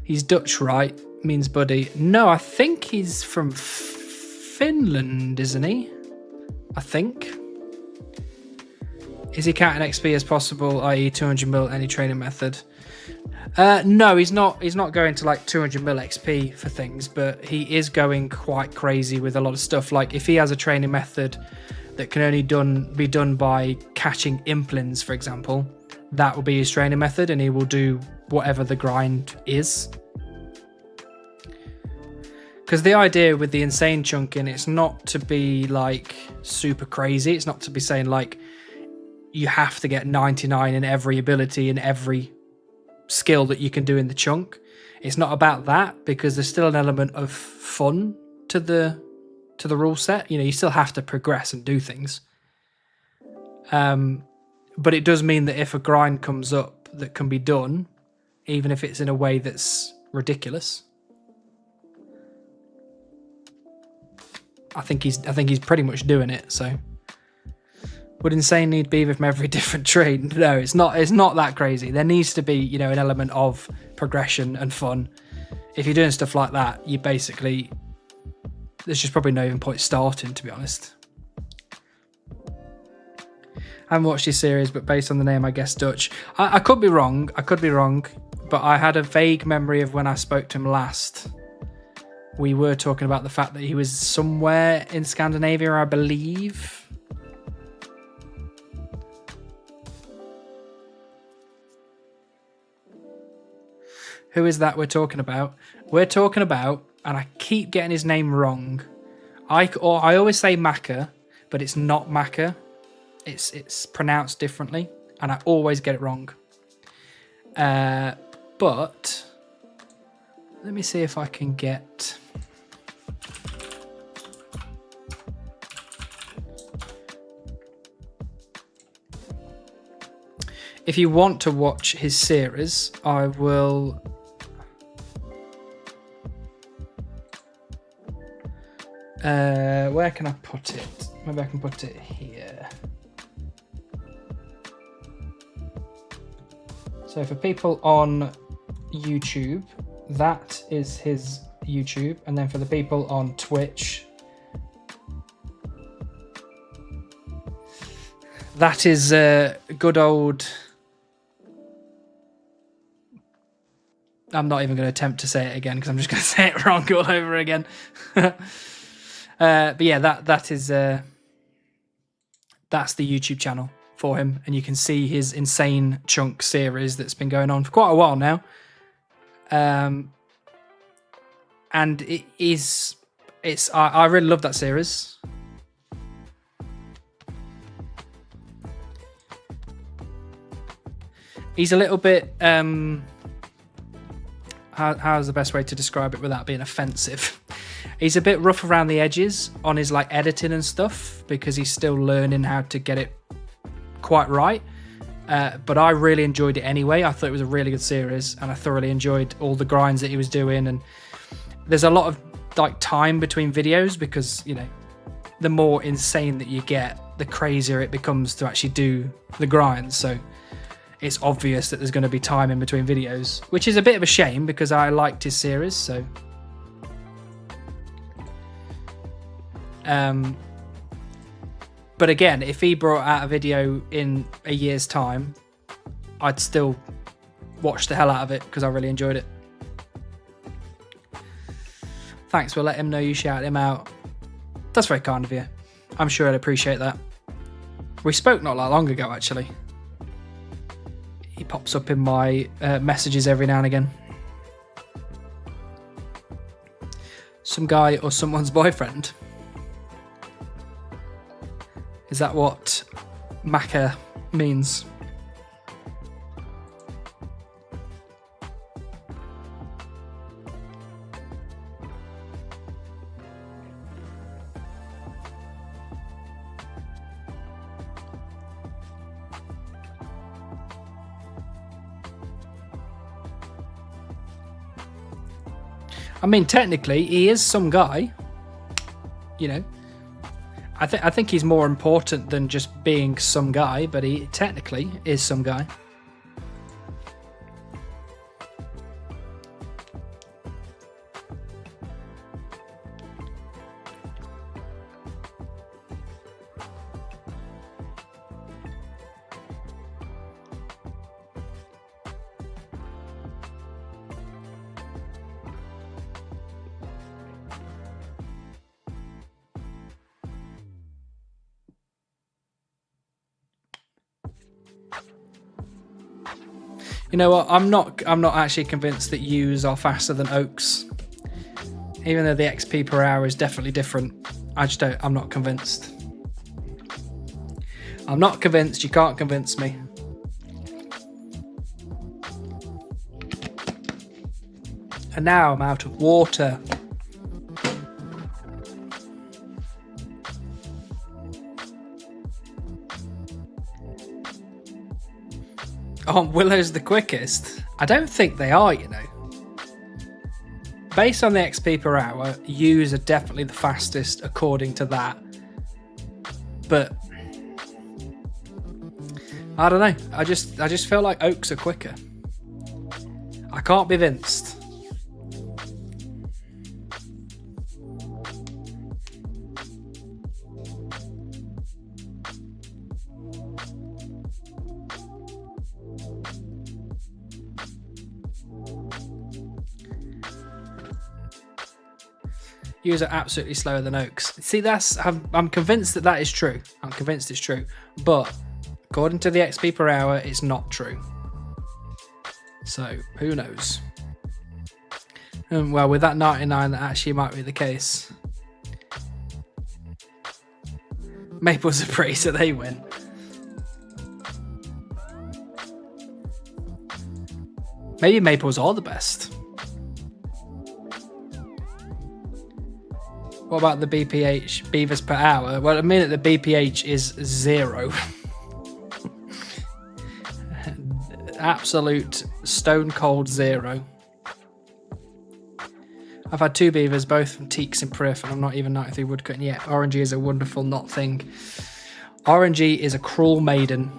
He's Dutch, right? Means buddy. No, I think he's from Finland, isn't he? I think. Is he counting XP as possible, i.e. 200 mil any training method? No, he's not going to like 200 mil XP for things, but he is going quite crazy with a lot of stuff. Like if he has a training method that can only be done by catching implins, for example, that will be his training method, and he will do whatever the grind is. Because the idea with the insane chunking, it's not to be like super crazy. It's not to be saying like you have to get 99 in every ability and every skill that you can do in the chunk. It's not about that, because there's still an element of fun to the rule set. You know, you still have to progress and do things. But it does mean that if a grind comes up that can be done, even if it's in a way that's ridiculous, I think he's pretty much doing it. So would insane need beaver from every different trade? No, it's not that crazy. There needs to be, you know, an element of progression and fun. If you're doing stuff like that, you basically, there's just probably no even point starting, to be honest. I haven't watched this series, but based on the name, I guess Dutch. I could be wrong, but I had a vague memory of when I spoke to him last. we were talking about the fact that he was somewhere in Scandinavia, I believe. Who is that we're talking about? We're talking about, and I keep getting his name wrong. I always say Maka, but it's not Maka. It's pronounced differently, and I always get it wrong. But let me see if I can get. If you want to watch his series, I will. Where can I put it? Maybe I can put it here. So for people on YouTube, that is his YouTube. And then for the people on Twitch, that is good old... I'm not even going to attempt to say it again because I'm just going to say it wrong all over again. But yeah, that's the YouTube channel for him, and you can see his Insane Chunk series that's been going on for quite a while now. And I really love that series. He's a little bit how's the best way to describe it without being offensive? He's a bit rough around the edges on his like editing and stuff because he's still learning how to get it quite right. But I really enjoyed it anyway. I thought it was a really good series, and I thoroughly enjoyed all the grinds that he was doing. And there's a lot of like time between videos because, you know, the more insane that you get, the crazier it becomes to actually do the grinds. So it's obvious that there's going to be time in between videos, which is a bit of a shame because I liked his series. So but again, if he brought out a video in a year's time, I'd still watch the hell out of it because I really enjoyed it. Thanks, we'll let him know you shouted him out. That's very kind of you. I'm sure I'd appreciate that. We spoke not that long ago, actually. He pops up in my messages every now and again. Some guy or someone's boyfriend. Is that what Maka means? I mean, technically, he is some guy, you know. I think he's more important than just being some guy, but he technically is some guy. You know what? I'm not actually convinced that U's are faster than Oaks. Even though the XP per hour is definitely different. I'm not convinced. I'm not convinced. You can't convince me. And now I'm out of water. Aren't Willows the quickest? I don't think they are, you know. Based on the XP per hour, U's are definitely the fastest according to that. But I don't know. I just feel like Oaks are quicker. I can't be convinced. Ewes are absolutely slower than oaks. See, I'm convinced that is true. I'm convinced it's true. But according to the XP per hour, it's not true. So who knows? Well, with that 99, that actually might be the case. Maples are pretty, so they win. Maybe maples are the best. What about the BPH, beavers per hour? Well, at the minute the BPH is 0. Absolute stone cold 0. I've had 2 beavers, both from Teaks and Priff, and I'm not even 93 woodcutting yet. RNG is a wonderful not thing. RNG is a cruel maiden.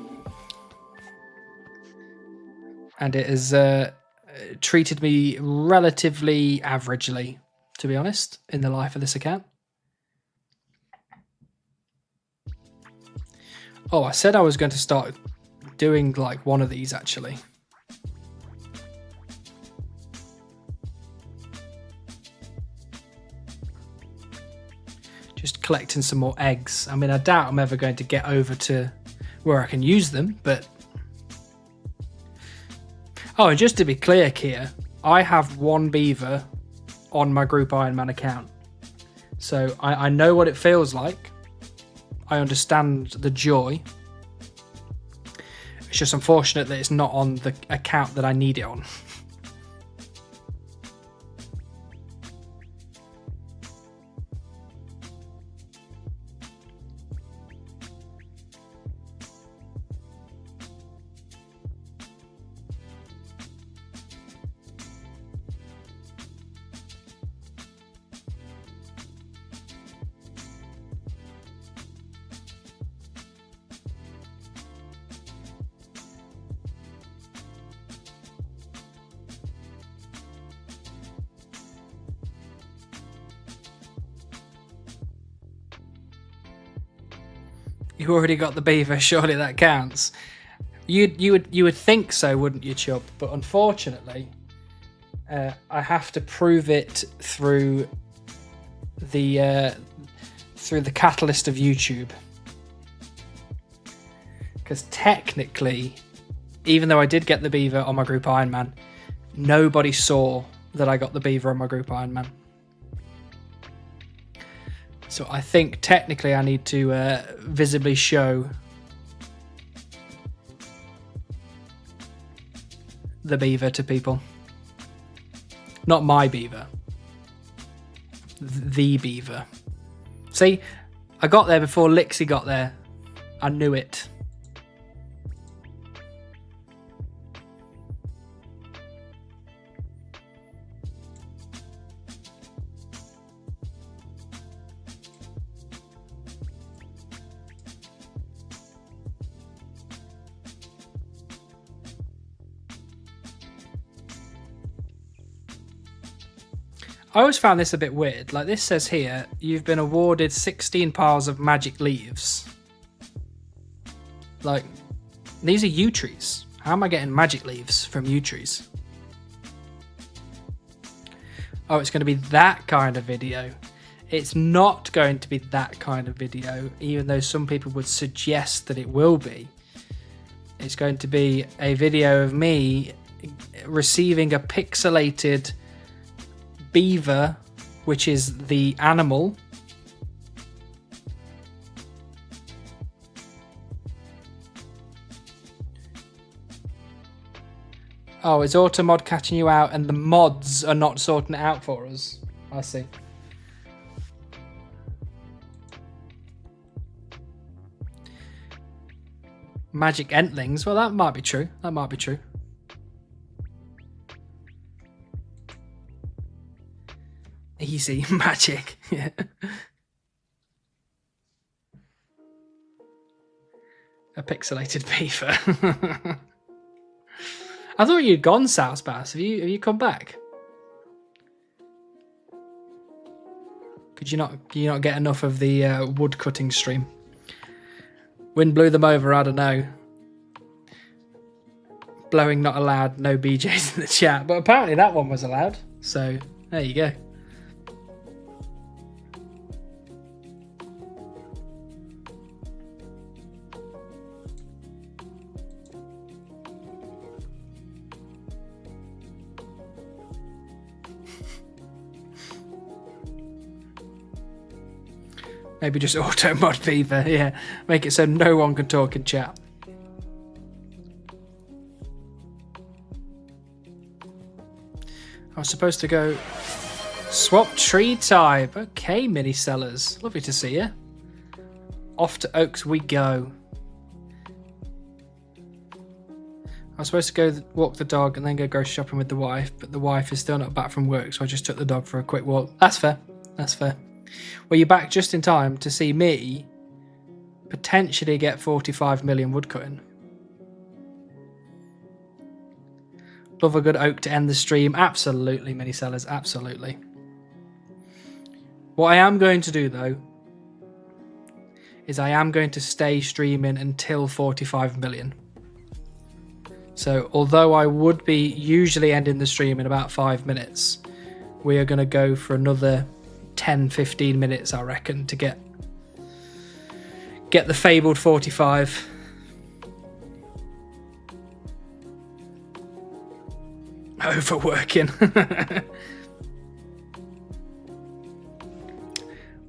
And it has treated me relatively averagely, to be honest, in the life of this account. Oh, I said I was going to start doing like one of these actually. Just collecting some more eggs. I mean, I doubt I'm ever going to get over to where I can use them, but... Oh, and just to be clear, Kia, I have 1 beaver on my Group Ironman account. So I know what it feels like. I understand the joy. It's just unfortunate that it's not on the account that I need it on. You already got the beaver, surely that counts. You would think so, wouldn't you, Chubb? But unfortunately, I have to prove it through the catalyst of YouTube. Because technically, even though I did get the beaver on my Group Ironman, nobody saw that I got the beaver on my Group Ironman. So I think technically I need to visibly show the beaver to people. Not my beaver. The beaver. See, I got there before Lixie got there. I knew it. I always found this a bit weird. Like this says here, you've been awarded 16 piles of magic leaves. Like, these are yew trees. How am I getting magic leaves from yew trees? Oh, it's going to be that kind of video. It's not going to be that kind of video, even though some people would suggest that it will be. It's going to be a video of me receiving a pixelated beaver, which is the animal, oh, is Automod catching you out and the mods are not sorting it out for us? I see. Magic Entlings, well, that might be true. That might be true. Easy magic. Yeah. A pixelated beaver. I thought you'd gone, South Bass. Have you come back? Could you not get enough of the wood cutting stream? Wind blew them over, I don't know. Blowing not allowed, no BJs in the chat. But apparently that one was allowed. So there you go. Maybe just auto mod Beaver, yeah. Make it so no one can talk in chat. I was supposed to go swap tree type. Okay, mini sellers. Lovely to see you. Off to Oaks we go. I was supposed to go walk the dog and then go grocery shopping with the wife, but the wife is still not back from work, so I just took the dog for a quick walk. That's fair. That's fair. Well, you're back just in time to see me potentially get 45 million woodcutting. Love a good oak to end the stream. Absolutely, mini sellers. Absolutely. What I am going to do, though, is I am going to stay streaming until 45 million. So, although I would be usually ending the stream in about 5 minutes, we are going to go for another 10-15 minutes, I reckon, to get the fabled 45. Overworking.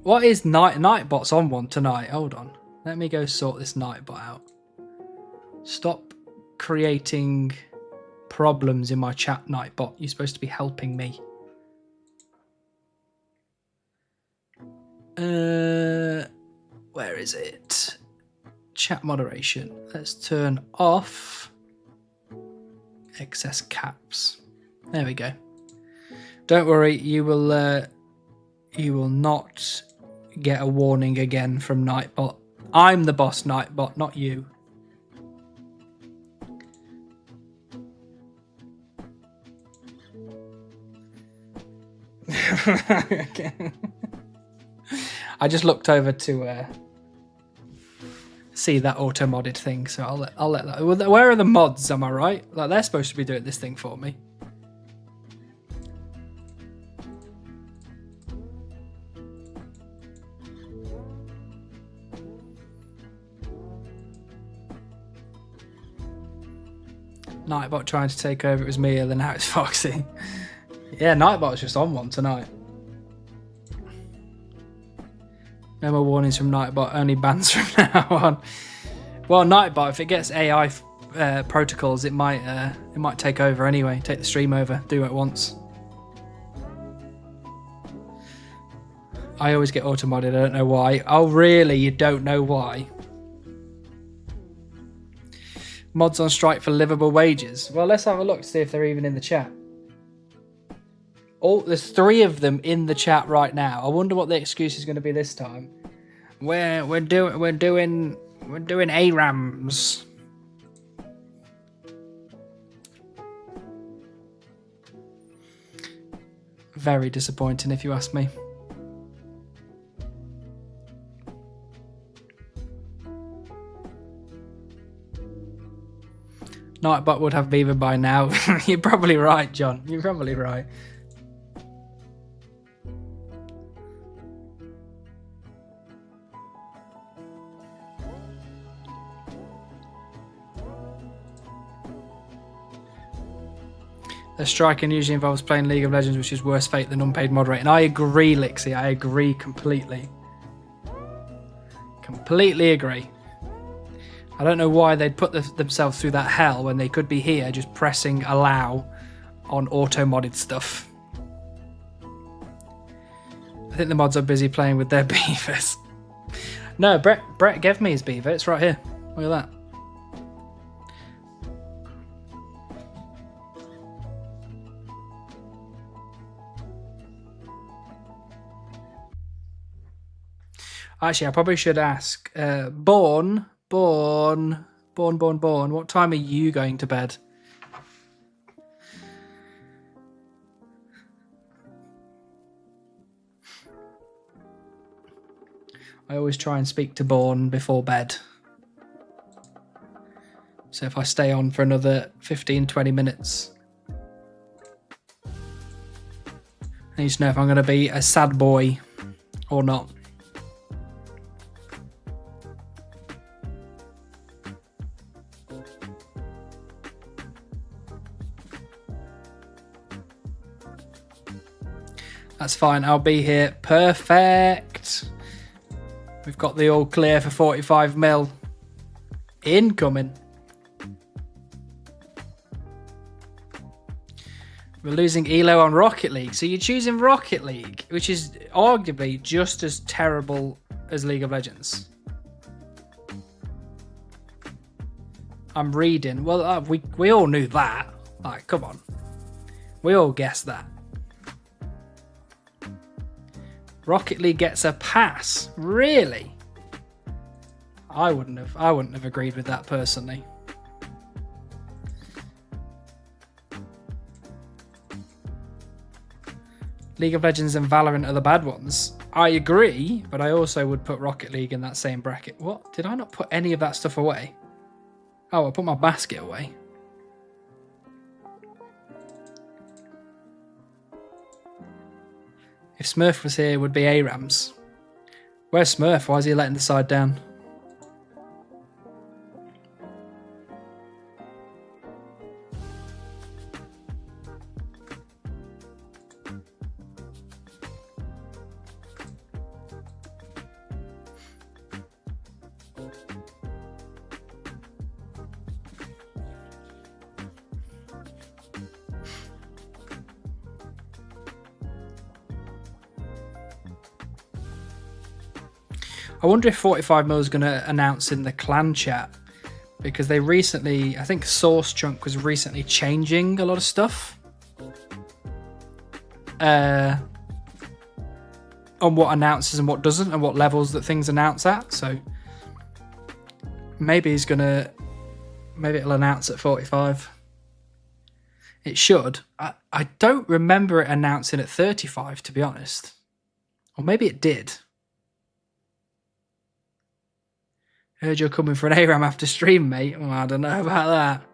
What is Nightbot's on one tonight? Hold on. Let me go sort this Nightbot out. Stop creating problems in my chat, Nightbot. You're supposed to be helping me. Where is it? Chat moderation. Let's turn off excess caps. There we go. Don't worry, you will not get a warning again from Nightbot. I'm the boss, Nightbot, not you. I just looked over to see that auto modded thing, so I'll let that. Where are the mods? Am I right? Like, they're supposed to be doing this thing for me. Nightbot trying to take over. It was me, and then now it's Foxy. Yeah, Nightbot's just on one tonight. No more warnings from Nightbot, only bans from now on. Well, Nightbot, if it gets AI protocols, it might take over anyway. Take the stream over, do it once. I always get auto-modded, I don't know why. Oh, really? You don't know why? Mods on strike for livable wages. Well, let's have a look to see if they're even in the chat. Oh, there's 3 of them in the chat right now. I wonder what the excuse is going to be this time. We're doing ARAMs. Very disappointing, if you ask me. Nightbot would have Beaver by now. You're probably right, John. You're probably right. The striking usually involves playing League of Legends, which is worse fate than unpaid moderating. I agree, Lixie. I agree completely. Completely agree. I don't know why they'd put themselves through that hell when they could be here just pressing allow on auto-modded stuff. I think the mods are busy playing with their beavers. No, Brett gave me his beaver. It's right here. Look at that. Actually, I probably should ask Born, what time are you going to bed? I always try and speak to Born before bed. So if I stay on for another 15-20 minutes, I need to know if I'm going to be a sad boy or not. That's fine, I'll be here. Perfect. We've got the all clear for 45 mil. Incoming. We're losing Elo on Rocket League. So you're choosing Rocket League, which is arguably just as terrible as League of Legends. I'm reading. Well, we all knew that. Like, come on. We all guessed that. Rocket League gets a pass. Really? I wouldn't have agreed with that personally. League of Legends and Valorant are the bad ones. I agree, but I also would put Rocket League in that same bracket. What? Did I not put any of that stuff away? Oh, I put my basket away. If Smurf was here, it would be ARAMs. Where's Smurf? Why is he letting the side down? I wonder if 45mil is going to announce in the clan chat, because they recently, I think Source Chunk was recently changing a lot of stuff on what announces and what doesn't, and what levels that things announce at. So maybe maybe it'll announce at 45. It should. I don't remember it announcing at 35, to be honest. Or maybe it did. Heard you're coming for an ARAM after stream, mate. Well, I don't know about that.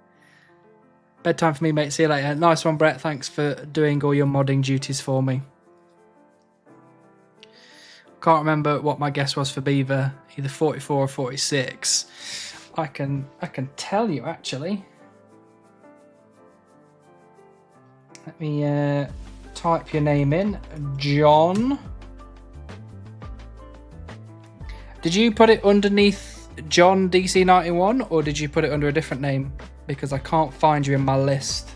Bedtime for me, mate. See you later. Nice one, Brett. Thanks for doing all your modding duties for me. Can't remember what my guess was for Beaver. Either 44 or 46. I can tell you, actually. Let me type your name in. John. Did you put it underneath John DC91, or did you put it under a different name? Because I can't find you in my list.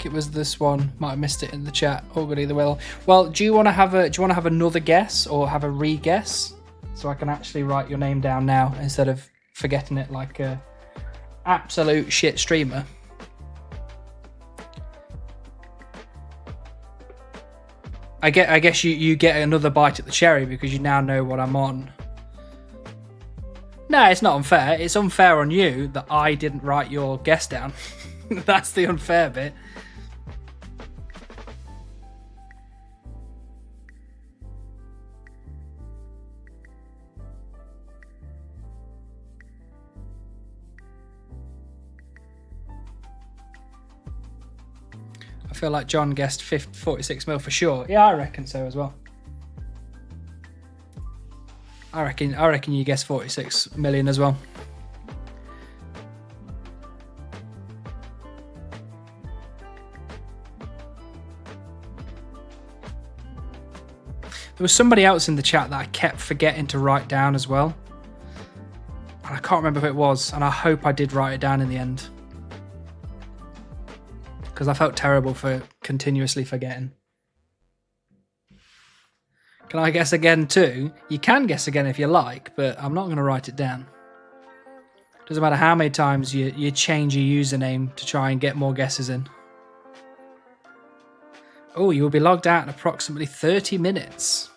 It was this one. Might have missed it in the chat. All good either way. Well, do you want to have another guess, or have a re-guess, so I can actually write your name down now instead of forgetting it like a absolute shit streamer? I guess you get another bite at the cherry because you now know what I'm on. No, it's not unfair. It's unfair on you that I didn't write your guess down. That's the unfair bit. I feel like John guessed 46 mil for sure. Yeah, I reckon so as well. I reckon you guessed 46 million as well. There was somebody else in the chat that I kept forgetting to write down as well. And I can't remember who it was, and I hope I did write it down in the end. Because I felt terrible for continuously forgetting. Can I guess again too? You can guess again if you like, but I'm not going to write it down. Doesn't matter how many times you change your username to try and get more guesses in. Oh, you will be logged out in approximately 30 minutes.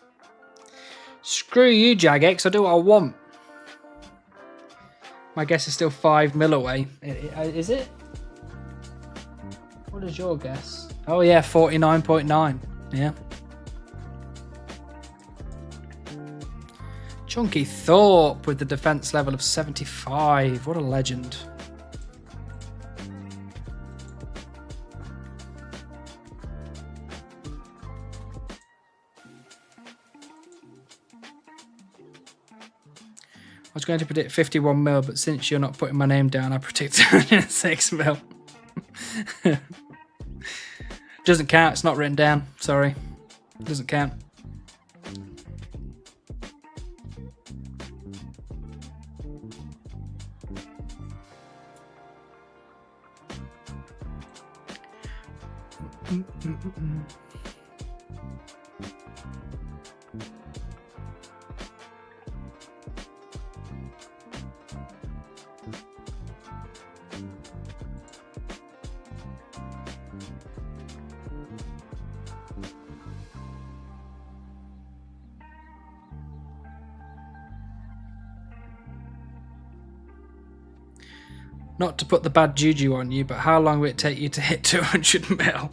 Screw you, Jagex. I'll do what I want. My guess is still 5 mil away. Is it? What is your guess? Oh yeah, 49.9. Yeah. Chunky Thorpe with the defense level of 75. What a legend. was going to predict 51 mil, but since you're not putting my name down, I predict 6 mil. Doesn't count. It's not written down. Sorry. Doesn't count. Not to put the bad juju on you, but how long would it take you to hit 200 mil?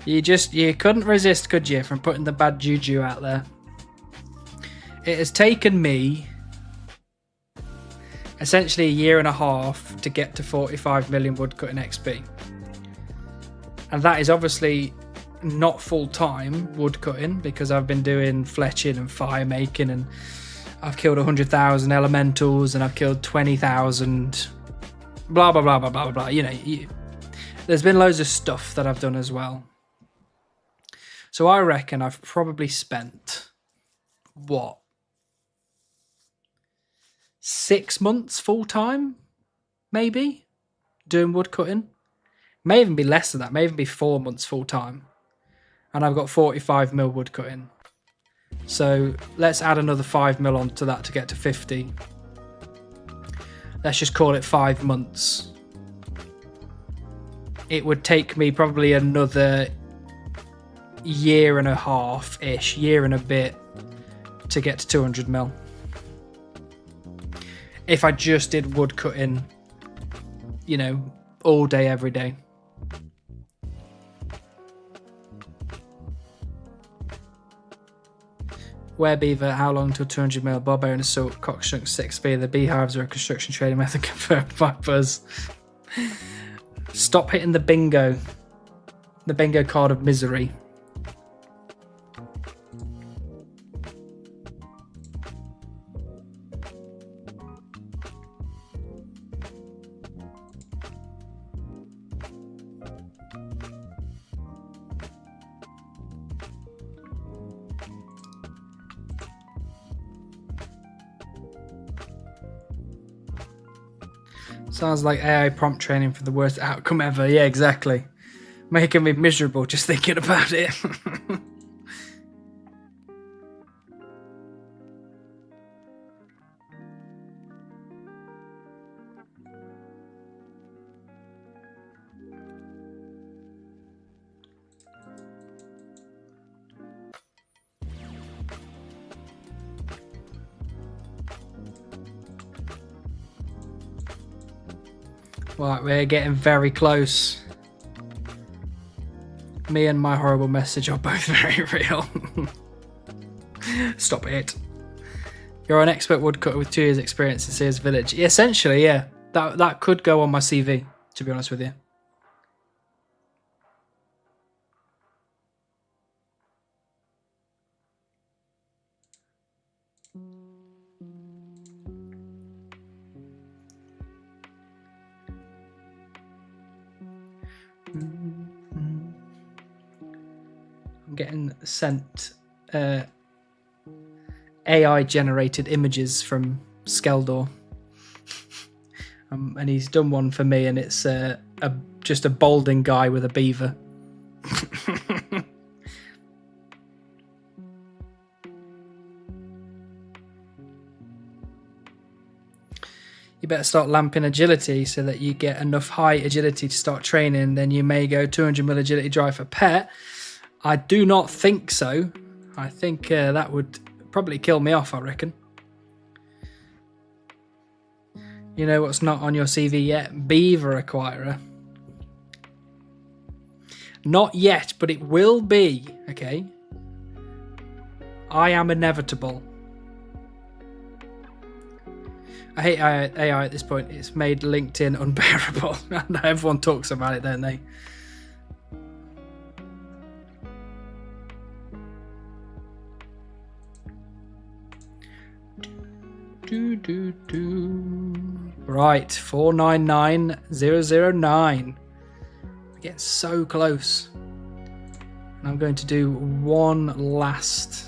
You couldn't resist, could you, from putting the bad juju out there? It has taken me essentially a year and a half to get to 45 million woodcutting XP. And that is obviously not full-time woodcutting, because I've been doing fletching and fire making, and I've killed 100,000 elementals, and I've killed 20,000 blah blah blah blah blah blah. You know, there's been loads of stuff that I've done as well. So I reckon I've probably spent, what, 6 months full-time, maybe, doing woodcutting. May even be less than that, may even be 4 months full-time. And I've got 45 mil woodcutting. So let's add another 5 mil onto that to get to 50. Let's just call it 5 months. It would take me probably another year and a half-ish, year and a bit, to get to 200 mil. If I just did woodcutting, you know, all day, every day. Beaver, how long till 200 mil? Barbarian Assault, Cockshunk 6B. The beehives are a construction trading method confirmed by Buzz. Stop hitting the bingo. The bingo card of misery. Sounds like AI prompt training for the worst outcome ever. Yeah, exactly. Making me miserable just thinking about it. Right, we're getting very close. Me and my horrible message are both very real. Stop it. You're an expert woodcutter with 2 years experience in Sears Village. Essentially, yeah. That could go on my CV, to be honest with you. I'm getting sent AI generated images from Skeldor, and he's done one for me, and it's just a balding guy with a beaver. You better start lamping agility so that you get enough high agility to start training. Then you may go 200 mil agility drive for pet. I do not think so. I think that would probably kill me off, I reckon. You know what's not on your CV yet? Beaver acquirer. Not yet, but it will be, okay? I am inevitable. I hate AI at this point. It's made LinkedIn unbearable. Everyone talks about it, don't they? Right, 499009. We're getting so close. And I'm going to do one last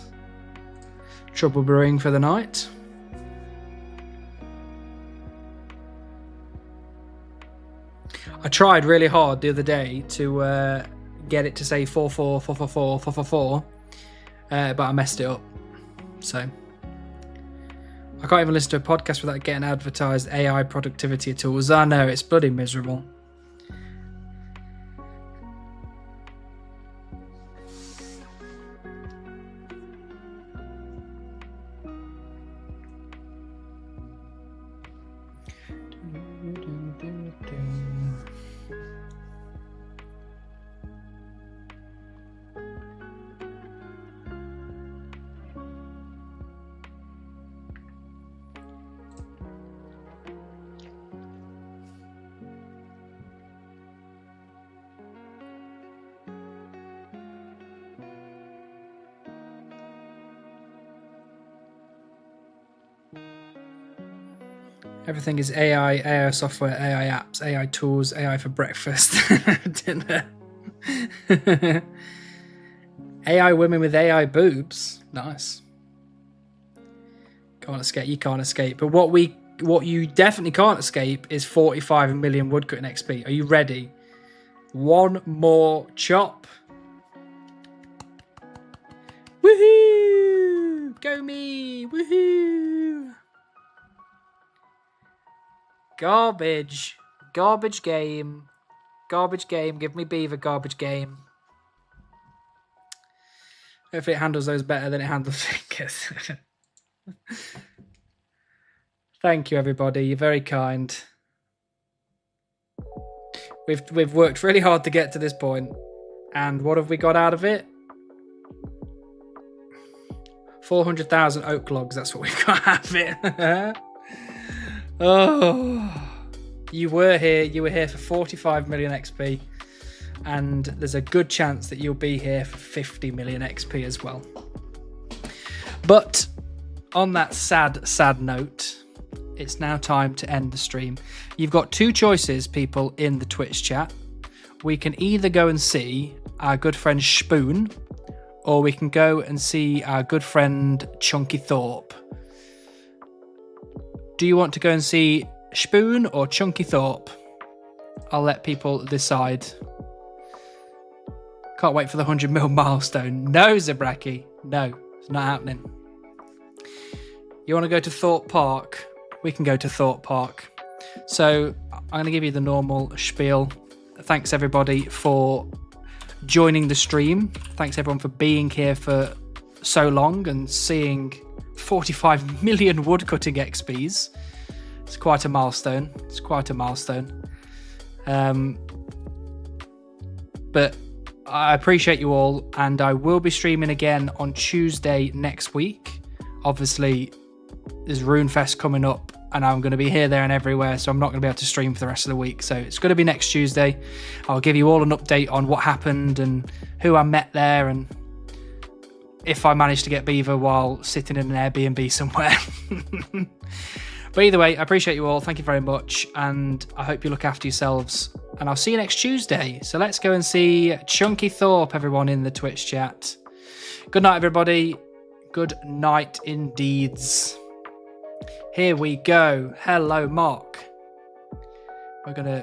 trouble brewing for the night. I tried really hard the other day to get it to say 444444444, but I messed it up. So I can't even listen to a podcast without getting advertised AI productivity tools. I know, it's bloody miserable. Everything is AI software, AI apps, AI tools, AI for breakfast, dinner. AI women with AI boobs. Nice. Can't escape. You can't escape. But what you definitely can't escape is 45 million woodcutting XP. Are you ready? One more chop. Woohoo! Go me! Woohoo! Garbage game, give me beaver, garbage game. Hopefully it handles those better than it handles fingers. Thank you, everybody, you're very kind. We've worked really hard to get to this point, and what have we got out of it? 400,000 oak logs, that's what we've got out of it. Oh, you were here for 45 million XP, and there's a good chance that you'll be here for 50 million XP as well. But on that sad note, it's now time to end the stream. You've got two choices, people, in the Twitch chat. We can either go and see our good friend Spoon, or we can go and see our good friend Chunky Thorpe. Do you want to go and see Spoon or Chunky Thorpe? I'll let people decide. Can't wait for the 100 mil milestone. No, Zabraki. No, it's not happening. You want to go to Thorpe Park? We can go to Thorpe Park. So I'm going to give you the normal spiel. Thanks everybody for joining the stream. Thanks everyone for being here for so long and seeing 45 million woodcutting XPs. It's quite a milestone. But I appreciate you all, and I will be streaming again on Tuesday next week. Obviously, there's RuneFest coming up, and I'm going to be here, there, and everywhere, so I'm not going to be able to stream for the rest of the week. So it's going to be next Tuesday. I'll give you all an update on what happened and who I met there, and if I managed to get beaver while sitting in an Airbnb somewhere. But either way, I appreciate you all. Thank you very much. And I hope you look after yourselves. And I'll see you next Tuesday. So let's go and see Chunky Thorpe, everyone in the Twitch chat. Good night, everybody. Good night indeeds. Here we go. Hello, Mark. We're going to